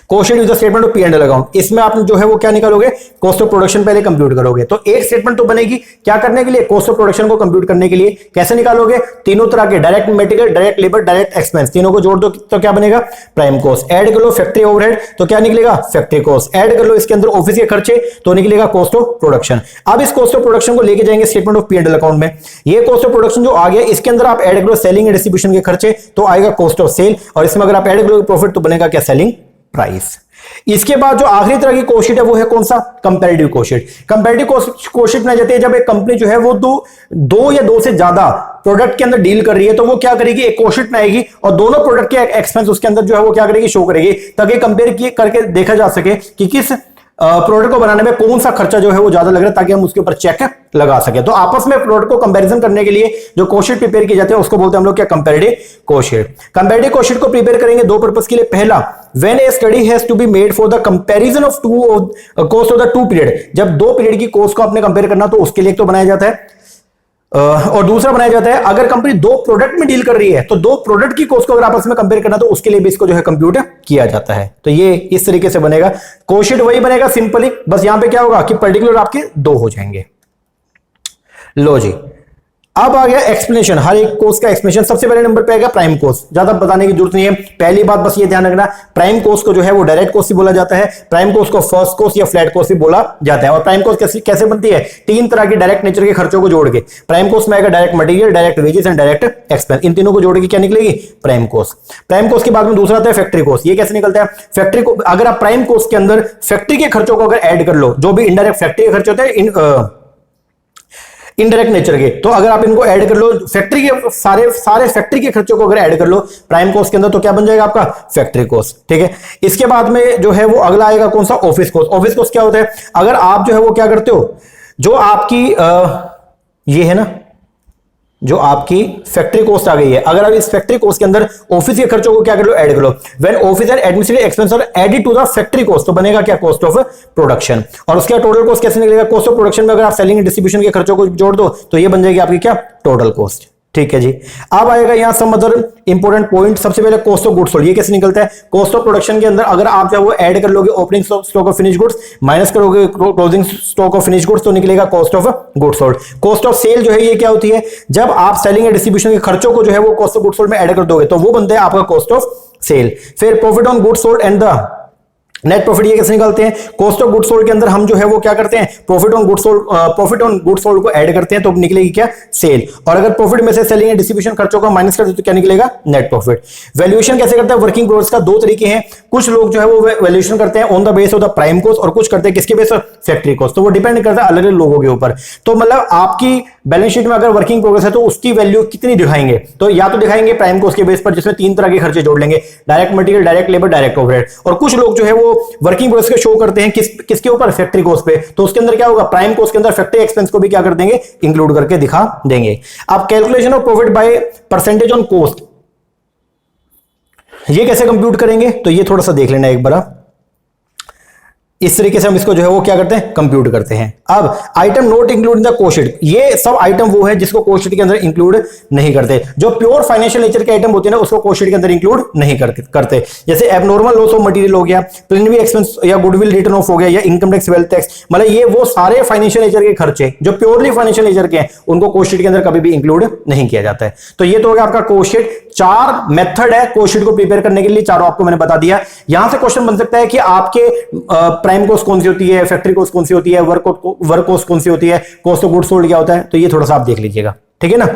cost sheet is the statement of P and L account. इसमें आप जो है वो क्या निकालोगे, कॉस्ट ऑफ प्रोडक्शन पहले कंप्यूट करोगे। तो एक स्टेटमेंट तो बनेगी क्या करने के लिए, कॉस्ट ऑफ प्रोडक्शन को कंप्यूट करने के लिए। कैसे निकालोगे, तीनों तरह के direct material, direct labour, direct expense, तीनों को जोड़ दो तो क्या बनेगा, प्राइम कॉस्ट। ऐड कर लो फैक्ट्री ओवरहेड तो क्या निकलेगा, फैक्ट्री कॉस्ट। ऐड कर लो इसके अंदर ऑफिस के खर्चे तो निकलेगा कॉस्ट ऑफ प्रोडक्शन। अब इस कॉस्ट ऑफ प्रोडक्शन को लेके जाएंगे statement of P and L account में। ये कॉस्ट ऑफ प्रोडक्शन जो आ गया इसके अंदर आप ऐड करो सेलिंग एंड डिस्ट्रीब्यूशन के खर्चे तो आएगा कॉस्ट ऑफ सेल, और इसमें अगर आप ऐड करोगे प्रॉफिट तो बनेगा क्या, सेलिंग प्राइस। इसके बाद जो आखिरी तरह की कोशिट है वो है कौन सा, कंपैरेटिव कोशिट। कंपैरेटिव कोशिट में जाते हैं जब एक कंपनी जो है वो दो या दो से ज्यादा प्रोडक्ट के अंदर डील कर रही है तो वो क्या करेगी, एक कोशिट में आएगी और दोनों प्रोडक्ट के एक्सपेंस उसके अंदर जो है वो क्या करेगी, शो करेगी, ताकि कंपेयर करके देखा जा सके कि किस प्रोडक्ट को बनाने में कौन सा खर्चा जो है वो ज्यादा लग रहा है, ताकि हम उसके ऊपर चेक लगा सके। तो आपस में प्रोडक्ट को कंपैरिजन करने के लिए जो कोशिट प्रिपेयर की जाती है उसको बोलते हैं हम लोग क्या, कंपैरेटिव कोशिट। कंपैरेटिव कोशिट को प्रिपेयर करेंगे दो पर्पस के लिए। पहला, when a study has to be made for the comparison of cost of the two period, जब दो पीरियड की कॉस्ट को आपने कंपेयर करना तो उसके लिए तो बनाया जाता है। और दूसरा बनाया जाता है अगर कंपनी दो प्रोडक्ट में डील कर रही है तो दो प्रोडक्ट की कॉस्ट को अगर आपस में कंपेयर करना तो उसके लिए भी इसको जो है कंप्यूट किया जाता है। तो ये इस तरीके से बनेगा। कोशिट वही बनेगा सिंपली, बस यहां पे क्या होगा कि पर्टिकुलर आपके दो हो जाएंगे। लो जी, अब आ गया एक्सप्लेनेशन, हर एक कोर्स का एक्सप्लेनेशन। सबसे पहले नंबर पे आएगा प्राइम कोस्ट। ज्यादा बताने की जरूरत नहीं है, पहली बात बस ये ध्यान रखना, प्राइम कोस्ट को जो है वो डायरेक्ट कोस्ट भी बोला जाता है, प्राइम कोस्ट को फर्स्ट कोस्ट या फ्लैट कोस्ट भी बोला जाता है। और प्राइम कोस्ट कैसे बनती है, तीन तरह की डायरेक्ट नेचर के खर्चों को जोड़ के। प्राइम कोस्ट में आएगा direct material, direct wages and direct expense, इन तीनों को जोड़ के क्या निकलेगी, प्राइम कोस्ट। प्राइम कोस्ट के बाद में दूसरा आता है फैक्ट्री कोस्ट। ये कैसे निकलता है, फैक्ट्री को अगर आप प्राइम कोस्ट के अंदर फैक्ट्री के खर्चों को अगर ऐड कर लो, जो भी इनडायरेक्ट फैक्ट्री के खर्चे होते हैं इनडायरेक्ट नेचर के, तो अगर आप इनको ऐड कर लो, फैक्ट्री के सारे फैक्ट्री के खर्चों को अगर ऐड कर लो प्राइम कोस्ट के अंदर तो क्या बन जाएगा आपका, फैक्ट्री कोस्ट। ठीक है, इसके बाद में जो है वो अगला आएगा कौन सा, ऑफिस कोस्ट। ऑफिस कोस्ट क्या होता है, अगर आप जो है वो क्या करते हो, जो आपकी ये है ना, जो आपकी फैक्ट्री कॉस्ट आ गई है, अगर आप इस फैक्ट्री कॉस्ट के अंदर ऑफिस के खर्चों को क्या कर लो, ऐड कर लो। When office and administrative expense are added to the factory cost तो बनेगा क्या, कॉस्ट ऑफ प्रोडक्शन। और उसका टोटल कॉस्ट कैसे निकलेगा, कॉस्ट ऑफ प्रोडक्शन में अगर आप सेलिंग डिस्ट्रीब्यूशन के खर्चों को जोड़ दो तो ये बन जाएगी आपकी क्या, टोटल कॉस्ट। ठीक है जी, अब आएगा यहां सम अदर इंपॉर्टेंट पॉइंट। सबसे पहले कॉस्ट ऑफ गुड्स सोल्ड, ये कैसे निकलता है, कॉस्ट ऑफ प्रोडक्शन के अंदर अगर आप जो वो ऐड कर लोगे opening stock of finish goods minus करोगे closing stock of finish goods तो निकलेगा cost of goods sold. Cost of sale जो है ये क्या होती है, जब आप सेलिंग एंड डिस्ट्रीब्यूशन के खर्चों को जो है वो कॉस्ट ऑफ गुड्स सोल्ड में ऐड कर दोगे तो वो बनता है आपका कॉस्ट ऑफ सेल। फिर profit on goods sold and the net profit, ये कैसे निकालते हैं, कॉस्ट ऑफ गुड्स सोल्ड के अंदर हम जो है वो क्या करते हैं, प्रॉफिट ऑन गुड्स सोल्ड को ऐड करते हैं तो निकलेगी क्या, सेल। और अगर प्रॉफिट में से सेलिंग एंड डिस्ट्रीब्यूशन खर्चों को माइनस करते तो क्या निकलेगा, नेट प्रॉफिट। वैल्यूएशन कैसे करते हैं, वर्किंग प्रोग्रेस का दो तरीके हैं। कुछ लोग जो है वो वैल्यूएशन करते हैं on the base of the prime cost और कुछ करते हैं किसके बेस पर, फैक्ट्री कॉस्ट। तो वो डिपेंड करता है अलग अलग लोगों के ऊपर। तो मतलब आपकी बैलेंस शीट में अगर वर्किंग प्रोग्रेस है तो उसकी वैल्यू कितनी दिखाएंगे, तो या तो दिखाएंगे प्राइम कॉस्ट के बेस पर जिसमें तीन तरह के खर्चे जोड़ लेंगे, direct material, direct labour, direct overhead. और कुछ लोग जो है वो वर्किंग प्रोग्रेस के शो करते हैं किसके ऊपर, फैक्ट्री कॉस्ट पे, तो उसके अंदर क्या होगा, प्राइम कॉस्ट के अंदर फैक्ट्री एक्सपेंस को भी क्या कर देंगे, इंक्लूड करके दिखा देंगे। अब calculation of profit by percentage on cost, ये कैसे कंप्यूट करेंगे, तो ये थोड़ा सा देख लेना एक बार। इस तरीके से हम इसको जो है वो क्या करते हैं, कंप्यूट करते हैं। अब item not include in the cost sheet, ये सब आइटम वो है जिसको कॉस्ट शीट के अंदर इंक्लूड नहीं करते। जो प्योर फाइनेंशियल नेचर के आइटम होते हैं ना उसको कॉस्ट शीट के अंदर इंक्लूड नहीं करते। जैसे एबनॉर्मल लॉस ऑफ मटेरियल हो गया, प्लेनरी एक्सपेंस या गुडविल रिटर्न ऑफ हो गया, या इनकम टैक्स, वेल्थ टैक्स, मतलब ये वो सारे फाइनेंशियल नेचर के खर्चे जो प्योरली फाइनेंशियल नेचर के हैं उनको कॉस्ट शीट के अंदर कभी भी इंक्लूड नहीं किया जाता है। तो ये तो हो गया आपका कॉस्ट शीट। चार मेथड है कॉस्ट शीट को प्रिपेयर करने के लिए, चारों आपको मैंने बता दिया। यहां से क्वेश्चन बन सकता है कि आपके प्राइम कॉस्ट कौन सी होती है, फैक्ट्री कॉस्ट कौन सी होती है, वर्क कॉस्ट कौन सी होती है, कॉस्ट ऑफ गुड्स सोल्ड क्या होता है, तो ये थोड़ा सा आप देख लीजिएगा। ठीक है ना,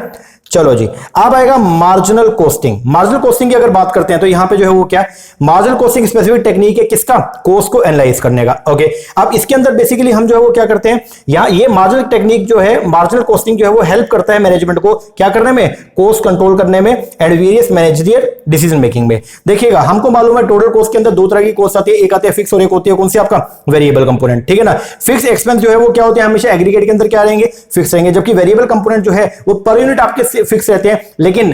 चलो जी। अब आएगा मार्जिनल कॉस्टिंग। मार्जिनल कॉस्टिंग की अगर बात करते हैं तो यहां पे जो है वो क्या, मार्जिनल कॉस्टिंग स्पेसिफिक टेक्निक है किसका, कॉस्ट को एनालाइज करने का। ओके, अब इसके अंदर बेसिकली हम जो है वो क्या करते हैं, यहां ये मार्जिनल टेक्निक जो है, मार्जिनल कॉस्टिंग जो है वो हेल्प करता है मैनेजमेंट को क्या करने में, कॉस्ट कंट्रोल करने में and various managerial decision making में। देखिएगा हमको मालूम है टोटल कॉस्ट के अंदर दो तरह की कॉस्ट आती है, एक आती है फिक्स और एक होती है कौन सी, आपका वेरिएबल कंपोनेंट। ठीक है ना, फिक्स एक्सपेंस जो है वो क्या होते हैं, हमेशा एग्रीगेट के अंदर क्या रहेंगे, फिक्स रहेंगे, जबकि वेरिएबल कंपोनेंट जो है वो पर यूनिट आपके फिक्स रहते हैं, लेकिन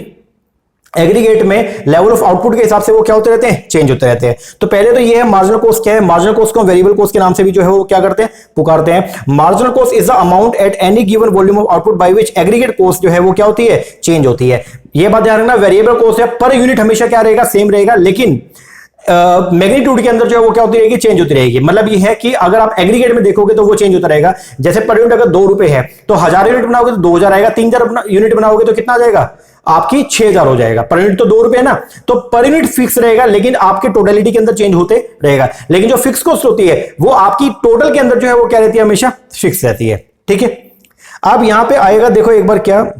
एग्रीगेट में लेवल ऑफ आउटपुट के हिसाब से वो क्या होते रहते हैं, चेंज होते रहते हैं। तो पहले तो ये है मार्जिनल कॉस्ट क्या है, मार्जिनल कॉस्ट को वेरिएबल कॉस्ट के नाम से भी जो है वो क्या करते हैं, पुकारते हैं। Marginal cost is the amount at any given volume of output by which aggregate cost जो है वो क्या होती है, चेंज होती है। ये बात ध्यान रखना, वेरिएबल कॉस्ट है पर यूनिट हमेशा क्या रहेगा, सेम रहेगा, लेकिन मैग्नीट्यूड के अंदर जो है वो क्या होती रहेगी, चेंज होती रहेगी। मतलब ये है कि अगर आप एग्रीगेट में देखोगे तो वो चेंज होता रहेगा। जैसे पर यूनिट अगर 2 रुपए है तो 1000 यूनिट बनाओगे तो 2000 आएगा, 3000 यूनिट बनाओगे तो कितना आ जाएगा, आपकी 6000 हो जाएगा। पर यूनिट तो 2 रुपए है ना, तो पर यूनिट फिक्स रहेगा, लेकिन आपके टोटलिटी के अंदर चेंज होते रहेगा। लेकिन जो फिक्स कॉस्ट होती है वो आपकी टोटल के अंदर जो है वो क्या रहती है, हमेशा फिक्स रहती है। ठीक है, अब यहां पे आएगा, देखो एक बार क्या,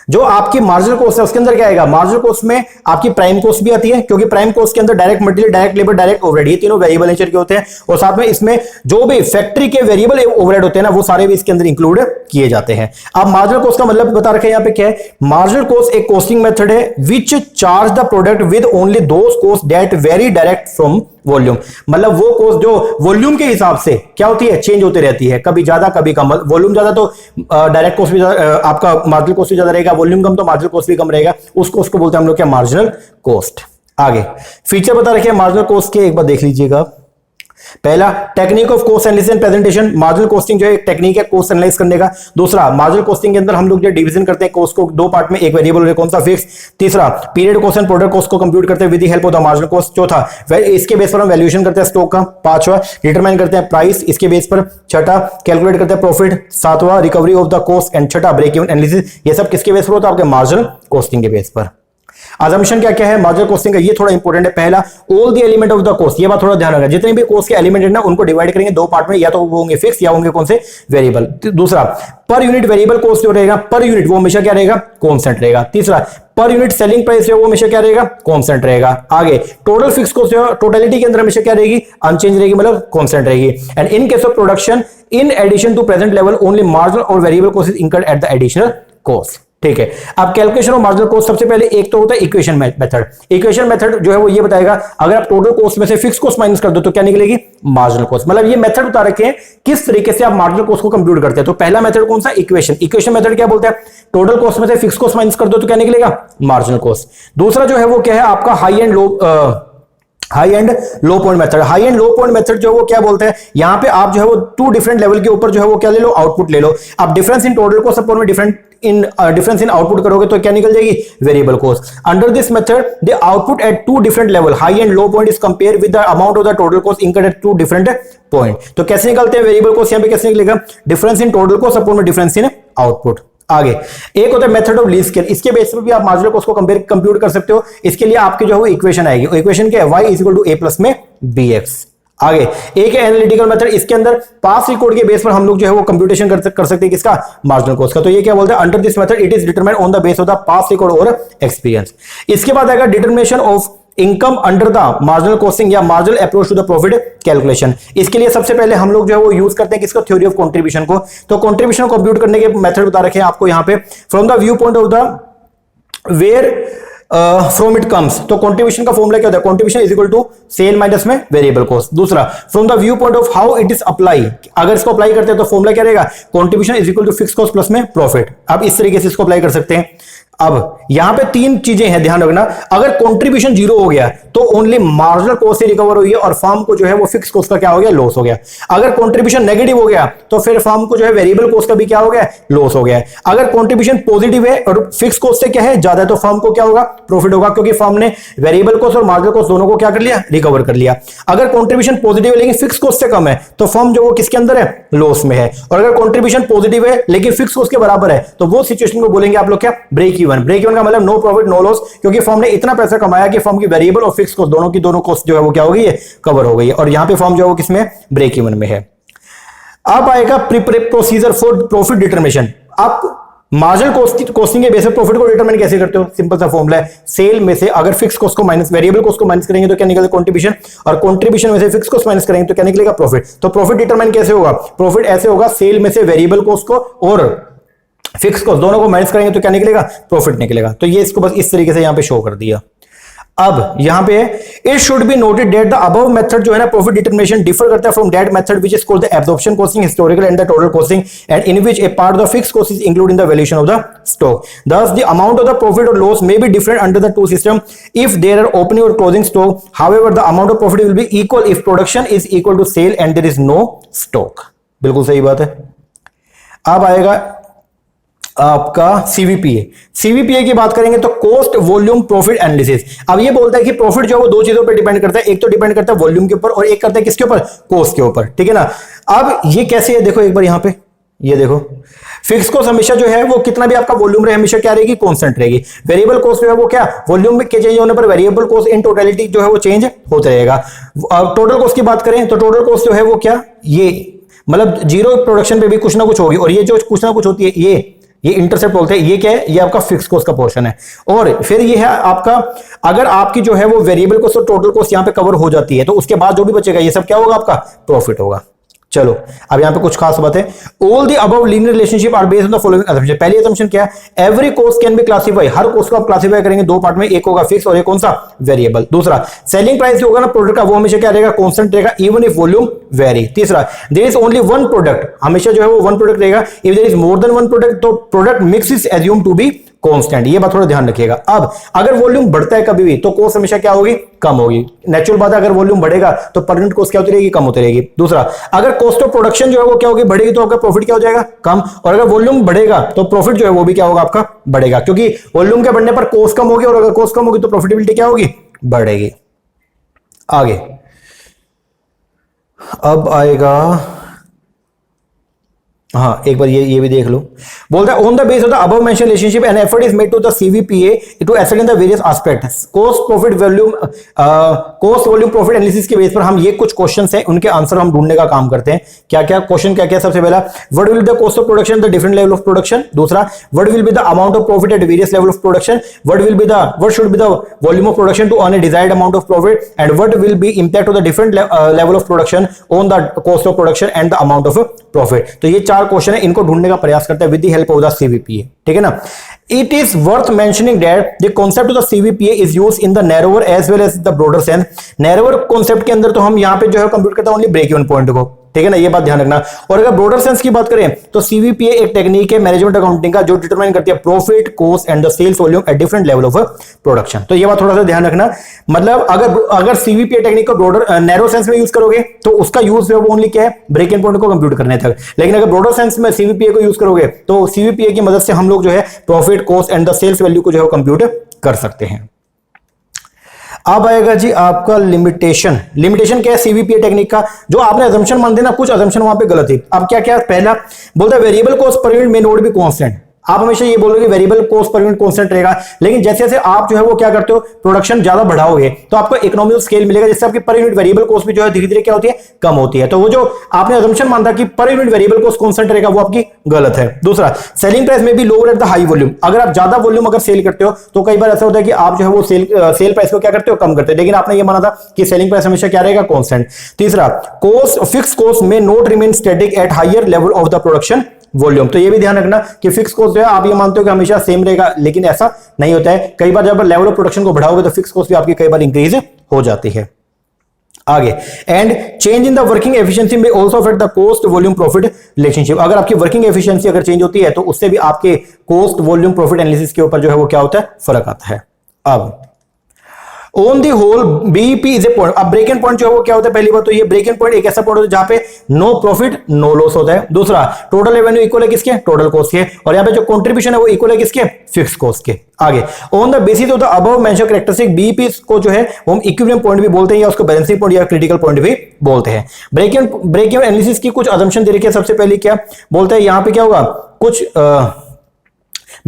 जो आपकी मार्जिनल कॉस्ट है उसके अंदर क्या आएगा, मार्जिनल कॉस्ट में आपकी प्राइम कॉस्ट भी आती है, क्योंकि प्राइम कॉस्ट के अंदर direct material, direct labour, direct overhead, ये तीनों वेरिएबल नेचर के होते हैं। और साथ में इसमें जो भी फैक्ट्री के वेरिएबल ओवरहेड होते हैं ना, वो सारे भी इसके अंदर इंक्लूड किए जाते हैं। अब मार्जिनल कॉस्ट का मतलब बता रखे हैं यहां पे क्या है, मार्जिनल कॉस्ट एक कॉस्टिंग मेथड है which charge the product with only those cost that very direct from volume. मतलब वो कॉस्ट जो वॉल्यूम के हिसाब से क्या होती है, चेंज होती रहती है, कभी ज्यादा कभी कम। वॉल्यूम ज्यादा तो डायरेक्ट कॉस्ट भी आपका मार्जिनल कॉस्ट भी ज्यादा रहेगा, वॉल्यूम कम तो मार्जिनल कॉस्ट भी कम रहेगा। उस कॉस्ट को बोलते हैं हम लोग क्या, मार्जिनल कॉस्ट। आगे फीचर बता रखे हैं मार्जिनल कॉस्ट के, एक बार देख लीजिएगा। पहला, technique of cost analysis and presentation. Marginal costing जो है एक टेक्निक है कॉस्ट एनालाइज करने का। दूसरा, मार्जिनल कॉस्टिंग के अंदर हम लोग जो डिवीजन करते हैं कॉस्ट को 2 पार्ट में, एक वेरिएबल है कौन सा, फिक्स। तीसरा, period cost and product cost को कंप्यूट करते हैं with the help of the marginal cost. चौथा, इसके बेस पर हम वैल्यूएशन करते हैं स्टॉक का। पांचवा, डिटरमाइन करते हैं प्राइस इसके बेस पर। छठा, कैलकुलेट करते हैं प्रॉफिट। सातवां, recovery of the cost. And छठा, ब्रेक इवन एनालिसिस। ये सब किसके बेस पर होता है, आपके मार्जिनल कॉस्टिंग के बेस पर। असम्पशन क्या क्या है मार्जिनल कॉस्टिंग का, ये थोड़ा इंपॉर्टेंट है। पहला, all the element of the cost, ये बात थोड़ा ध्यान रखना, जितने भी कॉस्ट के एलिमेंट है ना उनको डिवाइड करेंगे 2 पार्ट में, या तो वो होंगे फिक्स या होंगे कौन से, वेरिएबल। दूसरा, पर यूनिट वेरिएबल कॉस्ट जो रहेगा, पर यूनिट वो हमेशा क्या रहेगा, कांस्टेंट रहेगा। तीसरा, पर यूनिट सेलिंग प्राइस जो वो हमेशा क्या रहेगा, कांस्टेंट रहेगा। आगे, टोटल फिक्स कॉस्ट जो टोटलिटी के अंदर हमेशा क्या रहेगी, अनचेंज रहेगी, मतलब कांस्टेंट रहेगी। And in case of production, in addition to present level, only marginal और variable cost is incurred at the additional cost. ठीक है, अब कैलकुलेशन ऑफ मार्जिनल कॉस्ट, सबसे पहले एक तो होता है इक्वेशन मेथड। इक्वेशन मेथड जो है वो ये बताएगा, अगर आप टोटल कॉस्ट में से फिक्स कॉस्ट माइनस कर दो तो क्या निकलेगी, मार्जिनल कॉस्ट। मतलब ये मेथड बता रखे हैं किस तरीके से आप मार्जिनल कॉस्ट को कंप्यूट करते हैं। तो पहला मेथड कौन सा, इक्वेशन। इक्वेशन मेथड क्या बोलते हैं, टोटल कॉस्ट में से फिक्स कॉस्ट माइनस कर दो तो क्या निकलेगा, मार्जिनल कॉस्ट। दूसरा जो है वो क्या है, आपका high and low point method. High and low point method जो है वो क्या बोलते हैं, यहां पे आप जो है वो 2 डिफरेंट लेवल के ऊपर जो है वो क्या ले लो, आउटपुट ले लो। अब difference in total cost upon में डिफरेंस इन आउटपुट करोगे तो क्या निकल जाएगी, variable cost. Under this method the output at 2 different level, high and low point, is compare with the amount of the total cost incurred at 2 different point. तो कैसे निकलते हैं वेरिएबल कॉस्ट, यहां पे कैसे निकलेगा, difference in total cost upon में difference in output. आगे एक होता है मेथड ऑफ लीस्ट स्क्वेयर, इसके बेस पर भी आप मार्जिनल कॉस्ट को कंप्यूट कर सकते हो। इसके लिए आपके जो है वो इक्वेशन आएगी, इक्वेशन क्या है, y is equal to a plus में bx। आगे एक है एनालिटिकल मेथड, इसके अंदर पास रिकॉर्ड के बेस पर हम लोग जो है वो कंप्यूटेशन कर सकते हैं किसका, मार्जिनल कॉस्ट का। तो ये क्या बोलते हैं, under this method it is determined on the base of the past record और एक्सपीरियंस। इसके बाद आएगा determination of income under the marginal costing या marginal approach to the profit calculation. इसके लिए सबसे पहले हम लोग जो है वो यूज करते हैं किसको, थ्योरी ऑफ कंट्रीब्यूशन को। तो कंट्रीब्यूशन को कंप्यूट करने के मेथड बता रखे हैं आपको यहाँ पे, from the view point of the where from it comes. तो कंट्रीब्यूशन का फॉर्मूला क्या होता है, contribution is equal to sale minus में वेरिएबल कॉस्ट। दूसरा, from the view point of how it is apply, अगर इसको अप्लाई करते हैं तो फॉर्मूला क्या रहेगा, contribution is equal to fix cost plus में प्रॉफिट। अब इस तरीके से इसको अप्लाई कर सकते हैं। अब यहां पे 3 चीजें हैं, ध्यान रखना। अगर कंट्रीब्यूशन 0 हो गया तो ओनली मार्जिनल कॉस्ट से रिकवर हुई है और फर्म को जो है वो फिक्स कॉस्ट का क्या हो गया, लॉस हो गया। अगर कंट्रीब्यूशन नेगेटिव हो गया तो फिर फर्म को जो है वेरिएबल कॉस्ट का भी क्या हो गया, लॉस हो गया। अगर कंट्रीब्यूशन पॉजिटिव है और फिक्स कॉस्ट से क्या है ज्यादा है तो फर्म को क्या होगा, प्रॉफिट होगा, क्योंकि फर्म ने वेरिएबल कॉस्ट और मार्जिनल कॉस्ट दोनों को क्या कर लिया, रिकवर कर लिया। अगर कंट्रीब्यूशन पॉजिटिव है लेकिन फिक्स कॉस्ट से कम है तो फर्म जो वो किसके अंदर है, लॉस में है। और अगर कंट्रीब्यूशन पॉजिटिव है लेकिन फिक्स कॉस्ट के बराबर है तो वो सिचुएशन को बोलेंगे आप लोग क्या, ब्रेक इवन। ब्रेक इवन का मतलब नो प्रॉफिट नो लॉस, क्योंकि फर्म ने इतना पैसा कमाया कि फर्म की वेरिएबल और फिक्स कॉस्ट दोनों की दोनों कॉस्ट जो है वो क्या हो गई है, कवर हो गई है। और यहां पे फर्म जो है वो किसमें, ब्रेक इवन में है। अब आएगा प्रोसीजर फॉर प्रॉफिट डिटरमिनेशन। आप मार्जिनल कॉस्टिंग के बेस पर प्रॉफिट को डिटरमाइन कैसे करते हो, सिंपल सा फॉर्मूला है, सेल में से अगर फिक्स कॉस्ट को माइनस वेरिएबल कॉस्ट को माइनस करेंगे तो क्या निकलेगा, कंट्रीब्यूशन, और कंट्रीब्यूशन में से फिक्स कॉस्ट माइनस करेंगे तो क्या निकलेगा, प्रॉफिट। तो प्रॉफिट डिटरमाइन कैसे होगा, प्रॉफिट ऐसे होगा, सेल में से वेरिएबल कॉस्ट को और फिक्स कॉस्ट दोनों को माइनस करेंगे तो क्या निकलेगा, प्रॉफिट निकलेगा। तो ये इसको बस इस तरीके से यहां पे शो कर दिया। अब यहां पे it should be noted that the above method जो है ना प्रॉफिट डिटरमिनेशन डिफर करता है from that method which is called the absorption costing historical and the total costing and in which A part of the fixed cost is included in the valuation of the stock. Thus the amount of the profit or loss may be different under the two system if there are opening or closing stock. However, the amount of profit will be equal if production is equal to sale and there is no stock. बिल्कुल सही बात है। अब आएगा आपका सीवीपीए की बात करेंगे तो कॉस्ट वॉल्यूम प्रॉफिट एनालिसिस। अब ये बोलता है कि प्रॉफिट जो है वो दो चीजों पर डिपेंड करता है, एक तो डिपेंड करता है वॉल्यूम के ऊपर और एक करता है किसके ऊपर, कॉस्ट के ऊपर, ठीक है ना। अब ये कैसे है देखो एक बार यहां पे, ये देखो फिक्स कॉस्ट हमेशा जो है वो कितना भी आपका वॉल्यूम रहे हमेशा क्या रहेगी, कांस्टेंट रहेगी। वेरिएबल कॉस्ट जो है वो क्या, वॉल्यूम के चेंज होने पर वेरिएबल कॉस्ट इन टोटलिटी जो है वो चेंज होता रहेगा। टोटल कॉस्ट की बात करें तो टोटल कॉस्ट जो है वो क्या, ये मतलब जीरो प्रोडक्शन पे भी कुछ ना कुछ होगी, और ये जो कुछ ना कुछ होती है ये इंटरसेप्ट बोलते हैं, ये क्या है, ये आपका फिक्स कॉस्ट का पोर्शन है। और फिर ये है आपका, अगर आपकी जो है वो वेरिएबल कॉस्ट और टोटल कॉस्ट यहां पे कवर हो जाती है तो उसके बाद जो भी बचेगा ये सब क्या होगा, आपका प्रॉफिट होगा। चलो अब यहां पे कुछ खास बात है, all the above linear relationship are based on the following assumption. पहली असम्पशन क्या है, every cost can be classify, हर कॉस्ट को आप क्लासिफाई करेंगे दो पार्ट में, एक होगा फिक्स और एक कौन सा, वेरिएबल। दूसरा सेलिंग प्राइस जो होगा ना प्रोडक्ट का वो हमेशा क्या रहेगा, कांस्टेंट रहेगा इवन इफ वॉल्यूम वेरी। तीसरा there is only one product, हमेशा जो है वो वन प्रोडक्ट रहेगा। If there is more than one product तो product mix is assume to be constant, ये बात थोड़ा ध्यान रखिएगा। अब अगर वॉल्यूम बढ़ता है कभी भी तो कॉस्ट हमेशा क्या होगी, कम होगी। नेचुरल बात है, अगर वॉल्यूम बढ़ेगा तो पर यूनिट कॉस्ट क्या होती रहेगी, कम होती रहेगी। दूसरा अगर कॉस्ट ऑफ प्रोडक्शन जो है वो क्या होगी, बढ़ेगी तो आपका प्रॉफिट क्या हो जाएगा, कम। और अगर वॉल्यूम बढ़ेगा तो प्रॉफिट जो है वो भी क्या होगा, आपका बढ़ेगा, क्योंकि वॉल्यूम के बढ़ने पर कॉस्ट कम होगी और अगर कॉस्ट कम होगी तो प्रॉफिटेबिलिटी क्या होगी, बढ़ेगी। आगे अब आएगा, हाँ एक बार ये भी देख लो, बोलता है on the base of the above mentioned relationship an effort is made to the CVPA to assessment the various aspects cost profit volume, cost volume profit analysis के बेस पर हम ये कुछ क्वेश्चंस हैं उनके आंसर हम ढूंढने का काम करते हैं। क्या क्या क्वेश्चन, क्या क्या, सबसे पहला what will the cost of production the different level of production. दूसरा what will be the amount of profit at various level of production. What should be the volume of production to earn a desired amount of profit and what will be impact of the different level of production on the cost of production and the amount of profit. तो ये चार question है, इनको ढूंढने का प्रयास करता है with the help of the CVPA, ठीक है ना। It is worth mentioning that the concept of the CVPA is used in the narrower as well as the broader sense. narrower concept के अंदर तो हम यहाँ पे जो है कंप्यूट करता है ओनली ब्रेक इवन पॉइंट को, ठीक है ना, ये बात ध्यान रखना। और अगर ब्रॉडर सेंस की बात करें तो सीवीपीए एक टेक्निक है मैनेजमेंट अकाउंटिंग का जो डिटरमाइन करती है profit, cost and the sales volume at different level of production. तो ये बात थोड़ा सा ध्यान रखना, मतलब अगर सीवीपीए टेक्निक को ब्रॉडर नैरो सेंस में यूज करोगे तो उसका यूज जो है वो ओनली क्या है, ब्रेक इवन पॉइंट को कंप्यूट करने तक। लेकिन अगर ब्रॉडर सेंस में सीवीपीए को यूज करोगे तो सीवीपीए की मदद से हम लोग जो है profit, cost and the sales value को जो है कंप्यूट कर सकते हैं। अब आएगा जी आपका लिमिटेशन। लिमिटेशन क्या है सीवीपीए टेक्निक का, जो आपने अजम्पशन मान देना, कुछ अजम्पशन वहां पे गलत है। अब क्या क्या, पहला बोलता है variable cost per unit may not be constant. आप हमेशा ये बोलोगे variable cost per unit constant रहेगा, लेकिन जैसे जैसे आप जो है वो क्या करते हो, प्रोडक्शन ज्यादा बढ़ाओगे तो आपको इकोनॉमी ऑफ स्केल मिलेगा, जिससे आपकी पर यूनिट वेरिएबल कॉस्ट भी जो है धीरे धीरे क्या होती है, कम होती है। तो वो जो आपने अजम्पशन मानता कि per unit variable cost constant रहेगा वो आपकी गलत है। दूसरा सेलिंग प्राइस में भी lower at the high volume. अगर आप ज्यादा वॉल्यूम अगर सेल करते हो तो कई बार ऐसा होता है कि आप जो है वो सेल प्राइस को क्या करते हो, कम करते हो, लेकिन आपने ये माना था कि सेलिंग प्राइस हमेशा क्या रहेगा, कांस्टेंट। तीसरा कॉस्ट, फिक्स कॉस्ट में not remain static at higher level of the production volume. तो ये भी ध्यान रखना कि फिक्स कॉस्ट जो है आप ये मानते हो कि हमेशा सेम रहेगा, लेकिन ऐसा नहीं होता है। कई बार जब लेवल ऑफ प्रोडक्शन को बढ़ाओगे तो फिक्स कॉस्ट भी आपकी कई बार इंक्रीज हो जाती है। आगे and change in the working efficiency में also affect the cost volume profit relationship. अगर आपकी वर्किंग एफिशिएंसी अगर चेंज होती है तो उससे भी आपके कॉस्ट वॉल्यूम प्रॉफिट एनालिसिस के ऊपर जो है वो क्या होता है, फर्क आता है। अब on the whole BEP is a point. अब ब्रेक इवन पॉइंट जो है वो क्या होता है, पहली बात तो ये ब्रेक इवन पॉइंट एक ऐसा पॉइंट होता है जहां पे नो प्रॉफिट नो लॉस होता है। दूसरा टोटल रेवेन्यू इक्वल है किसके, टोटल कॉस्ट के, और यहां पे जो कंट्रीब्यूशन है वो इक्वल है किसके, फिक्स कॉस्ट के। आगे on the basis of the above mentioned characteristic BEP को जो है वो हम इक्विलिब्रियम पॉइंट भी बोलते हैं या उसको बैलेंसिंग पॉइंट या क्रिटिकल पॉइंट भी बोलते हैं। ब्रेक इवन एनालिसिस की कुछ असम्पशन दे रखी है। सबसे पहले क्या बोलता है, यहां पे क्या होगा, कुछ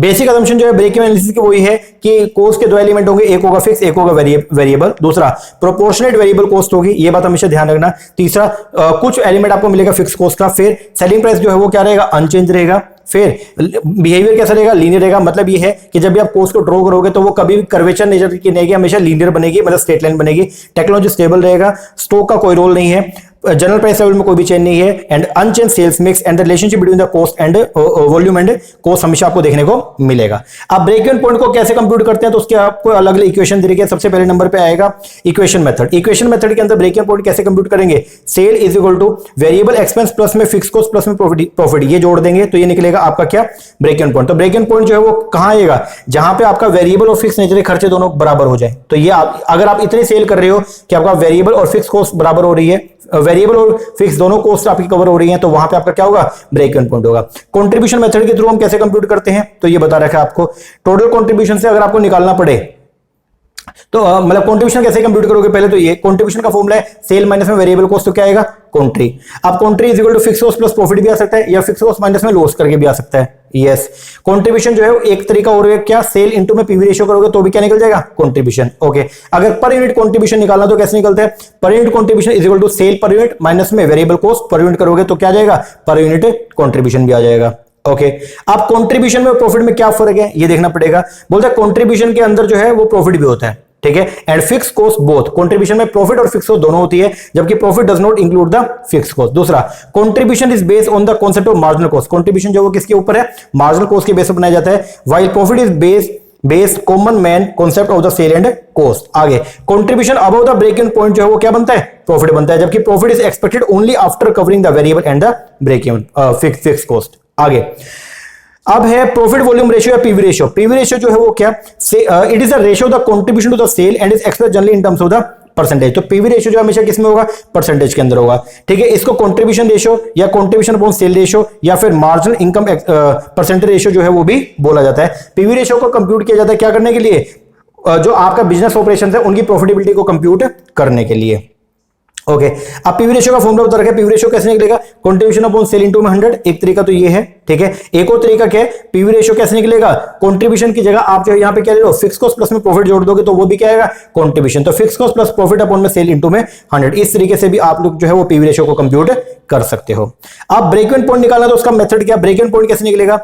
बेसिक असम्पशन जो है ब्रेक इवन एनालिसिस की वही है कि कॉस्ट के दो एलिमेंट होंगे, एक होगा फिक्स, एक होगा वेरिएबल। दूसरा प्रोपोर्शनेट वेरिएबल कॉस्ट होगी, ये बात हमेशा ध्यान रखना। तीसरा कुछ एलिमेंट आपको मिलेगा फिक्स कॉस्ट का। फिर सेलिंग प्राइस जो है वो क्या रहेगा, अनचेंज रहेगा। फिर बिहेवियर कैसा रहेगा, लीनियर रहेगा। मतलब ये है कि जब भी आप कॉस्ट को ड्रॉ करोगे तो वो कभी भी कर्वेचर नेचर की नहीं, हमेशा लीनियर बनेगी, मतलब स्ट्रेट लाइन बनेगी। टेक्नोलॉजी स्टेबल रहेगा, स्टॉक का कोई रोल नहीं है, जनरल प्राइस लेवल में कोई भी चेंज नहीं है, and unchange sales mix and the relationship between the cost and volume and cost हमेशा आपको देखने को मिलेगा। अब ब्रेक इवन पॉइंट को कैसे कंप्यूट करते हैं तो उसके आपको अलग अलग इक्वेशन दे रखी है। सबसे पहले नंबर पे आएगा इक्वेशन मेथड। इक्वेशन मेथड के अंदर ब्रेक इवन पॉइंट कैसे कंप्यूट करेंगे, sale is equal to variable expense plus में फिक्स कॉस्ट प्लस में प्रॉफिट, ये जोड़ देंगे तो ये निकलेगा आपका क्या, ब्रेक इवन पॉइंट। तो ब्रेक इवन पॉइंट जो है वो कहां आएगा, जहां पे आपका वेरिएबल और फिक्स नेचर के खर्चे दोनों बराबर हो जाए। तो ये अगर आप इतने सेल कर रहे हो कि आपका वेरिएबल और फिक्स कॉस्ट बराबर हो रही है वेरिएबल और फिक्स दोनों कॉस्ट आपकी कवर हो रही है, तो वहां पे आपका क्या होगा, ब्रेक इवन पॉइंट होगा। कंट्रीब्यूशन मेथड के थ्रू हम कैसे कंप्यूट करते हैं, तो ये बता रखा है आपको। टोटल कंट्रीब्यूशन से अगर आपको निकालना पड़े तो मतलब कंट्रीब्यूशन कैसे कंप्यूट करोगे, पहले तो ये कंट्रीब्यूशन का फॉर्मूला है सेल माइनस में वेरिएबल कॉस्ट, तो क्या आएगा, कंट्री। अब contri is equal to fix cost plus profit भी आ सकता है, या फिक्स कॉस्ट माइनस में लॉस करके भी आ सकता है। यस, कंट्रीब्यूशन जो है एक तरीका और है, क्या, सेल इनटू में पीवी रेशियो करोगे तो भी क्या निकल जाएगा, कंट्रीब्यूशन। ओके, अगर पर यूनिट कंट्रीब्यूशन निकालना तो कैसे निकलता है, per unit contribution is equal to sale per unit minus में वेरिएबल कॉस्ट पर यूनिट करोगे तो क्या आ जाएगा, पर यूनिट कंट्रीब्यूशन भी आ जाएगा। ओके, अब कंट्रीब्यूशन में प्रॉफिट में क्या फर्क है ये देखना पड़ेगा। बोलता है कंट्रीब्यूशन के अंदर जो है वो प्रॉफिट भी होता है, ठीक है, and fix cost both. Contribution में प्रॉफिट और फिक्स कॉस्ट दोनों होती है, जबकि profit does not include the fix cost. दूसरा, contribution is based on the concept of marginal cost. Contribution जो वो किसके ऊपर है, मार्जिनल कॉस्ट के बेस पर बनाया जाता है, while profit is based common man concept of the sale and cost. आगे, contribution above the break even point जो है वो क्या बनता है, प्रॉफिट बनता है, जबकि profit is expected only after covering the variable and the break even fix cost. आगे, अब है प्रॉफिट वॉल्यूम रेशियो या पीवी रेशियो। पीवी रेशियो जो है वो क्या, it is the ratio the contribution to the sale and is expressed generally in terms of the percentage. तो PV ratio जो हमेशा किसमें होगा, परसेंटेज के अंदर होगा, ठीक है। इसको कंट्रीब्यूशन रेशियो या कंट्रीब्यूशन अपॉन सेल रेशियो या फिर मार्जिनल इनकम परसेंटेज रेशियो जो है वो भी बोला जाता है। पीवी रेशियो को कंप्यूट किया जाता है क्या करने के लिए, जो आपका बिजनेस ऑपरेशन है उनकी प्रॉफिटेबिलिटी को कंप्यूट करने के लिए। ओके, अब पीवी रेशियो का फॉर्मूला बता रखा है। पीवी रेशियो कैसे निकलेगा, कंट्रीब्यूशन अपॉन सेल इनटू में 100, एक तरीका तो ये है, ठीक है। एक और तरीका क्या है, पीवी रेशियो कैसे निकलेगा, कंट्रीब्यूशन की जगह आप जो है यहां पे क्या ले लो, फिक्स कॉस्ट प्लस में प्रॉफिट जोड़ दोगे तो वो भी क्या आएगा, कंट्रीब्यूशन। तो fix cost plus profit upon में सेल इनटू में 100, इस तरीके से भी आप लोग जो है वो पीवी रेशियो को कंप्यूट कर सकते हो। अब ब्रेक इवन पॉइंट निकालना तो उसका मेथड क्या, ब्रेक इवन पॉइंट कैसे निकलेगा,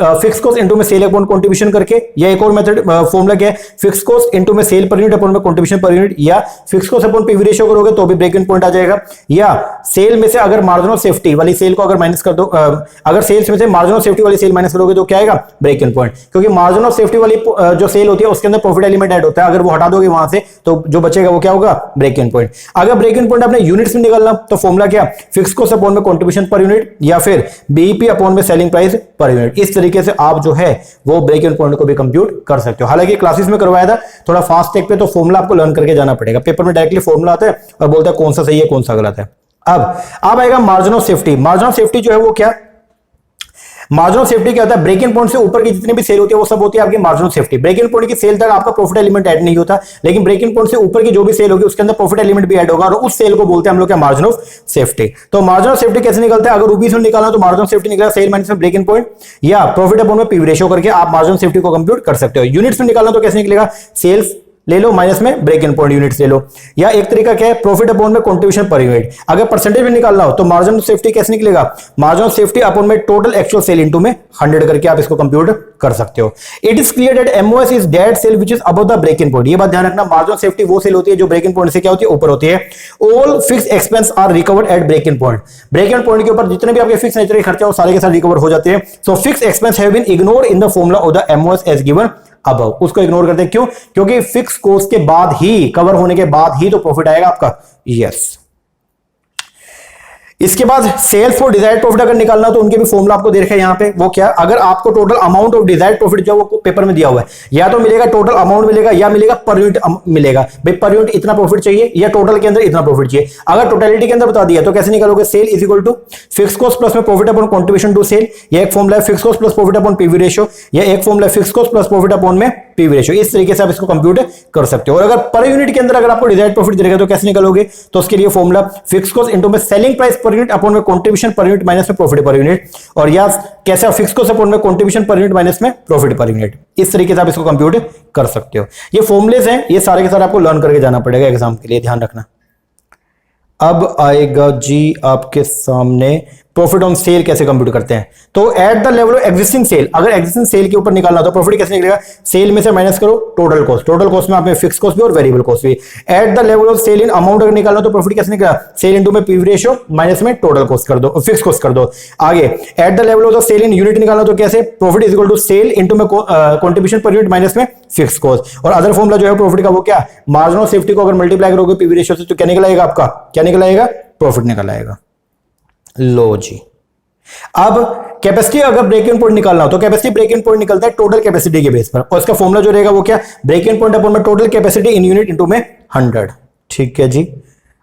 फिक्स कॉस्ट इनटू में सेल अपॉन कंट्रीब्यूशन करके, या एक और मेथड फॉर्मूला क्या है, फिक्स कॉस्ट इनटू में सेल पर यूनिट अपॉन में कंट्रीब्यूशन पर यूनिट, या fix cost upon PV ratio करोगे तो भी ब्रेक इवन पॉइंट आ जाएगा, या सेल में से अगर मार्जिन ऑफ सेफ्टी वाली सेल को अगर माइनस कर दो, अगर सेल्स में से मार्जिन ऑफ सेफ्टी वाली सेल माइनस करोगे तो क्या आएगा, ब्रेक इवन पॉइंट। क्योंकि मार्जिन ऑफ सेफ्टी वाली जो सेल होती है उसके अंदर प्रॉफिट एलिमेंट ऐड होता है, अगर वो हटा दोगे वहां से तो जो बचेगा वो क्या होगा, ब्रेक इवन पॉइंट। अगर ब्रेक इवन पॉइंट अपने यूनिट्स में निकालना तो फॉर्मूला क्या, फिक्स कॉस्ट अपॉन में कंट्रीब्यूशन पर यूनिट, या फिर बीईपी अपॉन में सेलिंग प्राइस पर यूनिट। इस तरीके से आप जो है वो ब्रेक इवन पॉइंट को भी कंप्यूट कर सकते हो। हालांकि क्लासेस में करवाया था थोड़ा फास्ट टेक पे, तो फॉर्मूला आपको लर्न करके जाना पड़ेगा। पेपर में डायरेक्टली फॉर्मूला आता है और बोलता है कौन सा सही है कौन सा गलत है। अब आएगा margin of safety. Margin of safety जो है वो क्या, मार्जिन ऑफ सेफ्टी क्या होता है, ब्रेक इवन पॉइंट से ऊपर की जितनी भी सेल होती है वो सब होती है आपकी margin of safety. Break even point की सेल तक आपका प्रॉफिट एलिमेंट ऐड नहीं होता, लेकिन ब्रेक इवन पॉइंट से ऊपर की जो भी सेल होगी उसके अंदर प्रॉफिट एलिमेंट भी ऐड होगा, और उस सेल को बोलते हैं हम लोग क्या, मार्जिन ऑफ सेफ्टी। तो मार्जिन ऑफ सेफ्टी कैसे निकलता है, अगर रुपीस में निकालना तो मार्जिन ऑफ सेफ्टी निकला सेल माइनस में ब्रेक इवन पॉइंट, या प्रॉफिट अपॉन में पीवी रेशियो करके आप मार्जिन ऑफ सेफ्टी को कंप्यूट कर सकते हो। यूनिट्स में निकालना तो कैसे निकलेगा, सेल्स ले लो माइनस में ब्रेक इवन पॉइंट यूनिट्स ले लो, या एक तरीका क्या है, प्रॉफिट अपॉन में कंट्रीब्यूशन पर यूनिट। अगर परसेंटेज में निकालना हो तो मार्जिन ऑफ सेफ्टी कैसे निकलेगा, मार्जिन ऑफ सेफ्टी अपॉन में टोटल एक्चुअल सेल इनटू में 100 करके आप इसको कंप्यूट कर सकते हो। It is clear that MOS is that sale which is above the break even point. ये बात ध्यान रखना, मार्जिन ऑफ सेफ्टी वो सेल होती है जो ब्रेक इवन पॉइंट से क्या होती है, ऊपर होती है। All fix expense are recovered at break even point. Break even point के ऊपर जितने भी आपके फिक्स नेचर के खर्चे हो सारे के सारे रिकवर हो जाते हैं। So fix expense have been ignored in the formula of the MOS as given above. उसको इग्नोर करते हैं, क्यों, क्योंकि फिक्स कॉस्ट के बाद ही, कवर होने के बाद ही तो प्रॉफिट आएगा आपका। यस, इसके बाद सेल्स फॉर डिजायर्ड प्रॉफिट अगर निकालना तो उनके भी फॉर्मूला आपको दे रखा है यहाँ पे। वो क्या, अगर आपको total amount of desired profit जो वो पेपर में दिया हुआ है, या तो मिलेगा टोटल अमाउंट मिलेगा, या मिलेगा पर यूनिट मिलेगा। भाई पर यूनिट इतना प्रॉफिट चाहिए या टोटल के अंदर इतना प्रॉफिट चाहिए। अगर टोटलिटी के अंदर बता दिया तो कैसे निकालोगे, sale is equal to fix cost plus में profit upon contribution to sale, या एक फॉर्मूला है fix cost plus profit upon PV ratio, या एक फॉर्मूला है fix cost plus profit upon में पीवी रेशियो। इस तरीके से आप इसको कंप्यूट कर सकते हो। और अगर पर यूनिट के अंदर अगर आपको डिजायर्ड प्रॉफिट देगा तो कैसे निकालोगे, तो उसके लिए फॉर्मूला फिक्स कॉस्ट इनटू में selling price per unit upon में कंट्रीब्यूशन पर यूनिट माइनस में प्रॉफिट पर यूनिट, और या कैसे फिक्स कॉस्ट अपॉन में कंट्रीब्यूशन पर यूनिट माइनस में प्रॉफिट पर यूनिट। इस तरीके से आप इसको कंप्यूट कर सकते हो। ये फॉर्मूलेज हैं, ये सारे के सारे आपको लर्न करके जाना पड़ेगा एग्जाम के लिए, ध्यान रखना। अब आएगा जी आपके सामने प्रॉफिट ऑन सेल कैसे कंप्यूट करते हैं। तो at the level of existing sale, अगर एग्जिस्टिंग सेल के ऊपर निकालना तो प्रॉफिट कैसे निकलेगा, सेल में से माइनस करो टोटल कॉस्ट। टोटल कॉस्ट में आपने फिक्स कॉस्ट भी और वेरिएबल कॉस्ट भी। At the level of sale in amount अगर निकालना तो प्रॉफिट कैसे निकलेगा, सेल इनटू में पीवी रेशियो माइनस में टोटल कॉस्ट कर दो, फिक्स कॉस्ट कर दो। आगे at the level of the sale in unit निकालना तो कैसे, profit is equal to sale into में कंट्रीब्यूशन पर यूनिट माइनस में फिक्स कॉस्ट। और अदर फॉर्मूला जो है प्रॉफिट का वो क्या, मार्जिन ऑफ सेफ्टी को अगर मल्टीप्लाई करोगे पीवी रेशियो से तो क्या निकल आएगा आपका, क्या निकल आएगा, प्रॉफिट निकल आएगा। लो जी, अब कैपेसिटी अगर ब्रेक इवन पॉइंट निकालना हो तो कैपेसिटी ब्रेक इवन पॉइंट निकलता है टोटल कैपेसिटी के बेस पर, और इसका फॉर्मूला जो रहेगा वो क्या, ब्रेक इवन पॉइंट अपॉन में total capacity in unit into में 100। ठीक है जी,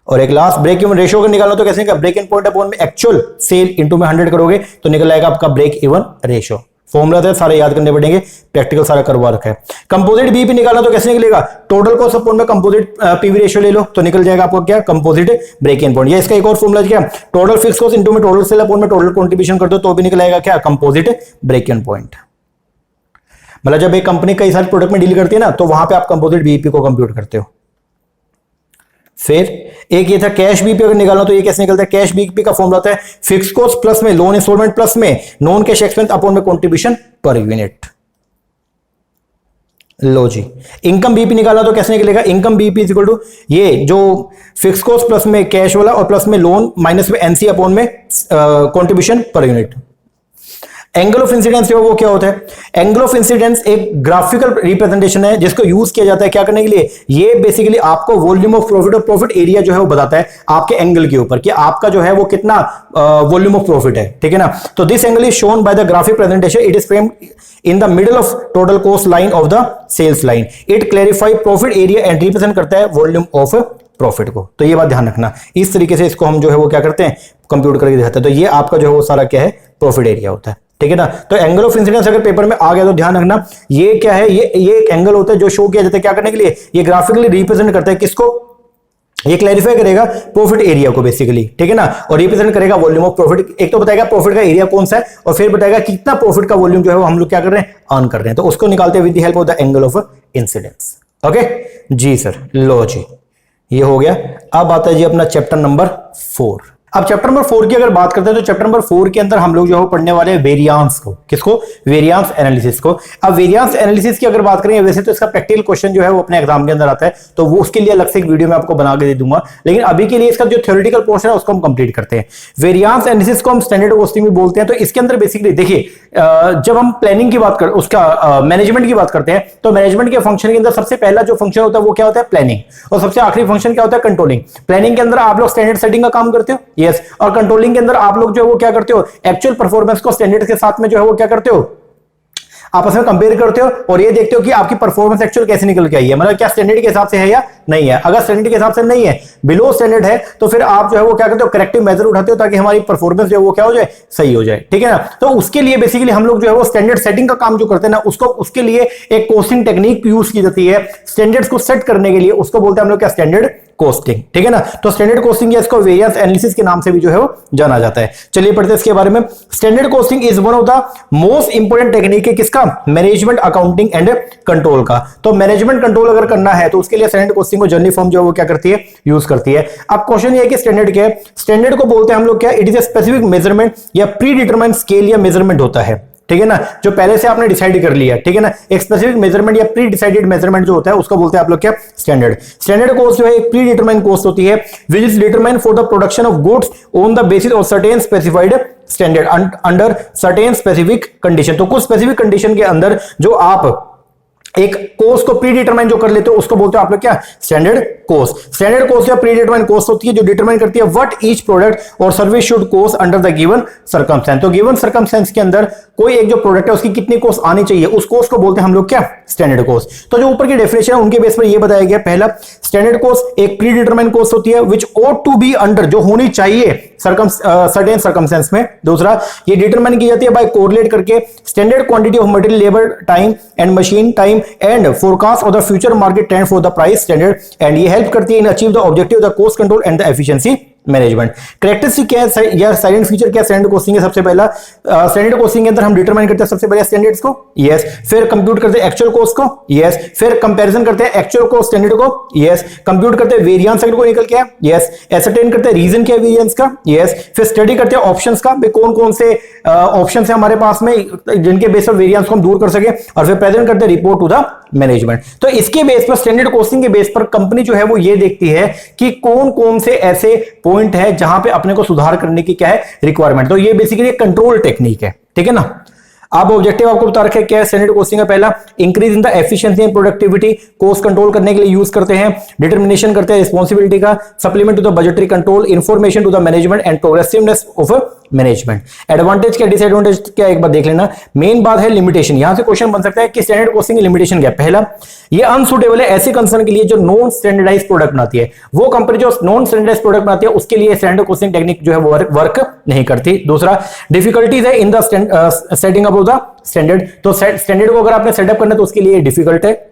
और एक लास्ट ब्रेक इवन रेशियो का निकालना तो कैसे निकाल, ब्रेक इन पॉइंट अपॉन में एक्चुअल सेल इनटू में 100 करोगे तो निकल आएगा आपका ब्रेक इवन रेशियो। फॉर्मूला है सारे याद करने पड़ेंगे, प्रैक्टिकल सारा करवा रखा है। कंपोजिट बीपी निकालना तो कैसे निकलेगा, टोटल कॉस्ट अपॉन में कंपोजिट पीवी रेशियो ले लो तो निकल जाएगा आपको क्या, कंपोजिट ब्रेक इवन पॉइंट। या इसका एक और फॉर्मूला क्या, टोटल फिक्स कॉस्ट इनटू में टोटल सेल अपॉन में टोटल कंट्रीब्यूशन कर दो तो भी निकल आएगा क्या, कंपोजिट ब्रेक इवन पॉइंट। मतलब जब एक कंपनी कई सारे प्रोडक्ट में डील करती है ना तो वहां पे आप कंपोजिट बीपी को कंप्यूट करते हो। फिर एक ये था कैश बीपी, अगर निकालना तो ये कैसे निकलता है, कैश बीपी का फॉर्मूला होता है फिक्स कॉस्ट प्लस में लोन इंस्टॉलमेंट प्लस में नॉन कैश एक्सपेंस अपॉन में कंट्रीब्यूशन पर यूनिट। लो जी, इनकम बीपी निकालना तो कैसे निकलेगा, income BP is equal to ये जो फिक्स कॉस्ट प्लस में कैश वाला और प्लस में लोन माइनस में एनसी अपॉन में contribution per unit. Angle of incidence जो वो क्या होता है, एंगल ऑफ इंसिडेंस एक ग्राफिकल रिप्रेजेंटेशन है जिसको यूज किया जाता है क्या करने के लिए, ये बेसिकली आपको वॉल्यूम ऑफ प्रॉफिट और प्रॉफिट एरिया जो है वो बताता है आपके एंगल के ऊपर कि आपका जो है वो कितना वॉल्यूम ऑफ प्रॉफिट है, ठीक है ना। तो this angle is shown by the graphic presentation, it is framed in the middle of total cost line of the sales line, it clarify profit area and represent करता है volume of profit को। तो ये बात ध्यान रखना, इस तरीके से इसको हम जो है वो क्या करते हैं, कंप्यूट करके दिखाते हैं। तो ये आपका जो है वो सारा क्या है, प्रॉफिट एरिया होता है, ठीक है ना। तो एंगल ऑफ इंसिडेंस अगर पेपर में आ गया तो ध्यान रखना, ये क्या है, ये एक एंगल होता है जो शो किया जाता है क्या करने के लिए, ये ग्राफिकली रिप्रेजेंट करता है किसको, ये क्लैरिफाई करेगा प्रॉफिट एरिया को बेसिकली, ठीक है ना, और रिप्रेजेंट करेगा वॉल्यूम ऑफ प्रॉफिट। एक तो बताएगा प्रॉफिट का एरिया कौन सा है और फिर बताएगा कितना प्रॉफिट का वॉल्यूम जो है वो हम लोग क्या कर रहे हैं, अर्न कर रहे हैं। तो उसको निकालते हैं with the help of the angle of incidence. Okay जी सर, लो जी ये हो गया। अब आता है जी अपना चैप्टर नंबर 4। अब चैप्टर नंबर 4 की अगर बात करते हैं तो चैप्टर नंबर 4 के अंदर हम लोग जो है पढ़ने वाले हैं वेरिएंस को, किसको, वेरिएंस एनालिसिस को। अब वेरिएंस एनालिसिस की अगर बात करें, वैसे तो इसका प्रैक्टिकल क्वेश्चन जो है वो अपने एग्जाम के अंदर आता है तो वो उसके लिए अलग से एक वीडियो में आपको बना के दे दूंगा, लेकिन अभी के लिए इसका जो थ्योरेटिकल पोर्शन है उसको हम कंप्लीट करते हैं। वेरिएंस एनालिसिस को हम स्टैंडर्ड कॉस्टिंग भी बोलते हैं। तो इसके अंदर बेसिकली देखिए, जब हम प्लानिंग की बात कर, उसका मैनेजमेंट की बात करते हैं तो मैनेजमेंट के फंक्शन के अंदर सबसे पहला जो फंक्शन होता है वो क्या होता है, प्लानिंग, और सबसे आखिरी फंक्शन क्या होता है, कंट्रोलिंग। प्लानिंग के अंदर आप लोग स्टैंडर्ड सेटिंग का काम करते हो, यस, और कंट्रोलिंग के अंदर आप लोग जो है वो क्या करते हो, एक्चुअल परफॉर्मेंस को स्टैंडर्ड के साथ में जो है वो क्या करते हो, आपस में कंपेयर करते हो और ये देखते हो कि आपकी परफॉर्मेंस एक्चुअल कैसे निकल के आई है, मतलब क्या स्टैंडर्ड के हिसाब से है या नहीं है। अगर स्टैंडर्ड के हिसाब से नहीं है, बिलो स्टैंडर्ड है, तो फिर आप जो है वो क्या करते हो, करेक्टिव मेजर उठाते हो ताकि हमारी परफॉर्मेंस जो है वो क्या हो जाए, सही हो जाए, ठीक है ना। तो उसके लिए बेसिकली हम लोग जो है वो स्टैंडर्ड सेटिंग का काम जो करते हैं ना, उसको उसके लिए एक कोस्टिंग टेक्निक यूज की जाती है स्टैंडर्ड्स को सेट करने के लिए, उसको बोलते हैं हम लोग क्या, स्टैंडर्ड कोस्टिंग, ठीक है ना। तो स्टैंडर्ड कोस्टिंग या इसको वेरिएंस एनालिसिस के नाम से भी जो है वो जाना जाता है। चलिए पढ़ते हैं इसके बारे में। Standard costing is one of the most important technique है किसका, मैनेजमेंट अकाउंटिंग एंड कंट्रोल का। तो मैनेजमेंट कंट्रोल अगर करना है तो उसके लिए स्टैंडर्ड कोस्टिंग को जर्नी फर्म जो है वो क्या करती है, यूज करती है। अब क्वेश्चन ये है कि स्टैंडर्ड क्या है, स्टैंडर्ड को बोलते हैं हम लोग क्या, it is a specific measurement या प्री डिटरमाइंड स्केल या मेजरमेंट होता है, ठीक है ना, जो पहले से आपने डिसाइड कर लिया, ठीक है ना। एक स्पेसिफिक मेजरमेंट या प्री डिसाइडेड मेजरमेंट जो होता है उसको बोलते हैं आप लोग क्या, स्टैंडर्ड। स्टैंडर्ड कॉस्ट जो है एक प्री डिटरमाइंड कॉस्ट होती है which is determined for the production of goods on the basis of certain specified standard under certain specific condition. तो कुछ स्पेसिफिक कंडीशन के अंदर जो आप एक कोस्ट को प्री डिटरमाइन जो कर लेते हो उसको बोलते हो आप लोग क्या, स्टैंडर्ड कॉस्ट। स्टैंडर्ड कॉस्ट या प्री डिटरमाइन कॉस्ट होती है जो डिटरमाइन करती है व्हाट ईच प्रोडक्ट और service should cost under the given circumstance. तो गिवन सर्कमस्टेंस के अंदर कोई एक जो प्रोडक्ट है उसकी कितनी कॉस्ट आनी चाहिए, उस कॉस्ट को बोलते हैं हम लोग क्या, स्टैंडर्ड कॉस्ट। तो जो ऊपर की डेफिनेशन है उनके बेस पर यह बताया गया, पहला स्टैंडर्ड कॉस्ट एक प्री डिटरमाइन कॉस्ट होती है which ought to be under, जो होनी चाहिए सर्टेन सर्कमस्टेंस में। दूसरा, ये डिटरमाइन की जाती है बाय कोरिलेट करके standard quantity of material, labour time and machine time and forecast of the future market trend for the price standard, and ये हेल्प करती है in achieve the objective the cost control and the efficiency management. Characteristic क्या है या silent feature क्या standard costing है, सबसे पहला स्टैंडर्ड कॉस्टिंग के अंदर हम डिटरमाइन करते हैं सबसे पहले स्टैंडर्ड्स को, यस, फिर कंप्यूट करते हैं एक्चुअल कॉस्ट को, यस, फिर कंपैरिजन करते हैं एक्चुअल कॉस्ट स्टैंडर्ड को, यस, कंप्यूट करते हैं वेरिएंस को निकल के, यस, एसरटेन करते हैं रीजन क्या है वेरिएंस का, यस, फिर स्टडी करते हैं ऑप्शंस का, कौन कौन से ऑप्शंस है हमारे पास में जिनके बेस पर वेरिएंस को हम दूर कर सके, और फिर प्रेजेंट करते हैं रिपोर्ट टू द मैनेजमेंट। तो इसके बेस पर स्टैंडर्ड कॉस्टिंग के बेस पर कंपनी जो है वो ये देखती है कि कौन कौन से ऐसे पॉइंट है जहां पे अपने को सुधार करने की क्या है रिक्वायरमेंट। तो ये बेसिकली कंट्रोल टेक्निक है, ठीक है ना। अब ऑब्जेक्टिव आपको बता रखे क्या है स्टैंडर्ड कॉस्टिंग का। पहला, increase in the efficiency and productivity, cost control करने के लिए यूज करते हैं। डिटर्मिनेशन करते हैं रिस्पांसिबिलिटी का। Supplement to the budgetary control, information to the management and progressiveness of management. Advantage क्या डिसएडवांटेज क्या एक बार देख लेना। मेन बात है लिमिटेशन। यहां से क्वेश्चन बन सकता है कि स्टैंडर्ड कॉस्टिंग की लिमिटेशन क्या है। पहला, ये अनसुटेबल है ऐसे कंसर्न के लिए जो नॉन स्टैंडर्डाइज प्रोडक्ट बनाती है। वो कंपनी जो नॉन स्टैंडर्डाइज प्रोडक्ट बनाती है उसके लिए स्टैंडर्ड कॉस्टिंग टेक्निक जो है वो वर्क नहीं करती। दूसरा, डिफिकल्टीज है in the setting up of the standard. तो स्टैंडर्ड को अगर आपने सेटअप करना है तो उसके लिए डिफिकल्ट है,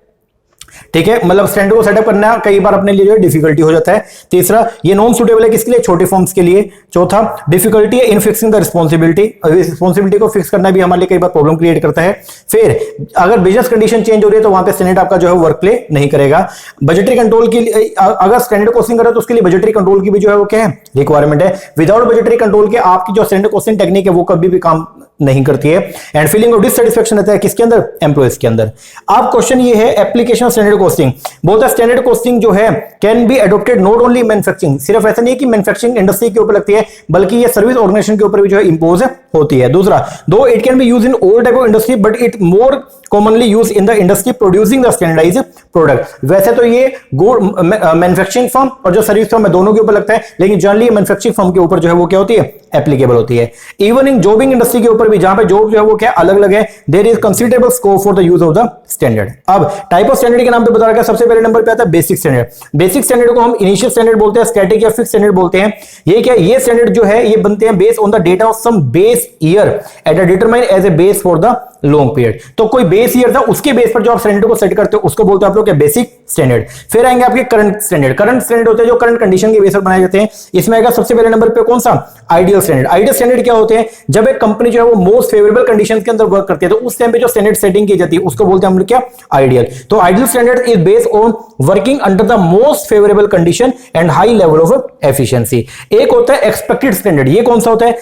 ठीक है, मतलब स्टैंडर्ड को सेटअप करना कई बार अपने लिए जो है डिफिकल्टी हो जाता है। तीसरा, ये नॉन सुटेबल है किसके लिए, छोटे फॉर्म्स के लिए। चौथा, डिफिकल्टी है इन फिक्सिंग द रिस्पॉन्सिबिलिटी को फिक्स करना भी हमारे लिए कई बार प्रॉब्लम क्रिएट करता है। फिर अगर बिजनेस कंडीशन चेंज हो रही है तो वहां पे स्टैंडर्ड आपका जो है वर्क प्ले नहीं करेगा। बजटरी कंट्रोल के लिए अगर स्टैंडर्ड कॉस्टिंग करे तो उसके लिए बजटरी कंट्रोल की भी जो है वो क्या है रिक्वायरमेंट है। विदाउट बजटरी कंट्रोल के आपकी जो स्टैंडर्ड कॉस्टिंग टेक्निक है वो कभी भी काम नहीं करती है। एंड फीलिंग ऑफ डिससैटिस्फैक्शन रहता है किसके अंदर, एम्प्लॉइज के अंदर। अब क्वेश्चन ये है एप्लीकेशन स्टैंडर्ड कॉस्टिंग। बोलता है स्टैंडर्ड कॉस्टिंग जो है can be adopted not only manufacturing, सिर्फ ऐसा नहीं है कि मैन्युफैक्चरिंग इंडस्ट्री के ऊपर लगती है बल्कि ये सर्विस ऑर्गेनाइजेशन के ऊपर भी जो है इंपोज होती है। दूसरा, दो it can be use in all type of industry but it more commonly use in the industry producing the standardised product. वैसे तो ये मैन्युफैक्चरिंग फर्म और जो सर्विस फर्म है दोनों के ऊपर लगता है, लेकिन जनरली मैन्युफैक्चरिंग फर्म के ऊपर जो है वो क्या होती है, एप्लीकेबल होती है। इवन इन जॉबिंग इंडस्ट्री के ऊपर भी, जहां पे जॉब जो है वो क्या अलग अलग है, there is considerable scope for the use of the standard. अब टाइप ऑफ स्टैंडर्ड के नाम पे बता रखा है, सबसे पहले नंबर पे आता है बेसिक स्टैंडर्ड। बेसिक स्टैंडर्ड को हम इनिशियल स्टैंडर्ड बोलते हैं, स्टैटिक या फिक्स स्टैंडर्ड बोलते हैं। ये क्या, ये स्टैंडर्ड जो है ये बनते हैं based on the data of some base year at a determine as a base for the long period. तो कोई बेस ईयर था उसके बेस पर जो आप स्टैंडर्ड को सेट करते हो उसको बोलते हैं आप लोग क्या, बेसिक स्टैंडर्ड। फिर आएंगे आपके करंट स्टैंडर्ड। करंट स्टैंडर्ड होते हैं जो करंट कंडीशन के बेस पर बनाए जाते हैं। इसमें आएगा सबसे पहले नंबर पे कौन सा, आइडियल स्टैंडर्ड। आइडियल स्टैंडर्ड क्या होते हैं, जब एक कंपनी जो है वो मोस्ट फेवरेबल कंडीशंस के अंदर वर्क करती है तो उस टाइम पे जो स्टैंडर्ड सेटिंग की जाती है उसको बोलते हैं हम लोग क्या, आइडियल। तो ideal standard is based on working under the most favourable condition and high level of efficiency. एक होता है एक्सपेक्टेड स्टैंडर्ड। ये कौन सा होता है,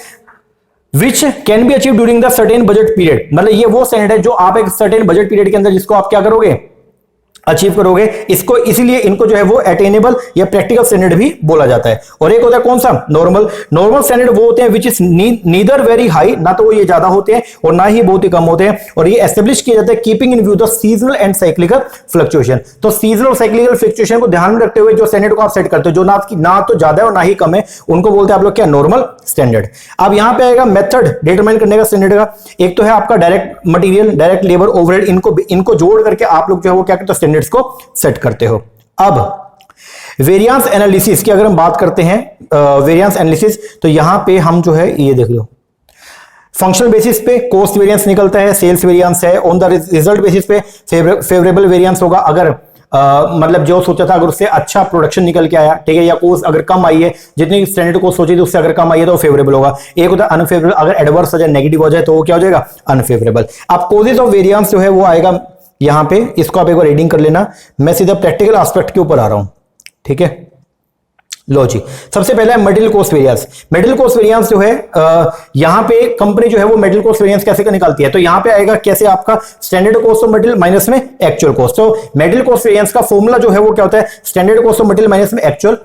which can be achieve during the certain budget period. मतलब ये वो स्टैंडर्ड है जो आप एक सर्टेन बजट पीरियड के अंदर जिसको आप क्या करोगे, अचीव करोगे। इसको इसीलिए इनको जो है वो अटेनेबल या प्रैक्टिकल स्टैंडर्ड भी बोला जाता है। और एक होता है कौन सा, नॉर्मल। नॉर्मल स्टैंडर्ड वो होते हैं which is neither very high, ना तो वो ये ज्यादा होते हैं और ना ही बहुत ही कम होते हैं। और ये एस्टेब्लिश किया जाता है keeping in view the seasonal and cyclical fluctuation. तो सीजनल और साइक्लिकल फ्लक्चुएशन को ध्यान में रखते हुए जो स्टैंडर्ड को आप सेट करते हो जो ना तो ज्यादा है और ना ही कम है, उनको बोलते हैं आप लोग क्या, नॉर्मल स्टैंडर्ड। अब यहां पे आएगा मेथड डिटरमाइन करने का स्टैंडर्ड का। एक तो है आपका direct material, direct labour, overhead, इनको जोड़ करके आप लोग जो है वो क्या करते हो, स्टैंडर्ड्स को सेट करते हो। अब वेरिएंस एनालिसिस की अगर हम बात करते हैं, वेरिएंस एनालिसिस, तो यहां पे हम जो है ये देख लो, फंक्शनल बेसिस पे कॉस्ट वेरिएंस निकलता है, सेल्स वेरिएंस है, ऑन द रिजल्ट बेसिस पे फेवरेबल वेरिएंस होगा। अगर मतलब जो सोचा था अगर उससे अच्छा प्रोडक्शन निकल के आया, ठीक है, या कॉस्ट अगर कम आई है, जितनी स्टैंडर्ड कॉस्ट सोची थी उससे अगर कम आई है तो फेवरेबल होगा। एक होता है अनफेवरेबल, अगर एडवर्स हो जाए, नेगेटिव हो जाए तो वो क्या हो जाएगा, अनफेवरेबल। अब कॉजेस ऑफ वेरिएंस जो है वो आएगा यहां पे, इसको आप एक बार रीडिंग कर लेना। मैं सीधा प्रैक्टिकल एस्पेक्ट के ऊपर आ रहा हूं, ठीक है। लो जी, सबसे पहला है material cost variance. Material cost variance जो है यहां पे कंपनी जो है वो मटेरियल कॉस्ट वेरिएंस कैसे निकालती है, तो यहां पे आएगा कैसे, आपका standard cost of material minus में एक्चुअल कॉस्ट। तो मटेरियल कॉस्ट वेरिएंस का फॉर्मूला जो है वो क्या होता है, standard cost of material minus में एक्चुअल।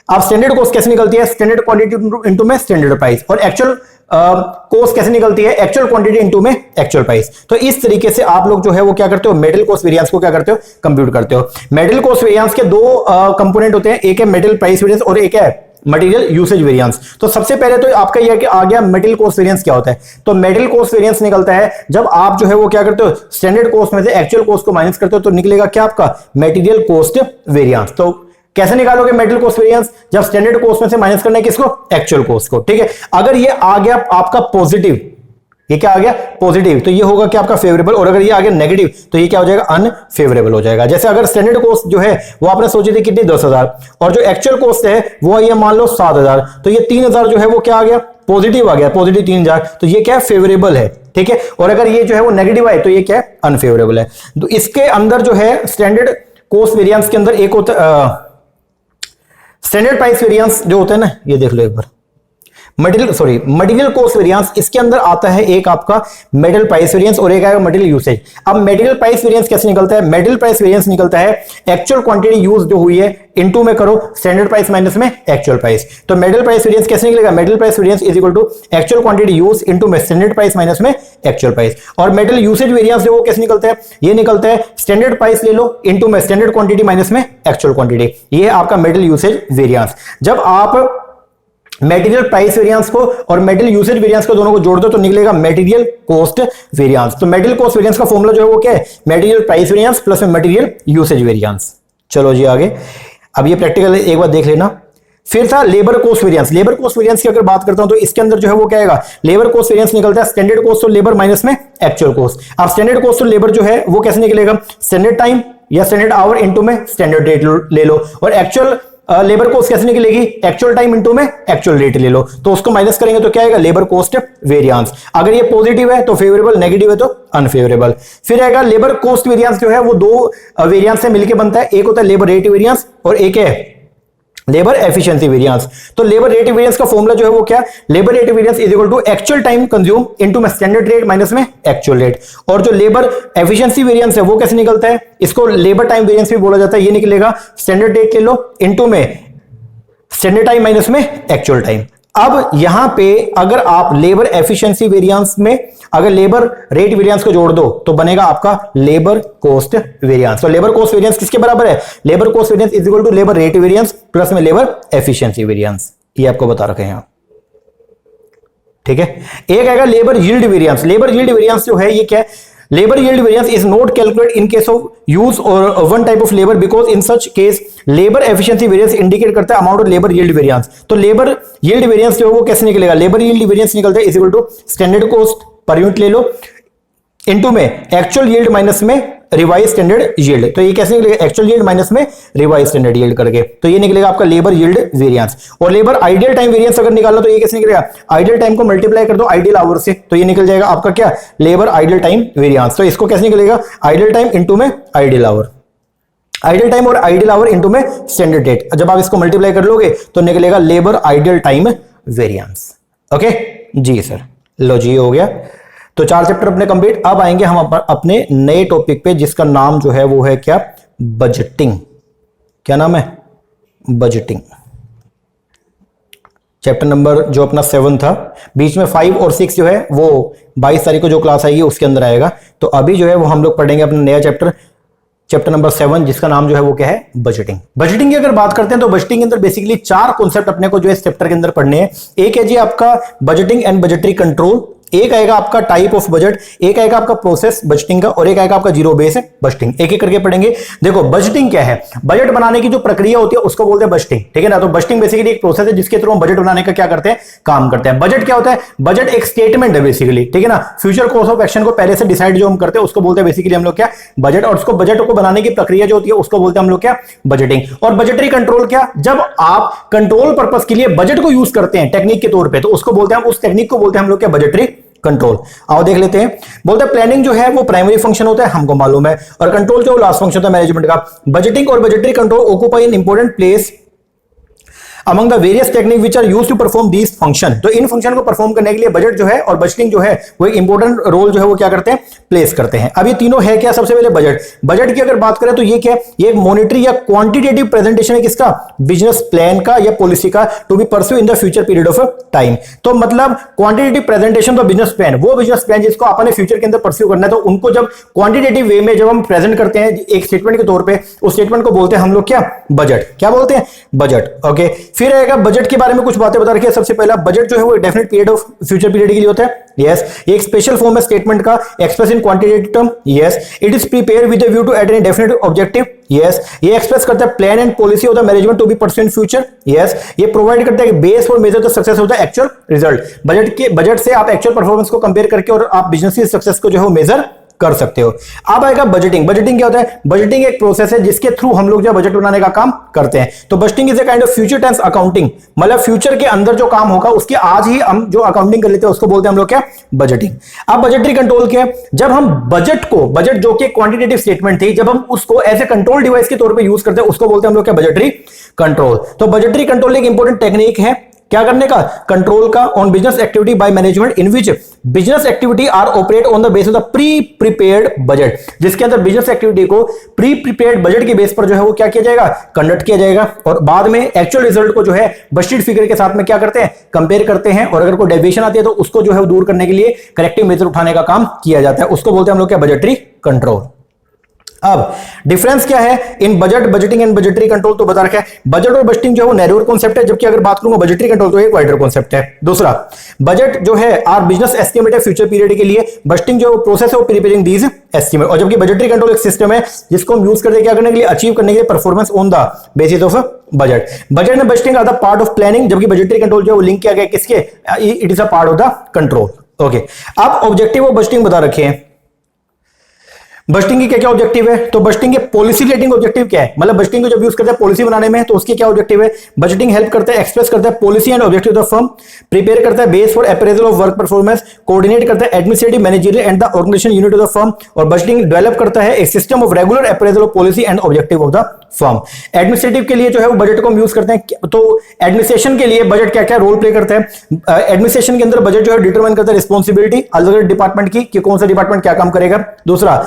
अब स्टैंडर्ड कॉस्ट कैसे निकलती है, स्टैंडर्ड क्वांटिटी इनटू में स्टैंडर्ड प्राइस, और एक्चुअल कॉस्ट कैसे निकलती है, एक्चुअल क्वांटिटी इनटू में एक्चुअल प्राइस। तो इस तरीके से आप लोग जो है वो क्या करते हो, मटेरियल कॉस्ट वेरिएंस को क्या करते हो, कंप्यूट करते हो। मटेरियल कॉस्ट वेरिएंस के दो कंपोनेंट होते हैं, एक है मटेरियल प्राइस वेरिएंस और एक है मटेरियल यूसेज वेरिएंस। तो सबसे पहले तो आपका यह कि आ गया मटेरियल कॉस्ट वेरिएंस क्या होता है, तो मटेरियल कॉस्ट वेरिएंस निकलता है जब आप जो है वो क्या करते हो, स्टैंडर्ड कॉस्ट में से एक्चुअल कॉस्ट को माइनस करते हो तो निकलेगा क्या आपका मटेरियल कॉस्ट वेरिएंस। तो कैसे निकालोगे मटेरियल कॉस्ट वेरिएंस, जब स्टैंडर्ड कॉस्ट में से माइनस करना है किसको, एक्चुअल कॉस्ट को, ठीक है। अगर ये आ गया आपका पॉजिटिव, ये क्या आ गया, पॉजिटिव, तो ये होगा कि आपका फेवरेबल, और अगर ये आ गया नेगेटिव तो ये क्या हो जाएगा, अनफेवरेबल हो जाएगा। जैसे अगर स्टैंडर्ड कॉस्ट जो है वो आपने सोची थी कितनी, 10,000, और जो एक्चुअल कॉस्ट है वो ये मान लो 7,000, तो ये 3,000 जो है वो क्या आ गया, पॉजिटिव आ गया, पॉजिटिव 3,000, तो ये क्या है, फेवरेबल है, ठीक है। और अगर ये जो है वो नेगेटिव आए तो ये क्या है, अनफेवरेबल है। तो इसके अंदर जो है स्टैंडर्ड कॉस्ट वेरिएंस के अंदर एक होता है स्टैंडर्ड प्राइस वेरिएंस जो होता है ना, ये देख लो एक बार, मटेरियल कॉस्ट वेरिएंस, इसके अंदर आता है एक आपका मेटेरियल प्राइस वेरिएंस और एक आएगा मटेरियल यूसेज। अब मटेरियल प्राइस वेरिएंस कैसे निकलता है? मटेरियल प्राइस वेरिएंस निकलता है एक्चुअल क्वांटिटी यूज जो हुई है इनटू में करो स्टैंडर्ड प्राइस माइनस में एक्चुअल प्राइस। तो मटेरियल प्राइस वेरिएंस कैसे निकलेगा? Material price variance is equal to actual quantity use into में स्टैंडर्ड प्राइस माइनस में एक्चुअल प्राइस। और मटेरियल यूसेज वेरिएंस जो वो कैसे निकलता है? ये निकलता है स्टैंडर्ड प्राइस ले लो इनटू में स्टैंडर्ड क्वांटिटी माइनस में एक्चुअल क्वांटिटी। ये है आपका मटेरियल यूसेज वेरिएंस। जब आप मटेरियल प्राइस वेरिएंस को और मटेरियल यूसेज वेरिएंस को दोनों को जोड़ दो तो निकलेगा मटेरियल कॉस्ट वेरिएंस। तो मटेरियल कॉस्ट वेरिएंस का फॉर्मूला जो है वो क्या है? मटेरियल प्राइस वेरिएंस प्लस में मटेरियल यूसेज वेरिएंस। चलो जी आगे, अब ये प्रैक्टिकल एक बार देख लेना। फिर था labour cost variance. Labour cost variance की अगर बात करता हूं तो इसके अंदर जो है वो क्या आएगा? लेबर कॉस्ट वेरिएंस निकलता है standard cost of labour minus में एक्चुअल कॉस्ट। अब स्टैंडर्ड कॉस्ट ऑफ लेबर जो है वो कैसे निकलेगा? स्टैंडर्ड टाइम या स्टैंडर्ड आवर इनटू में स्टैंडर्ड रेट ले लो। और एक्चुअल लेबर कॉस्ट कैसे निकलेगी? एक्चुअल टाइम इनटू में एक्चुअल रेट ले लो। तो उसको माइनस करेंगे तो क्या आएगा? Labour cost variance. अगर ये पॉजिटिव है तो फेवरेबल, नेगेटिव है तो अनफेवरेबल। फिर आएगा लेबर कॉस्ट वेरिएंस जो है वो दो वेरिएंस से मिलकर बनता है। एक होता है लेबर रेट वेरिएंस और एक है लेबर एफिशिएंसी वेरिएंस। तो लेबर रेट वेरिएंस का फॉर्मूला जो है वो क्या? Labour rate variance is equal to actual time consume into में स्टैंडर्ड रेट माइनस में एक्चुअल रेट। और जो लेबर एफिशिएंसी वेरिएंस है वो कैसे निकलता है? इसको लेबर टाइम वेरिएंस भी बोला जाता है। ये निकलेगा स्टैंडर्ड रेट ले लो इनटू में स्टैंडर्ड टाइम माइनस में एक्चुअल टाइम। अब यहां पे अगर आप लेबर एफिशिएंसी वेरिएंस में अगर लेबर रेट वेरिएंस को जोड़ दो तो बनेगा आपका लेबर कॉस्ट वेरिएंस। तो लेबर कॉस्ट वेरिएंस किसके बराबर है? Labour cost variance is equal to labour rate variance plus में लेबर एफिशिएंसी वेरिएंस। ये आपको बता रखे हैं यहां, ठीक है। एक आएगा labour yield variance. Labour yield variance जो है ये क्या है? Labor yield variance is not calculated in case of use or one type of labor because in such case labor efficiency variance indicate करता है amount of labor yield variance। तो labor yield variance जो है वो कैसे निकलेगा? labor yield variance निकलता है is equal to standard cost per unit ले लो इनटू में एक्चुअल यील्ड माइनस में रिवाइज स्टैंडर्ड यील्ड। तो ये कैसे निकलेगा? एक्चुअल यील्ड माइनस में रिवाइज स्टैंडर्ड यील्ड करके। तो ये निकलेगा आपका लेबर यील्ड वेरिएंस। और लेबर आइडियल टाइम वेरिएंस अगर निकालना तो ये कैसे निकलेगा? आइडियल टाइम को मल्टीप्लाई कर दो आइडियल आवर से तो ये निकल जाएगा आपका क्या? Labour ideal time variance. तो इसको कैसे निकलेगा? आइडियल टाइम इनटू में आइडियल आवर। आइडियल टाइम और आइडियल आवर इनटू में स्टैंडर्ड रेट। जब आप इसको मल्टीप्लाई कर लोगे तो निकलेगा labour ideal time variance. Okay जी सर, लो जी हो गया। तो 4 चैप्टर अपने कंप्लीट। अब आएंगे हम अपने नए टॉपिक पे जिसका नाम जो है वो है क्या? बजटिंग। क्या नाम है? बजटिंग। चैप्टर नंबर जो अपना 7 था, बीच में 5 और 6 जो है वो 22 तारीख को जो क्लास आएगी उसके अंदर आएगा। तो अभी जो है वो हम लोग पढ़ेंगे अपना नया चैप्टर नंबर 7 जिसका नाम जो है वो क्या है? बजटिंग। बजटिंग की अगर बात करते हैं तो बजटिंग के अंदर बेसिकली 4 कॉन्सेप्ट अपने को जो है इस चैप्टर के अंदर पढ़ने हैं। एक है जी आपका बजटिंग एंड बजटरी कंट्रोल, एक आएगा आपका टाइप ऑफ बजट, एक आएगा आपका प्रोसेस बजटिंग का और एक आएगा आपका जीरो बेस बजटिंग। एक एक करके पढ़ेंगे। देखो बजटिंग क्या है? बजट बनाने की जो प्रक्रिया होती है उसको बोलते हैं बजटिंग, ठीक है ना। तो बजटिंग बेसिकली एक प्रोसेस है जिसके थ्रू हम बजट बनाने का क्या करते हैं? काम करते हैं। बजट क्या होता है? बजट एक स्टेटमेंट है बेसिकली, ठीक है ना। फ्यूचर कोर्स ऑफ एक्शन को पहले से डिसाइड जो हम करते हैं उसको बोलते हैं बेसिकली हम लोग क्या? बजट। और उसको बजट को बनाने की प्रक्रिया जो होती है उसको बोलते हैं हम लोग क्या? बजटिंग। और बजटरी कंट्रोल क्या? जब आप कंट्रोल पर्पस के लिए बजट को यूज करते हैं टेक्निक के तौर पर तो उसको बोलते हैं, उस टेक्निक को बोलते हैं हम लोग क्या? Budgetary control. आओ देख लेते हैं। बोलते हैं प्लानिंग जो है वो प्राइमरी फंक्शन होता है, हमको मालूम है, और कंट्रोल जो लास्ट फंक्शन होता है मैनेजमेंट का। बजटिंग और budgetary control occupy an important place among the various techniques which are used to perform these function। तो इन फंक्शन को परफॉर्म करने के लिए बजट जो है और बजटिंग जो है वो एक इंपॉर्टेंट रोल जो है वो क्या करते हैं? प्लेस करते हैं। अब ये तीनों है क्या? सबसे पहले बजट। बजट की अगर बात करें तो ये क्या है? ये एक मॉनिटरी या क्वांटिटेटिव प्रेजेंटेशन है किसका? बिजनेस प्लान का या पॉलिसी का, to be pursue in the future period of time. तो मतलब क्वांटिटेटिव प्रेजेंटेशन तो बिजनेस प्लान, वो बिजनेस प्लान जिसको आपने फ्यूचर के अंदर परस्यू करना है, तो उनको जब क्वांटिटेटिव वे में जब हम प्रेजेंट करते हैं एक स्टेटमेंट के तौर पर, उस स्टेटमेंट को बोलते हैं हम लोग क्या? बजट। क्या बोलते हैं? बजट। ओके, फिर आएगा बजट के बारे में कुछ बातें बता रखी है। सबसे पहला, बजट जो है वो definite period of future period के लिए होता है। यस, ये एक स्पेशल फॉर्म है स्टेटमेंट का, express in quantitative term. Yes, it is prepared with a view to attain definite objective. Yes, ये एक्सप्रेस करता है plan and policy of the management to be pursue in future. Yes, ये provide करता है base for measure the success of the actual result. Budget से आप actual performance को compare करके और आप बिजनेस की सक्सेस को जो है वो मेजर कर सकते हो। अब आएगा बजटिंग। बजटिंग क्या होता है? बजटिंग एक प्रोसेस है जिसके थ्रू हम लोग जो बजट बनाने का काम करते हैं। तो budgeting is a kind of future tense accounting, मतलब फ्यूचर के अंदर जो काम होगा उसके आज ही हम जो अकाउंटिंग कर लेते हैं उसको बोलते हैं हम लोग क्या? बजटिंग। अब बजटरी कंट्रोल क्या है? जब हम बजट को, बजट जो कि क्वांटिटेटिव स्टेटमेंट थी, जब हम उसको एज ए कंट्रोल डिवाइस के तौर पर यूज करते हैं उसको बोलते हैं हम लोग क्या? Budgetary control. तो बजटरी कंट्रोल एक इंपॉर्टेंट टेक्निक है क्या करने का, कंट्रोल का on business activity by management in which business activity are operate on the basis of pre prepared budget, जिसके अंदर बिजनेस एक्टिविटी को प्री प्रिपेयर्ड बजट के बेस पर जो है वो क्या किया जाएगा, कंडक्ट किया जाएगा और बाद में एक्चुअल रिजल्ट को जो है बजटेड फिगर के साथ में क्या करते हैं, कंपेयर करते हैं और अगर कोई डेविएशन आती है तो उसको जो है दूर करने के लिए करेक्टिव मेजर उठाने का काम किया जाता है, उसको बोलते हैं हम लोग क्या, बजटरी कंट्रोल। अब डिफरेंस क्या है in budget, budgeting and budgetary control, तो बता रखा है बजट और बजटिंग जो है वो नैरोर कॉन्सेप्ट है, जबकि अगर बात करूंगा बजटरी कंट्रोल तो एक वाइडर कॉन्सेप्ट है। दूसरा, बजट जो है आर बिजनेस एस्टिमेट है फ्यूचर पीरियड के लिए, बजटिंग जो प्रोसेस है वो प्रिपेयरिंग दीज एस्टिमेट, और जबकि बजटरी कंट्रोल एक सिस्टम है जिसको हम यूज करते हैं क्या करने के लिए, अचीव करने के लिए performance on the basis of budget. Budget and budgeting are the part of planning, जबकि बजटरी कंट्रोल जो है वो लिंक किया गया किसके, it is a part of the control. Okay, अब ऑब्जेक्टिव ऑफ बजटिंग बता रखे हैं, बजटिंग की क्या क्या ऑब्जेक्टिव है, तो बजटिंग के पॉलिसी रिलेटिंग ऑब्जेक्टिव क्या है, मतलब बजटिंग को जब यूज करते हैं पॉलिसी बनाने में तो उसके क्या ऑब्जेक्टिव है, बजटिंग हेल्प करता है एक्सप्रेस करता है policy and objective of firm, prepare करता है base for appraisal of work performance, coordinate करता है administrative managerial and the organisation unit of the firm, और बजटिंग डेवलप करता है एक system of regular appraisal of policy and objective of the firm. Administrative के लिए जो है वो बजट को हम यूज करते हैं, तो एडमिनिस्ट्रेशन के लिए बजट क्या क्या रोल प्ले करता है, एडमिनिस्ट्रेशन के अंदर बजट जो है डिटरमाइन करता है रिस्पॉन्सिबिलिटी अलग अलग डिपार्टमेंट की कि कौन सा डिपार्टमेंट क्या काम करेगा। दूसरा,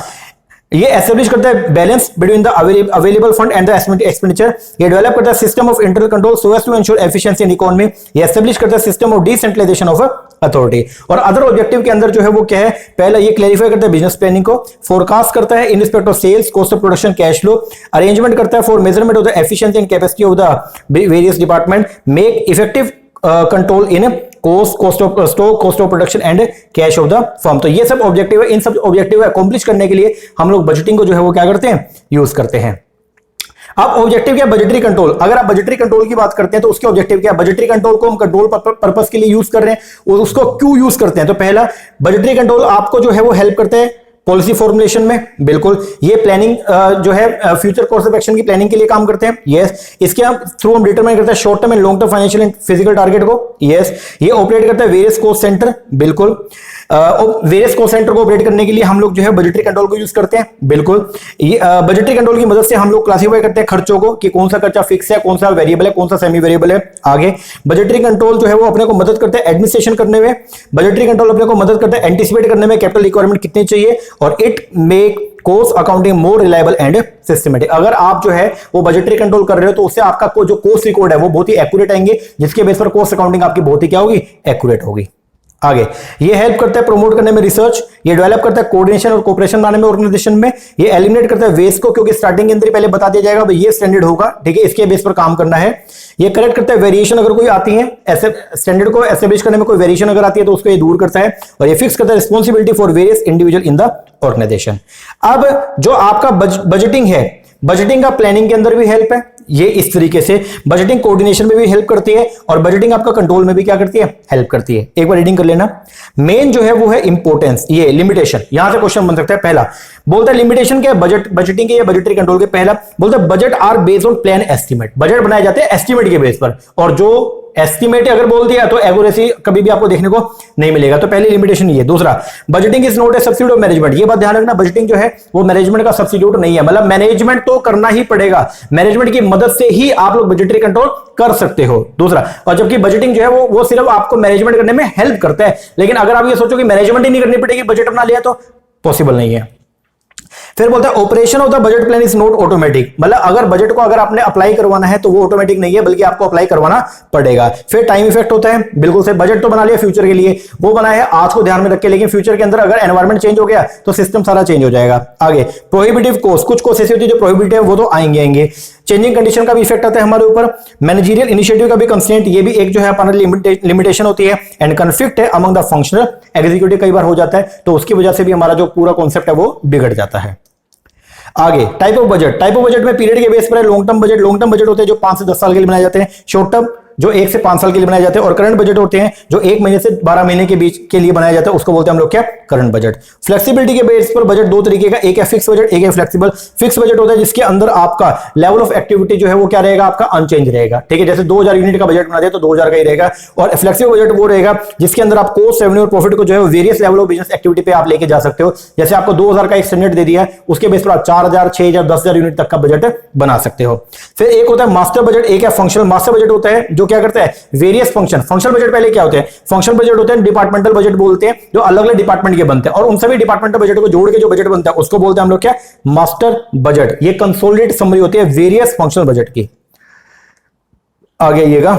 ये एस्टेब्लिश करता है balance between the available fund and the expenditure, ये डेवलप करता है system of internal control so as to ensure efficiency in economy, ये एस्टेब्लिश करता है system of decentralisation of authority. और अदर ऑब्जेक्टिव के अंदर जो है वो क्या है, पहला ये क्लैरिफाई करता है बिजनेस प्लानिंग को, फोरकास्ट करता है in respect of sales, cost of production, cash flow, arrangement करता है for measurement of the efficiency and capacity of the various department, make effective control in cost of stock, cost of production and cash of the firm. तो ये सब objective है, इन सब objective accomplish करने के लिए हम लोग बजटिंग को जो है वो क्या करते हैं, यूज करते हैं। अब ऑब्जेक्टिव क्या, बजटरी कंट्रोल। अगर आप बजटरी कंट्रोल की बात करते हैं तो उसके ऑब्जेक्टिव क्या, बजटरी कंट्रोल को हम कंट्रोल पर्पस के लिए यूज कर रहे हैं, उसको क्यों यूज करते हैं, तो पहला बजटरी कंट्रोल आपको जो है वो हेल्प करते हैं पॉलिसी फॉर्मुलेशन में, बिल्कुल ये प्लानिंग जो है फ्यूचर कोर्स ऑफ एक्शन की प्लानिंग के लिए काम करते हैं, यस। इसके थ्रू हम डिटरमाइन करते हैं short term and long term financial and physical target को, यस। ये ऑपरेट करता है वेरियस कॉस्ट सेंटर, बिल्कुल। वेरियस कॉस्ट सेंटर को ऑपरेट करने के लिए हम लोग जो है बजटरी कंट्रोल को यूज करते हैं, बिल्कुल। ये बजटरी कंट्रोल की मदद से हम लोग क्लासिफाई करते हैं खर्चों को कि कौन सा खर्चा फिक्स है, कौन सा वेरिएबल है, कौन सा सेमी वेरिएबल है। आगे बजटरी कंट्रोल जो है वो अपने को मदद करता है एडमिनिस्ट्रेशन करने में, बजटरी कंट्रोल अपने को मदद करता है एंटिसिपेट करने में कैपिटल रिक्वायरमेंट कितनी चाहिए, और it make cost accounting more reliable and systematic. अगर आप जो है वो बजटरी कंट्रोल कर रहे हो तो उससे आपका जो कॉस्ट रिकॉर्ड है वो बहुत ही एक्यूरेट आएंगे, जिसके बेस पर कॉस्ट अकाउंटिंग आपकी बहुत ही क्या होगी, एक्यूरेट होगी। आगे ये हेल्प करता है प्रमोट करने में रिसर्च, ये डेवलप करता है कोऑर्डिनेशन और कोऑपरेशन बनाने में ऑर्गेनाइजेशन में, ये एलिमिनेट करता है वेस्ट को, क्योंकि स्टार्टिंग के अंदर पहले बता दिया जाएगा भाई ये स्टैंडर्ड होगा, ठीक है, इसके बेस पर काम करना है। ये करेक्ट करता है वेरिएशन अगर कोई आती है, ऐसे स्टैंडर्ड को एस्टेब्लिश करने में कोई वेरिएशन अगर आती है तो उसको ये दूर करता है, और ये फिक्स करता है responsibility for various individual in the organisation. अब जो आपका बजटिंग है, बजटिंग का प्लानिंग के अंदर भी हेल्प है, ये इस तरीके से बजटिंग कोऑर्डिनेशन में भी हेल्प करती है, और बजटिंग आपका कंट्रोल में भी क्या करती है, हेल्प करती है। एक बार रीडिंग कर लेना। मेन जो है वो है इंपोर्टेंस, ये लिमिटेशन, यहां से क्वेश्चन बन सकता है। पहला बोलता है लिमिटेशन क्या है, बजटिंग के या बजटरी कंट्रोल के, पहला बोलता है budget are based on plan estimate, budget बनाए जाते हैं एस्टिमेट के बेस पर, और जो एस्टिमेट अगर बोल दिया तो एक्यूरेसी कभी भी आपको देखने को नहीं मिलेगा, तो पहली लिमिटेशन ये। दूसरा, budgeting is not a substitute of management, ये बात ध्यान रखना, बजटिंग जो है वो मैनेजमेंट का सब्स्टिट्यूट नहीं है, मतलब मैनेजमेंट तो करना ही पड़ेगा, मैनेजमेंट की मदद से ही आप लोग बजटरी कंट्रोल कर सकते हो। दूसरा, और जबकि बजटिंग जो है वो सिर्फ आपको मैनेजमेंट करने में हेल्प करता है, लेकिन अगर आप ये सोचो कि मैनेजमेंट ही नहीं करनी पड़ेगी, बजट बना लिया, तो पॉसिबल नहीं है। फिर बोलता है operation of the budget plan is not automatic, मतलब अगर बजट को अगर आपने अप्लाई करवाना है तो वो ऑटोमेटिक नहीं है, बल्कि आपको अप्लाई करवाना पड़ेगा। फिर टाइम इफेक्ट होता है, बिल्कुल से बजट तो बना लिया फ्यूचर के लिए, वो बना है आज को ध्यान में रख के, लेकिन फ्यूचर के अंदर अगर एनवायरमेंट चेंज हो गया तो सिस्टम सारा चेंज हो जाएगा। आगे प्रोहिबिटिव कॉस्ट, कुछ कॉस्ट ऐसी होती है जो प्रोहिबिटिव है, वो तो आएंगे। चेंजिंग कंडीशन का भी इफेक्ट आता है हमारे ऊपर, मैनेजरियल इनिशिएटिव का भी कंस्ट्रेंट, ये भी एक जो है अपना लिमिटेशन होती है, एंड कॉन्फ्लिक्ट है अमंग द फंक्शनल एग्जीक्यूटिव कई बार हो जाता है, तो उसकी वजह से भी हमारा जो पूरा कॉन्सेप्ट है वो बिगड़ जाता है। आगे type of budget, type of budget में पीरियड के बेस पर है। लॉन्ग टर्म बजट होते हैं जो 5 से 10 साल के लिए बनाए जाते हैं, शॉर्ट टर्म जो 1 से 5 साल के लिए बनाए जाते हैं, और करंट बजट होते हैं जो 1 महीने से 12 महीने के बीच के लिए बनाया जाता है, उसको बोलते हैं हम लोग क्या, करंट बजट। फ्लेक्सिबिलिटी के बेस पर बजट दो तरीके का, एक है फिक्स बजट, एक है फ्लेक्सिबल। फिक्स बजट होता है जिसके अंदर आपका लेवल ऑफ एक्टिविटी जो है वो क्या रहेगा, आपका अनचेंज रहेगा, ठीक है, जैसे 2000 यूनिट का बजट बना दिया तो 2000 का ही रहेगा। और फ्लेक्सिबल बजट वो रहेगा जिसके अंदर आप कॉस्ट, रेवेन्यू और प्रॉफिट को जो है various level of business activity पे आप लेके जा सकते हो। जैसे आपको 2000 का एक स्टैंडर्ड दे दिया है, उसके बेस पर आप 4000, 6000, 10000 यूनिट तक का बजट बना सकते हो। फिर एक होता है मास्टर बजट, एक है फंक्शनल। मास्टर बजट होता है जो क्या करता है वेरियस फंक्शनल बजट पहले क्या होते हैं, फंक्शनल बजट होते हैं, डिपार्टमेंटल बजट बोलते हैं, जो अलग अलग डिपार्टमेंट के बनते हैं, और उन सभी डिपार्टमेंटल बजट को जोड़ के जो बजट बनता है उसको बोलते हैं हम लोग क्या, मास्टर बजट। ये कंसोलिडेटेड समरी होती है वेरियस फंक्शनल बजट की। आगे आइएगा,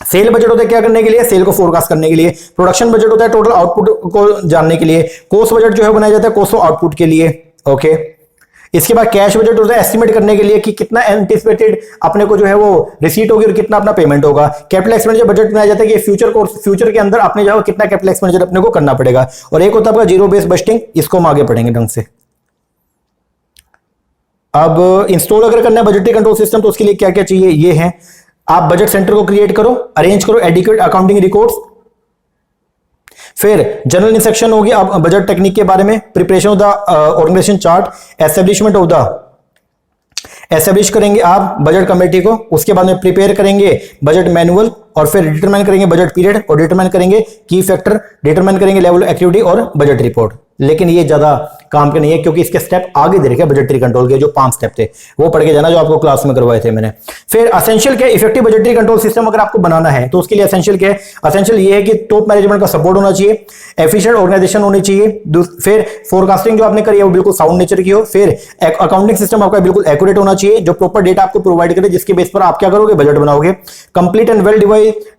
सेल बजट होता है क्या करने के लिए, सेल को फोरकास्ट करने के लिए। प्रोडक्शन बजट होता है टोटल आउटपुट को जानने के लिए। कॉस्ट बजट जो है बनाया जाता है कॉस्ट ऑफ आउटपुट के लिए। ओके, इसके बाद कैश बजट होता है एस्टिमेट करने के लिए कि कितना एंटिसिपेटेड अपने को जो है वो रिसीट होगी और कितना अपना पेमेंट होगा। कैपिटल एक्सपेंडिचर बजट बनाया जाता है कि फ्यूचर के अंदर अपने जो कितना कैपिटल एक्सपेंडिचर अपने को करना पड़ेगा। और एक होता है आपका जीरो बेस बजटिंग, इसको हम आगे पढ़ेंगे ढंग से। अब इंस्टॉल अगर करना है बजटरी कंट्रोल सिस्टम तो उसके लिए क्या क्या चाहिए, ये है, आप बजट सेंटर को क्रिएट करो, अरेंज करो एडिक्वेट अकाउंटिंग रिकॉर्ड्स। फिर जनरल इंस्ट्रक्शन होगी अब बजट टेक्निक के बारे में, preparation of the organisation chart, establishment of the, establish करेंगे आप बजट कमेटी को, उसके बाद में प्रिपेयर करेंगे बजट मैनुअल, और फिर डिटरमाइन करेंगे बजट पीरियड, और डिटरमाइन करेंगे की फैक्टर, डिटरमाइन करेंगे लेवल ऑफ एक्टिविटी और बजट रिपोर्ट। लेकिन ये ज्यादा काम के नहीं है क्योंकि इसके स्टेप आगे दे रखे बजटरी कंट्रोल के, जो 5 स्टेप थे वो पढ़ के जाना जो आपको क्लास में करवाए थे मैंने। फिर असेंशियल क्या, इफेक्टिव बजटरी कंट्रोल सिस्टम अगर आपको बनाना है तो उसके लिए असेंशियल क्या है, असेंशियल ये है कि टॉप मैनेजमेंट का सपोर्ट होना चाहिए, एफिशिएंट ऑर्गेनाइजेशन होनी चाहिए, फिर फोरकास्टिंग जो आपने करी है वो बिल्कुल साउंड नेचर की हो, फिर अकाउंटिंग सिस्टम आपका बिल्कुल एक्यूरेट होना चाहिए, जो प्रॉपर डेटा आपको प्रोवाइड करे जिसके बेस पर आप क्या करोगे, बजट बनाओगे। Complete and well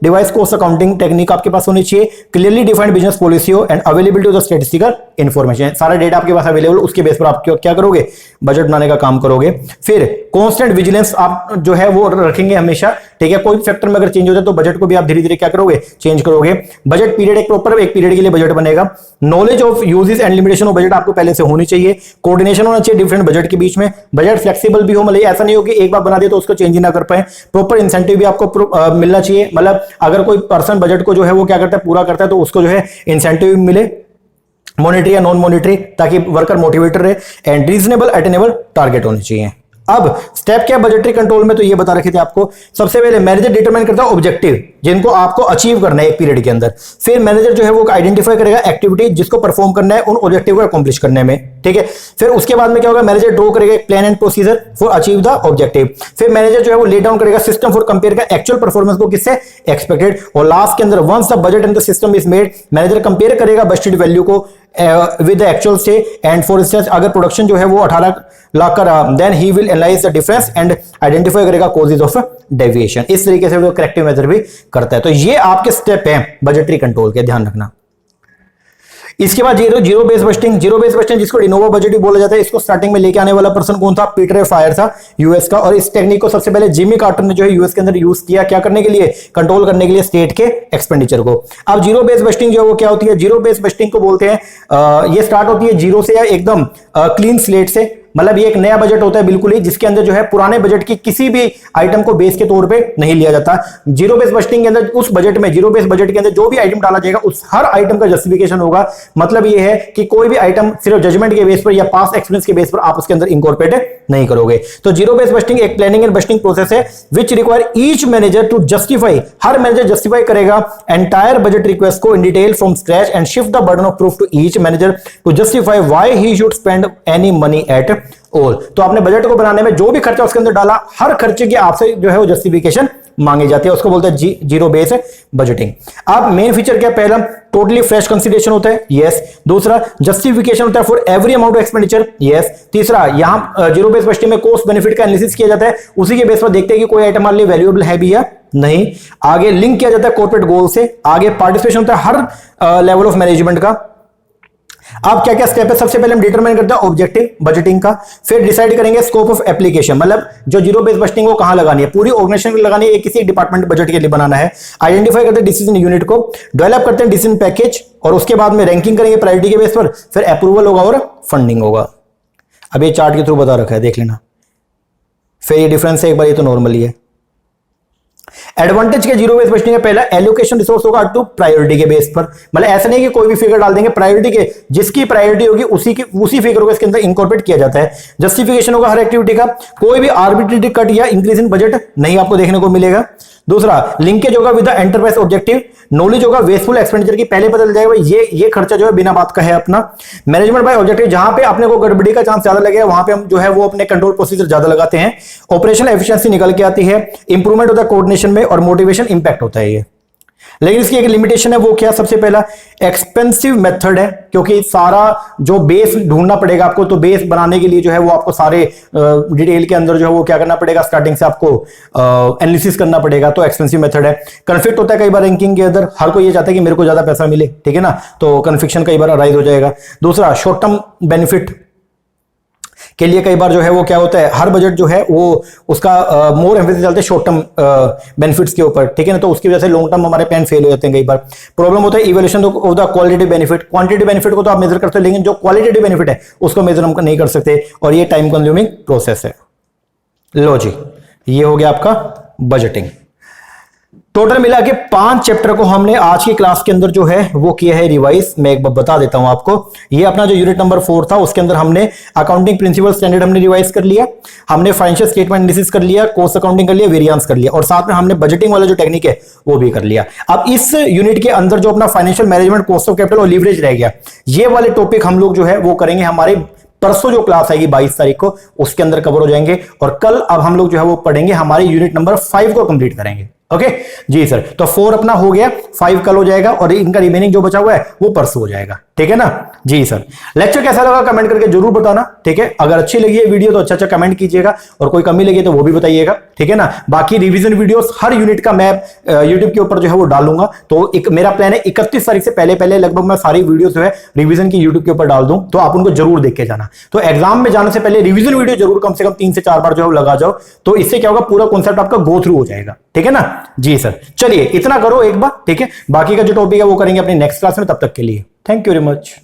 device cost accounting technique आपके पास होनी चाहिए, क्लियरली डिफाइंड बिजनेस पॉलिसी हो, and availability of the statistical information, सारा डेटा आपके पास अवेलेबल, उसके बेस पर आप क्या करोगे, बजट बनाने का काम करोगे। फिर कांस्टेंट विजिलेंस आप जो है वो रखेंगे हमेशा, ठीक है, कोई फैक्टर में अगर चेंज हो जाए तो बजट को भी आप धीरे धीरे क्या करोगे, चेंज करोगे। बजट पीरियड एक प्रॉपर एक पीरियड के लिए बजट बनेगा। Knowledge of uses and limitation of budget आपको पहले से होनी चाहिए। कोऑर्डिनेशन होना चाहिए डिफरेंट बजट के बीच में। बजट फ्लेक्सिबल भी हो, मतलब ऐसा नहीं हो कि एक बार बना दिया तो उसको चेंज ही ना कर पाए। प्रॉपर इंसेंटिव भी आपको मिलना चाहिए, मतलब अगर कोई पर्सन बजट को जो है वो क्या करता है, पूरा करता है, तो उसको जो है इंसेंटिव मिले, मॉनेटरी या नॉन मॉनेटरी, ताकि वर्कर मोटिवेटेड रहे, एंड रीजनेबल अटेनेबल टारगेट होने चाहिए। अब स्टेप क्या बजटरी कंट्रोल में, तो ये बता रखे थे आपको। सबसे पहले मैनेजर डिटरमाइन करता है ऑब्जेक्टिव जिनको आपको अचीव करना है एक पीरियड के अंदर। फिर मैनेजर जो है वो आइडेंटिफाई करेगा एक्टिविटी जिसको परफॉर्म करना है उन ऑब्जेक्टिव को अकॉम्प्लिश करने में, ठीक है। फिर उसके बाद में क्या होगा, मैनेजर ड्रॉ करेगा एक plan and procedure for achieve the objective. फिर मैनेजर जो है वो ले डाउन करेगा सिस्टम फॉर कंपेयर का एक्चुअल परफॉर्मेंस को किससे, एक्सपेक्टेड। और लास्ट के अंदर once the budget and the system is made, manager compare करेगा बजटेड वैल्यू को विद द एक्चुअल से, एंड फॉर इंस्टेंस अगर प्रोडक्शन जो है वो 18 लाख का रहा, then he will analyse the difference and identify करेगा कॉजेज ऑफ डेविएशन। इस तरीके से वो करेक्टिव मेजर भी करता है। तो ये आपके स्टेप हैं बजटरी कंट्रोल के, ध्यान रखना। इसके बाद zero base budgeting, zero base budgeting जिसको डिनोवा बजट भी बोला जाता है, इसको स्टार्टिंग में लेके आने वाला पर्सन कौन था, पीटर एफ फायर था यूएस का। और इस टेक्निक को सबसे पहले जिमी कार्टर ने जो है यूएस के अंदर यूज किया, क्या करने के लिए, कंट्रोल करने के लिए स्टेट के एक्सपेंडिचर को। अब जीरो बेस बजटिंग जो है वो क्या होती है, जीरो बेस बजटिंग को बोलते हैं, ये स्टार्ट होती है जीरो से या एकदम क्लीन स्लेट से, मतलब ये एक नया बजट होता है बिल्कुल ही, जिसके अंदर जो है पुराने बजट की किसी भी आइटम को बेस के तौर पे नहीं लिया जाता। जीरो बेस बजटिंग के अंदर उस बजट में, जीरो बेस बजट के अंदर जो भी आइटम डाला जाएगा उस हर आइटम का जस्टिफिकेशन होगा। मतलब ये है कि कोई भी आइटम सिर्फ जजमेंट के बेस पर या पास्ट एक्सपीरियंस के बेस पर आप उसके अंदर इनकॉर्पोरेट नहीं करोगे। तो जीरो बेस बजटिंग एक प्लानिंग एंड बजटिंग प्रोसेस है which require each manager to justify, हर मैनेजर जस्टिफाई करेगा एंटायर बजट रिक्वेस्ट को in detail from scratch and shift the burden of proof to each manager to justify why he should spend any money at all. तो आपने budget को बनाने में जो भी खर्चा उसके अंदर डाला, हर खर्चे की आपसे जो है वो जस्टिफिकेशन मांगी जाती है, उसको बोलते हैं जीरो बेस बजटिंग। अब मेन फीचर क्या, पहला टोटली फ्रेश कंसीडरेशन होता है, यस। दूसरा जस्टिफिकेशन होता है for every amount of expenditure, yes. तीसरा यहां जीरो बेस बजटिंग में कॉस्ट बेनिफिट का एनालिसिस किया जाता है, उसी के बेस पर देखते हैं कि कोई आइटम मान ली वैल्यूएबल है भी या नहीं। आगे लिंक किया जाता है कॉर्पोरेट गोल से। आगे पार्टिसिपेशन होता है हर लेवल ऑफ मैनेजमेंट का। अब क्या क्या स्टेप है, सबसे पहले हम डिटरमाइन करते हैं ऑब्जेक्टिव बजटिंग का, फिर डिसाइड करेंगे स्कोप ऑफ एप्लीकेशन, मतलब जो जीरो बेस बजटिंग को कहां लगानी है, पूरी ऑर्गेनाइजेशन को लगानी है, किसी डिपार्टमेंट बजट के लिए बनाना है। आइडेंटिफाई करते हैं डिसीजन यूनिट को, डेवलप करते हैं डिसीजन पैकेज, और उसके बाद में रैंकिंग करेंगे प्रायोरिटी के बेस पर, फिर अप्रूवल होगा और फंडिंग होगा। अब ये चार्ट के थ्रू बता रखा है, देख लेना। फिर ये डिफरेंस है, एक बार ये तो नॉर्मली है। एडवांटेज के जीरो बेस बजटिंग का पहला एलोकेशन रिसोर्स होगा टू प्रायोरिटी के बेस पर, मतलब ऐसा नहीं कि कोई भी फिगर डाल देंगे, प्रायोरिटी के जिसकी प्रायोरिटी होगी उसी फिगर को इसके अंदर इंकॉर्पोरेट किया जाता है। जस्टिफिकेशन होगा हर एक्टिविटी का, कोई भी आर्बिट्रेरी कट या इंक्रीज इन बजट नहीं आपको देखने को मिलेगा। दूसरा लिंकेज होगा with the enterprise objective, knowledge होगा वेस्टफुल एक्सपेंडिचर की, पहले पता चल जाएगा ये खर्चा जो है बिना बात का है अपना। मैनेजमेंट बाय ऑब्जेक्टिव, जहां पे अपने को गड़बड़ी का चांस ज्यादा लगेगा वहां पे हम जो है वो अपने कंट्रोल प्रोसीजर ज्यादा लगाते हैं। ऑपरेशनल एफिशिएंसी निकल के आती है, इंप्रूवमेंट होता है कोऑर्डिनेशन में, और मोटिवेशन इंपैक्ट होता है ये। लेकिन इसकी एक लिमिटेशन है, वो क्या, सबसे पहला एक्सपेंसिव मेथड है, क्योंकि सारा जो बेस ढूंढना पड़ेगा आपको, तो बेस बनाने के लिए जो है वो आपको सारे डिटेल के अंदर जो है वो क्या करना पड़ेगा, स्टार्टिंग से आपको एनालिसिस करना पड़ेगा, तो एक्सपेंसिव मेथड है। कन्फ्लिक्ट होता है कई बार रैंकिंग के अंदर, हर कोई ये चाहता है कि मेरे को ज्यादा पैसा मिले, ठीक है ना, तो कन्फ्लिक्शन कई बार अराइज हो जाएगा। दूसरा शॉर्ट टर्म बेनिफिट के लिए कई बार जो है वो क्या होता है, हर बजट जो है वो उसका मोर एम्फेसिस चलते हैं शॉर्ट टर्म बेनिफिट्स के ऊपर, ठीक है ना, तो उसकी वजह से लॉन्ग टर्म हमारे प्लान फेल हो जाते हैं कई बार। प्रॉब्लम होता है evaluation of the qualitative benefit, quantitative benefit को तो आप मेजर करते हो, लेकिन जो क्वालिटेटिव बेनिफिट है उसको मेजर हम नहीं कर सकते, और ये टाइम कंज्यूमिंग प्रोसेस है। लो जी, ये हो गया आपका बजटिंग। टोटल मिला के 5 चैप्टर को हमने आज की क्लास के अंदर जो है वो किया है रिवाइज। मैं एक बार बता देता हूं आपको, ये अपना जो यूनिट नंबर 4 था उसके अंदर हमने अकाउंटिंग प्रिंसिपल स्टैंडर्ड हमने रिवाइज कर लिया, हमने फाइनेंशियल स्टेटमेंट एनालिसिस कर लिया, कॉस्ट अकाउंटिंग कर लिया, वेरिएंस कर लिया, और साथ में हमने बजटिंग वाला जो टेक्निक है वो भी कर लिया। अब इस यूनिट के अंदर जो अपना financial management, cost of capital और लीवरेज रह गया, ये वाले टॉपिक हम लोग जो है वो करेंगे हमारे परसों जो क्लास आएगी 22 तारीख को, उसके अंदर कवर हो जाएंगे। और कल अब हम लोग जो है वो पढ़ेंगे, हमारे यूनिट नंबर 5 को कंप्लीट करेंगे। ओके जी सर, तो 4 अपना हो गया, 5 कल हो जाएगा, और इनका रिमेनिंग जो बचा हुआ है वो परसों हो जाएगा, ठीक है ना जी सर। लेक्चर कैसा लगा कमेंट करके जरूर बताना, ठीक है। अगर अच्छी लगी है वीडियो तो अच्छा कमेंट कीजिएगा, और कोई कमी लगी तो वो भी बताइएगा, ठीक है ना। बाकी रिवीजन वीडियोस हर यूनिट का मैं यूट्यूब के ऊपर जो है वो डालूंगा, तो एक मेरा प्लान है 31 तारीख से पहले लगभग मैं सारी वीडियो जो है रिवीजन की यूट्यूब के ऊपर डाल दूं, तो आप उनको जरूर देख के जाना। तो एग्जाम में जाने से पहले रिवीजन वीडियो जरूर कम से कम 3 से 4 बार जो है लगा जाओ, तो इससे क्या होगा, पूरा कॉन्सेप्ट आपका गो थ्रू हो जाएगा, ठीक है ना जी सर। चलिए इतना करो एक बार, ठीक है। बाकी का जो टॉपिक है वो करेंगे अपनी नेक्स्ट क्लास में, तब तक के लिए थैंक यू वेरी मच।